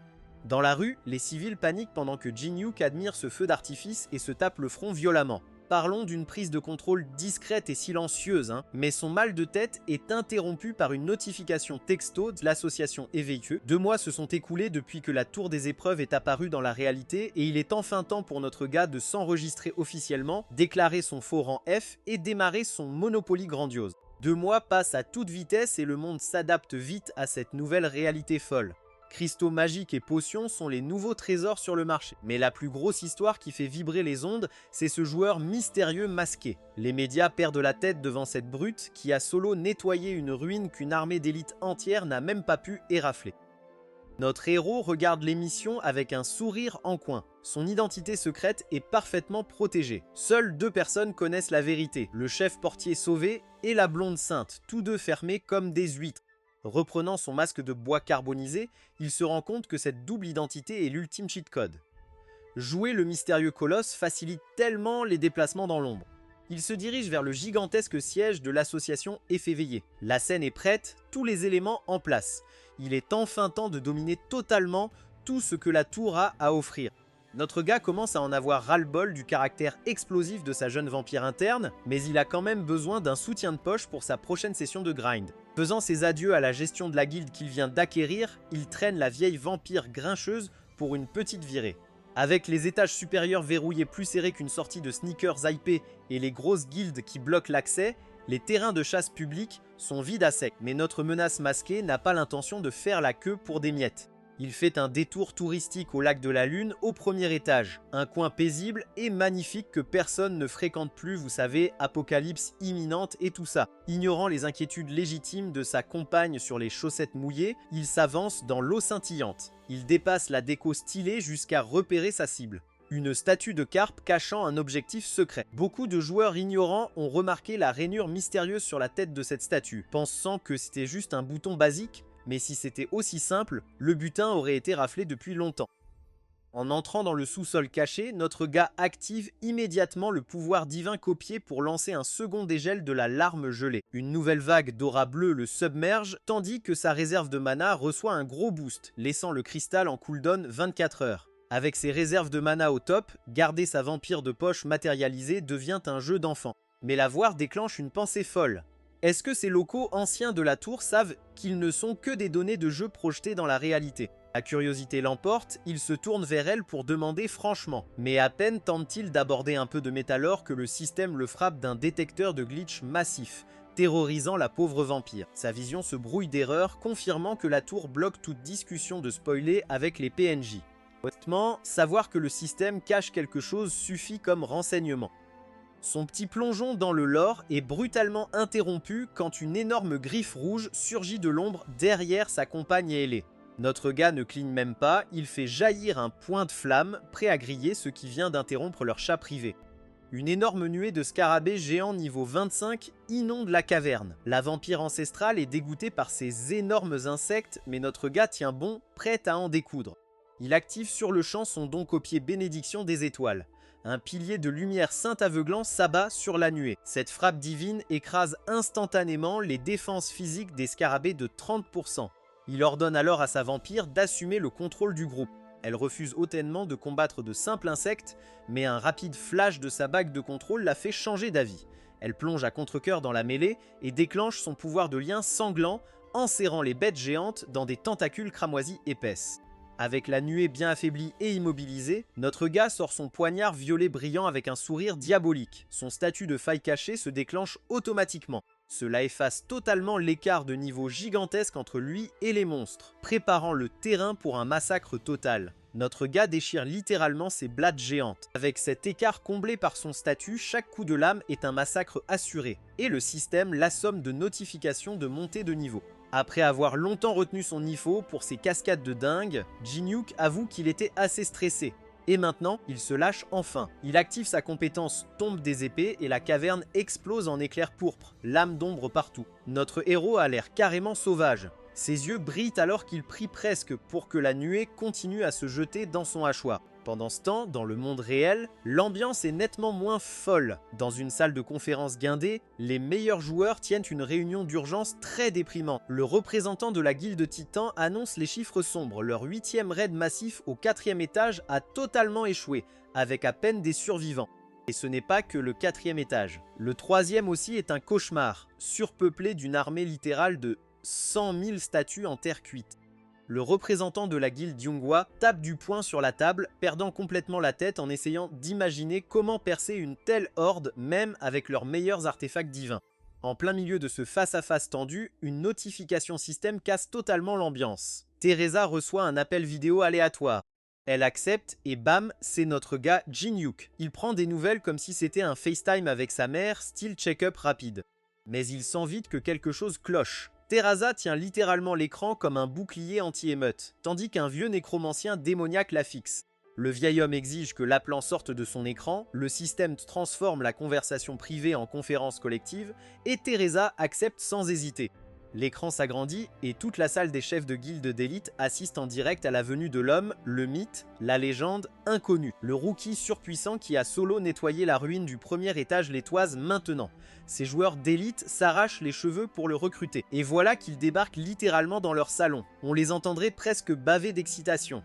Dans la rue, les civils paniquent pendant que Jin-Hyuk admire ce feu d'artifice et se tape le front violemment. Parlons d'une prise de contrôle discrète et silencieuse, mais son mal de tête est interrompu par une notification texto de l'association Éveilleux. 2 mois se sont écoulés depuis que la tour des épreuves est apparue dans la réalité et il est enfin temps pour notre gars de s'enregistrer officiellement, déclarer son faux rang F et démarrer son Monopoly grandiose. 2 mois passent à toute vitesse et le monde s'adapte vite à cette nouvelle réalité folle. Cristaux magiques et potions sont les nouveaux trésors sur le marché. Mais la plus grosse histoire qui fait vibrer les ondes, c'est ce joueur mystérieux masqué. Les médias perdent la tête devant cette brute qui a solo nettoyé une ruine qu'une armée d'élite entière n'a même pas pu érafler. Notre héros regarde l'émission avec un sourire en coin. Son identité secrète est parfaitement protégée. Seules 2 personnes connaissent la vérité, le chef portier sauvé et la blonde sainte, tous deux fermés comme des huîtres. Reprenant son masque de bois carbonisé, il se rend compte que cette double identité est l'ultime cheat code. Jouer le mystérieux colosse facilite tellement les déplacements dans l'ombre. Il se dirige vers le gigantesque siège de l'association Éveillé. La scène est prête, tous les éléments en place. Il est enfin temps de dominer totalement tout ce que la tour a à offrir. Notre gars commence à en avoir ras-le-bol du caractère explosif de sa jeune vampire interne, mais il a quand même besoin d'un soutien de poche pour sa prochaine session de grind. Faisant ses adieux à la gestion de la guilde qu'il vient d'acquérir, il traîne la vieille vampire grincheuse pour une petite virée. Avec les étages supérieurs verrouillés plus serrés qu'une sortie de sneakers hypés et les grosses guildes qui bloquent l'accès, Les terrains de chasse publics sont vides à sec, mais notre menace masquée n'a pas l'intention de faire la queue pour des miettes. Il fait un détour touristique au lac de la Lune au premier étage, un coin paisible et magnifique que personne ne fréquente plus, vous savez, apocalypse imminente et tout ça. Ignorant les inquiétudes légitimes de sa compagne sur les chaussettes mouillées, il s'avance dans l'eau scintillante. Il dépasse la déco stylée jusqu'à repérer sa cible. Une statue de carpe cachant un objectif secret. Beaucoup de joueurs ignorants ont remarqué la rainure mystérieuse sur la tête de cette statue, pensant que c'était juste un bouton basique. Mais si c'était aussi simple, le butin aurait été raflé depuis longtemps. En entrant dans le sous-sol caché, notre gars active immédiatement le pouvoir divin copié pour lancer un second dégel de la larme gelée. Une nouvelle vague d'aura bleue le submerge, tandis que sa réserve de mana reçoit un gros boost, laissant le cristal en cooldown 24 heures. Avec ses réserves de mana au top, garder sa vampire de poche matérialisée devient un jeu d'enfant. Mais la voir déclenche une pensée folle. Est-ce que ces locaux anciens de la tour savent qu'ils ne sont que des données de jeu projetées dans la réalité? La curiosité l'emporte, il se tourne vers elle pour demander franchement. Mais à peine tente-t-il d'aborder un peu de métalore que le système le frappe d'un détecteur de glitch massif, terrorisant la pauvre vampire. Sa vision se brouille d'erreurs, confirmant que la tour bloque toute discussion de spoiler avec les PNJ. Honnêtement, savoir que le système cache quelque chose suffit comme renseignement. Son petit plongeon dans le lore est brutalement interrompu quand une énorme griffe rouge surgit de l'ombre derrière sa compagne ailée. Notre gars ne cligne même pas, il fait jaillir un point de flamme, prêt à griller ce qui vient d'interrompre leur chat privé. Une énorme nuée de scarabées géants niveau 25 inonde la caverne. La vampire ancestrale est dégoûtée par ces énormes insectes, mais notre gars tient bon, prêt à en découdre. Il active sur le champ son don copié bénédiction des étoiles. Un pilier de lumière sainte aveuglant s'abat sur la nuée. Cette frappe divine écrase instantanément les défenses physiques des scarabées de 30%. Il ordonne alors à sa vampire d'assumer le contrôle du groupe. Elle refuse hautement de combattre de simples insectes, mais un rapide flash de sa bague de contrôle la fait changer d'avis. Elle plonge à contre-cœur dans la mêlée et déclenche son pouvoir de lien sanglant, enserrant les bêtes géantes dans des tentacules cramoisis épaisses. Avec la nuée bien affaiblie et immobilisée, notre gars sort son poignard violet brillant avec un sourire diabolique. Son statut de faille cachée se déclenche automatiquement. Cela efface totalement l'écart de niveau gigantesque entre lui et les monstres, préparant le terrain pour un massacre total. Notre gars déchire littéralement ses blattes géantes. Avec cet écart comblé par son statut, chaque coup de lame est un massacre assuré, et le système l'assomme de notifications de montée de niveau. Après avoir longtemps retenu son niveau pour ses cascades de dingue, Jinhyuk avoue qu'il était assez stressé. Et maintenant, il se lâche enfin. Il active sa compétence tombe des épées et la caverne explose en éclairs pourpres, lames d'ombre partout. Notre héros a l'air carrément sauvage. Ses yeux brillent alors qu'il prie presque pour que la nuée continue à se jeter dans son hachoir. Pendant ce temps, dans le monde réel, l'ambiance est nettement moins folle. Dans une salle de conférence guindée, les meilleurs joueurs tiennent une réunion d'urgence très déprimante. Le représentant de la guilde Titan annonce les chiffres sombres. Leur 8e raid massif au 4e étage a totalement échoué, avec à peine des survivants. Et ce n'est pas que le 4e étage. Le 3e aussi est un cauchemar, surpeuplé d'une armée littérale de 100 000 statues en terre cuite. Le représentant de la guilde Yunghwa tape du poing sur la table, perdant complètement la tête en essayant d'imaginer comment percer une telle horde même avec leurs meilleurs artefacts divins. En plein milieu de ce face-à-face tendu, une notification système casse totalement l'ambiance. Teresa reçoit un appel vidéo aléatoire. Elle accepte et bam, c'est notre gars Jinhyuk. Il prend des nouvelles comme si c'était un FaceTime avec sa mère, style check-up rapide. Mais il sent vite que quelque chose cloche. Teresa tient littéralement l'écran comme un bouclier anti-émeute, tandis qu'un vieux nécromancien démoniaque la fixe. Le vieil homme exige que l'appelant sorte de son écran, le système transforme la conversation privée en conférence collective, et Teresa accepte sans hésiter. L'écran s'agrandit et toute la salle des chefs de guilde d'élite assiste en direct à la venue de l'homme, le mythe, la légende, inconnu. Le rookie surpuissant qui a solo nettoyé la ruine du premier étage létoise maintenant. Ces joueurs d'élite s'arrachent les cheveux pour le recruter. Et voilà qu'ils débarquent littéralement dans leur salon. On les entendrait presque baver d'excitation.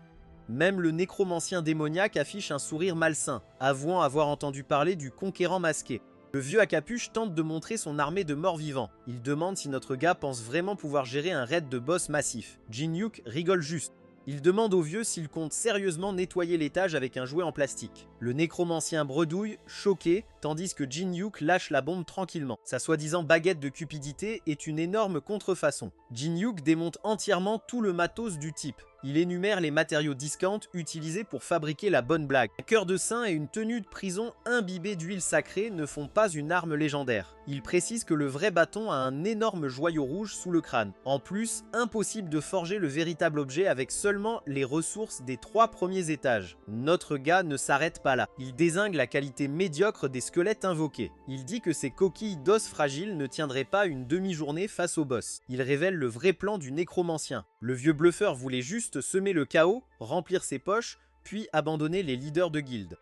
Même le nécromancien démoniaque affiche un sourire malsain, avouant avoir entendu parler du conquérant masqué. Le vieux à capuche tente de montrer son armée de morts vivants. Il demande si notre gars pense vraiment pouvoir gérer un raid de boss massif. Jinhyuk rigole juste. Il demande au vieux s'il compte sérieusement nettoyer l'étage avec un jouet en plastique. Le nécromancien bredouille, choqué, tandis que Jin-Hyuk lâche la bombe tranquillement. Sa soi-disant baguette de cupidité est une énorme contrefaçon. Jin-Hyuk démonte entièrement tout le matos du type. Il énumère les matériaux discount utilisés pour fabriquer la bonne blague. Un cœur de saint et une tenue de prison imbibée d'huile sacrée ne font pas une arme légendaire. Il précise que le vrai bâton a un énorme joyau rouge sous le crâne. En plus, impossible de forger le véritable objet avec seulement les ressources des 3 premiers étages. Notre gars ne s'arrête pas là. Il dézingue la qualité médiocre des squelettes invoqués. Il dit que ces coquilles d'os fragiles ne tiendraient pas une demi-journée face au boss. Il révèle le vrai plan du nécromancien. Le vieux bluffeur voulait juste semer le chaos, remplir ses poches, puis abandonner les leaders de guilde.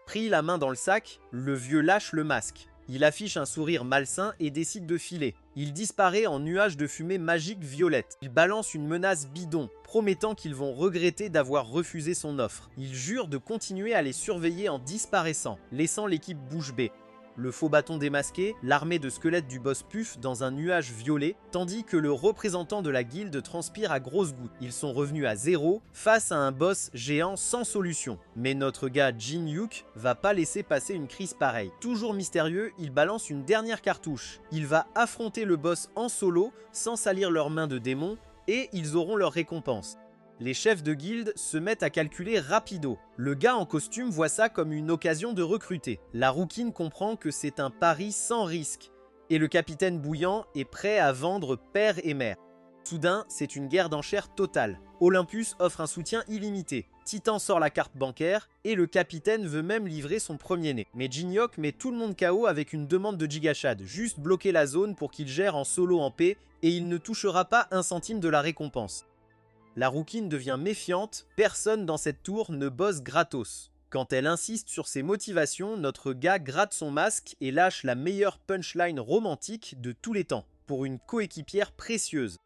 Pris la main dans le sac, le vieux lâche le masque. Il affiche un sourire malsain et décide de filer. Il disparaît en nuage de fumée magique violette. Il balance une menace bidon, promettant qu'ils vont regretter d'avoir refusé son offre. Il jure de continuer à les surveiller en disparaissant, laissant l'équipe bouche bée. Le faux bâton démasqué, l'armée de squelettes du boss Puff dans un nuage violet, tandis que le représentant de la guilde transpire à grosses gouttes. Ils sont revenus à 0 face à un boss géant sans solution. Mais notre gars Jin-Hyuk va pas laisser passer une crise pareille. Toujours mystérieux, il balance une dernière cartouche. Il va affronter le boss en solo, sans salir leurs mains de démon, et ils auront leur récompense. Les chefs de guilde se mettent à calculer rapido. Le gars en costume voit ça comme une occasion de recruter. La rouquine comprend que c'est un pari sans risque. Et le capitaine bouillant est prêt à vendre père et mère. Soudain, c'est une guerre d'enchères totale. Olympus offre un soutien illimité. Titan sort la carte bancaire et le capitaine veut même livrer son premier-né. Mais Jin-Hyuk met tout le monde KO avec une demande de Gigashad. Juste bloquer la zone pour qu'il gère en solo en paix et il ne touchera pas un centime de la récompense. La rouquine devient méfiante, personne dans cette tour ne bosse gratos. Quand elle insiste sur ses motivations, notre gars gratte son masque et lâche la meilleure punchline romantique de tous les temps, pour une coéquipière précieuse.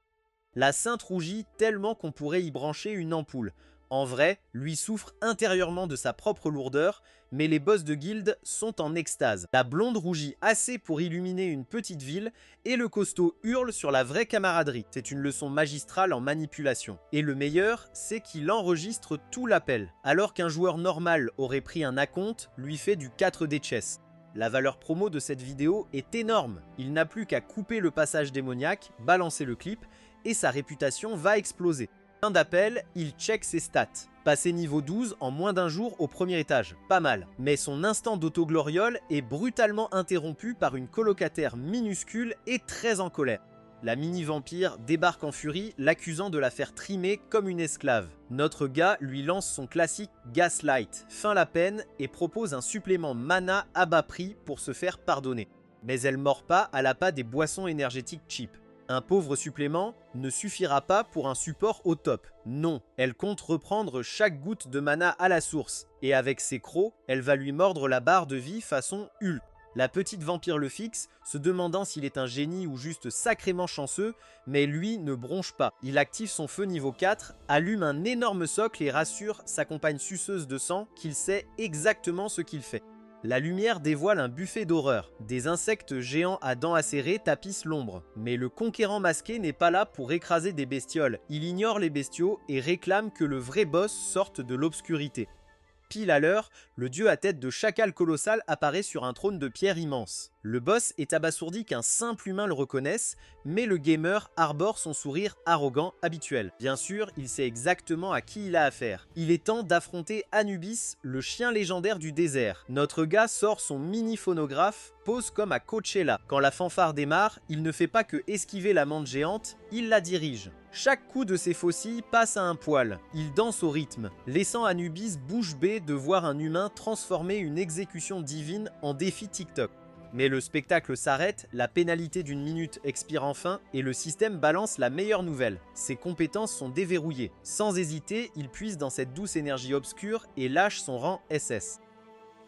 La sainte rougit tellement qu'on pourrait y brancher une ampoule. En vrai, lui souffre intérieurement de sa propre lourdeur, mais les boss de guilde sont en extase. La blonde rougit assez pour illuminer une petite ville, et le costaud hurle sur la vraie camaraderie. C'est une leçon magistrale en manipulation. Et le meilleur, c'est qu'il enregistre tout l'appel, alors qu'un joueur normal aurait pris un acompte, lui fait du 4D chess. La valeur promo de cette vidéo est énorme. Il n'a plus qu'à couper le passage démoniaque, balancer le clip, et sa réputation va exploser. Fin d'appel, il check ses stats. Passé niveau 12 en moins d'un jour au premier étage, pas mal. Mais son instant d'autogloriole est brutalement interrompu par une colocataire minuscule et très en colère. La mini-vampire débarque en furie, l'accusant de la faire trimer comme une esclave. Notre gars lui lance son classique Gaslight, feint la peine et propose un supplément mana à bas prix pour se faire pardonner. Mais elle mord pas à l'appât des boissons énergétiques cheap. Un pauvre supplément ne suffira pas pour un support au top. Non, elle compte reprendre chaque goutte de mana à la source. Et avec ses crocs, elle va lui mordre la barre de vie façon Hulk. La petite vampire le fixe, se demandant s'il est un génie ou juste sacrément chanceux, mais lui ne bronche pas. Il active son feu niveau 4, allume un énorme socle et rassure sa compagne suceuse de sang qu'il sait exactement ce qu'il fait. La lumière dévoile un buffet d'horreur. Des insectes géants à dents acérées tapissent l'ombre. Mais le conquérant masqué n'est pas là pour écraser des bestioles. Il ignore les bestiaux et réclame que le vrai boss sorte de l'obscurité. Pile à l'heure, le dieu à tête de chacal colossal apparaît sur un trône de pierre immense. Le boss est abasourdi qu'un simple humain le reconnaisse, mais le gamer arbore son sourire arrogant habituel. Bien sûr, il sait exactement à qui il a affaire. Il est temps d'affronter Anubis, le chien légendaire du désert. Notre gars sort son mini phonographe, pose comme à Coachella. Quand la fanfare démarre, il ne fait pas que esquiver la mante géante, il la dirige. Chaque coup de ses faucilles passe à un poil. Il danse au rythme, laissant Anubis bouche bée de voir un humain transformer une exécution divine en défi TikTok. Mais le spectacle s'arrête, la pénalité d'une minute expire enfin et le système balance la meilleure nouvelle. Ses compétences sont déverrouillées. Sans hésiter, il puise dans cette douce énergie obscure et lâche son rang SS.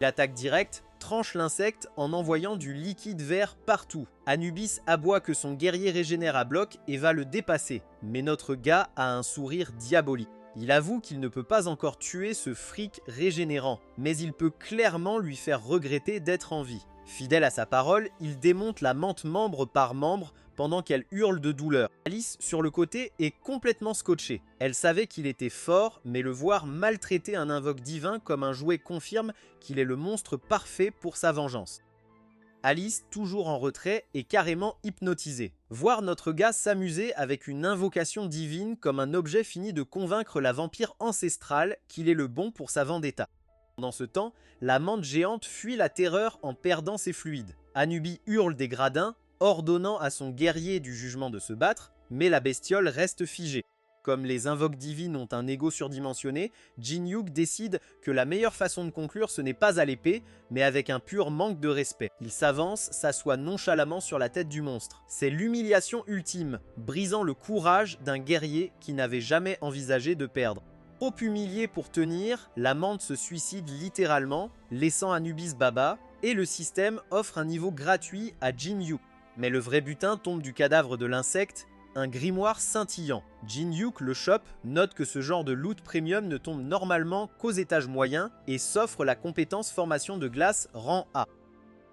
L'attaque directe tranche l'insecte en envoyant du liquide vert partout. Anubis aboie que son guerrier régénère à bloc et va le dépasser. Mais notre gars a un sourire diabolique. Il avoue qu'il ne peut pas encore tuer ce fric régénérant, mais il peut clairement lui faire regretter d'être en vie. Fidèle à sa parole, il démonte la mante membre par membre pendant qu'elle hurle de douleur. Alice, sur le côté, est complètement scotchée. Elle savait qu'il était fort, mais le voir maltraiter un invoque divin comme un jouet confirme qu'il est le monstre parfait pour sa vengeance. Alice, toujours en retrait, est carrément hypnotisée. Voir notre gars s'amuser avec une invocation divine comme un objet finit de convaincre la vampire ancestrale qu'il est le bon pour sa vendetta. Pendant ce temps, la mante géante fuit la terreur en perdant ses fluides. Anubis hurle des gradins, ordonnant à son guerrier du jugement de se battre, mais la bestiole reste figée. Comme les invoques divines ont un ego surdimensionné, Jin-Hyuk décide que la meilleure façon de conclure ce n'est pas à l'épée, mais avec un pur manque de respect. Il s'avance, s'assoit nonchalamment sur la tête du monstre. C'est l'humiliation ultime, brisant le courage d'un guerrier qui n'avait jamais envisagé de perdre. Trop humilié pour tenir, la mante se suicide littéralement, laissant Anubis baba, et le système offre un niveau gratuit à Jin-Hyuk. Mais le vrai butin tombe du cadavre de l'insecte, un grimoire scintillant. Jin-Hyuk le chope, note que ce genre de loot premium ne tombe normalement qu'aux étages moyens et s'offre la compétence formation de glace rang A.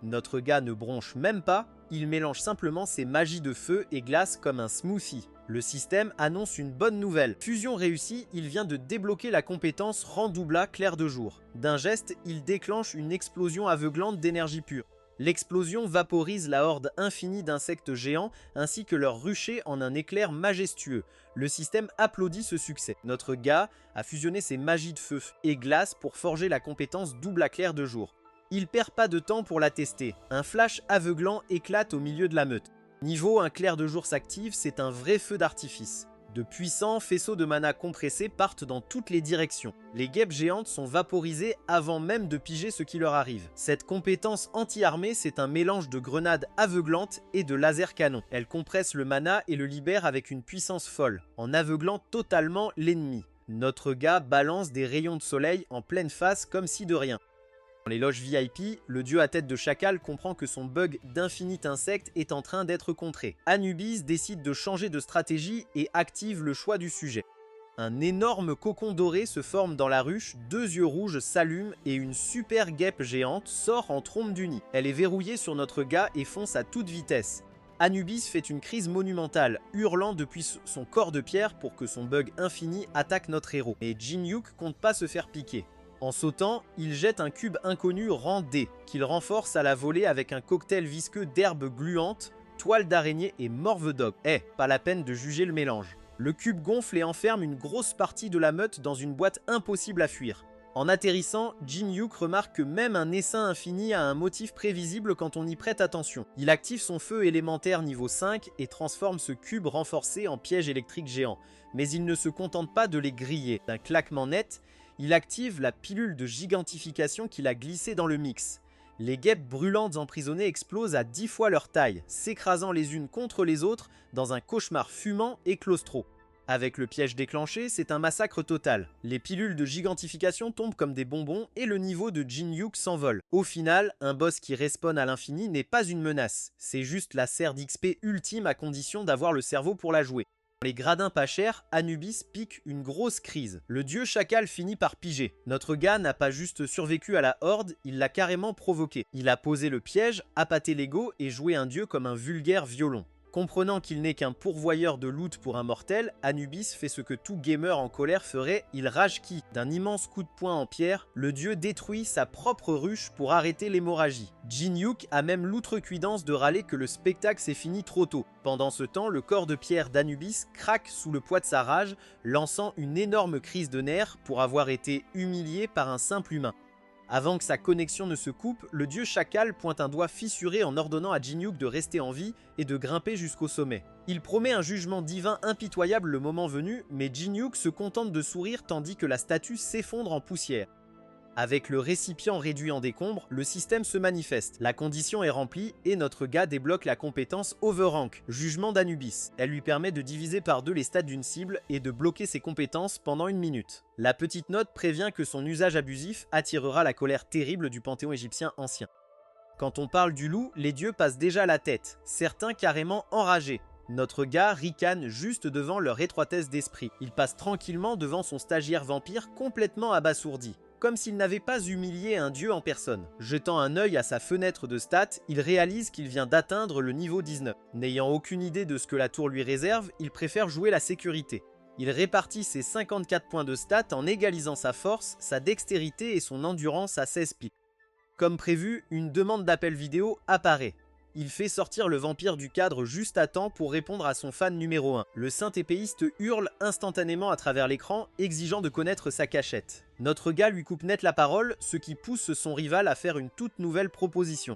Notre gars ne bronche même pas, il mélange simplement ses magies de feu et glace comme un smoothie. Le système annonce une bonne nouvelle. Fusion réussie, il vient de débloquer la compétence rang doubla clair de jour. D'un geste, il déclenche une explosion aveuglante d'énergie pure. L'explosion vaporise la horde infinie d'insectes géants ainsi que leur rucher en un éclair majestueux. Le système applaudit ce succès. Notre gars a fusionné ses magies de feu et glace pour forger la compétence double à clair de jour. Il perd pas de temps pour la tester. Un flash aveuglant éclate au milieu de la meute. Niveau un clair de jour s'active, c'est un vrai feu d'artifice. De puissants faisceaux de mana compressés partent dans toutes les directions. Les guêpes géantes sont vaporisées avant même de piger ce qui leur arrive. Cette compétence anti-armée, c'est un mélange de grenades aveuglantes et de laser canon. Elle compresse le mana et le libère avec une puissance folle, en aveuglant totalement l'ennemi. Notre gars balance des rayons de soleil en pleine face comme si de rien. Dans les loges VIP, le dieu à tête de chacal comprend que son bug d'infinite insecte est en train d'être contré. Anubis décide de changer de stratégie et active le choix du sujet. Un énorme cocon doré se forme dans la ruche, 2 yeux rouges s'allument et une super guêpe géante sort en trompe du nid. Elle est verrouillée sur notre gars et fonce à toute vitesse. Anubis fait une crise monumentale, hurlant depuis son corps de pierre pour que son bug infini attaque notre héros. Mais Jin-Hyuk compte pas se faire piquer. En sautant, il jette un cube inconnu rang D, qu'il renforce à la volée avec un cocktail visqueux d'herbes gluantes, toiles d'araignée et morve d'ogre. Pas la peine de juger le mélange. Le cube gonfle et enferme une grosse partie de la meute dans une boîte impossible à fuir. En atterrissant, Jin-Hyuk remarque que même un essaim infini a un motif prévisible quand on y prête attention. Il active son feu élémentaire niveau 5 et transforme ce cube renforcé en piège électrique géant. Mais il ne se contente pas de les griller. D'un claquement net, il active la pilule de gigantification qu'il a glissée dans le mix. Les guêpes brûlantes emprisonnées explosent à 10 fois leur taille, s'écrasant les unes contre les autres dans un cauchemar fumant et claustro. Avec le piège déclenché, c'est un massacre total. Les pilules de gigantification tombent comme des bonbons et le niveau de Jin-Hyuk s'envole. Au final, un boss qui respawn à l'infini n'est pas une menace, c'est juste la serre d'XP ultime à condition d'avoir le cerveau pour la jouer. Dans les gradins pas chers, Anubis pique une grosse crise. Le dieu chacal finit par piger. Notre gars n'a pas juste survécu à la horde, il l'a carrément provoqué. Il a posé le piège, appâté l'ego et joué un dieu comme un vulgaire violon. Comprenant qu'il n'est qu'un pourvoyeur de loot pour un mortel, Anubis fait ce que tout gamer en colère ferait, il rage-qui. D'un immense coup de poing en pierre, le dieu détruit sa propre ruche pour arrêter l'hémorragie. Jin-Hyuk a même l'outrecuidance de râler que le spectacle s'est fini trop tôt. Pendant ce temps, le corps de pierre d'Anubis craque sous le poids de sa rage, lançant une énorme crise de nerfs pour avoir été humilié par un simple humain. Avant que sa connexion ne se coupe, le dieu chacal pointe un doigt fissuré en ordonnant à Jin-Hyuk de rester en vie et de grimper jusqu'au sommet. Il promet un jugement divin impitoyable le moment venu, mais Jin-Hyuk se contente de sourire tandis que la statue s'effondre en poussière. Avec le récipient réduit en décombres, le système se manifeste. La condition est remplie et notre gars débloque la compétence Overrank, jugement d'Anubis. Elle lui permet de diviser par 2 les stats d'une cible et de bloquer ses compétences pendant 1 minute. La petite note prévient que son usage abusif attirera la colère terrible du panthéon égyptien ancien. Quand on parle du loup, les dieux passent déjà la tête, certains carrément enragés. Notre gars ricane juste devant leur étroitesse d'esprit. Il passe tranquillement devant son stagiaire vampire complètement abasourdi. comme s'il n'avait pas humilié un dieu en personne. Jetant un œil à sa fenêtre de stats, il réalise qu'il vient d'atteindre le niveau 19. N'ayant aucune idée de ce que la tour lui réserve, il préfère jouer la sécurité. Il répartit ses 54 points de stats en égalisant sa force, sa dextérité et son endurance à 16 pics. Comme prévu, une demande d'appel vidéo apparaît. Il fait sortir le vampire du cadre juste à temps pour répondre à son fan numéro 1. Le saint épéiste hurle instantanément à travers l'écran, exigeant de connaître sa cachette. Notre gars lui coupe net la parole, ce qui pousse son rival à faire une toute nouvelle proposition.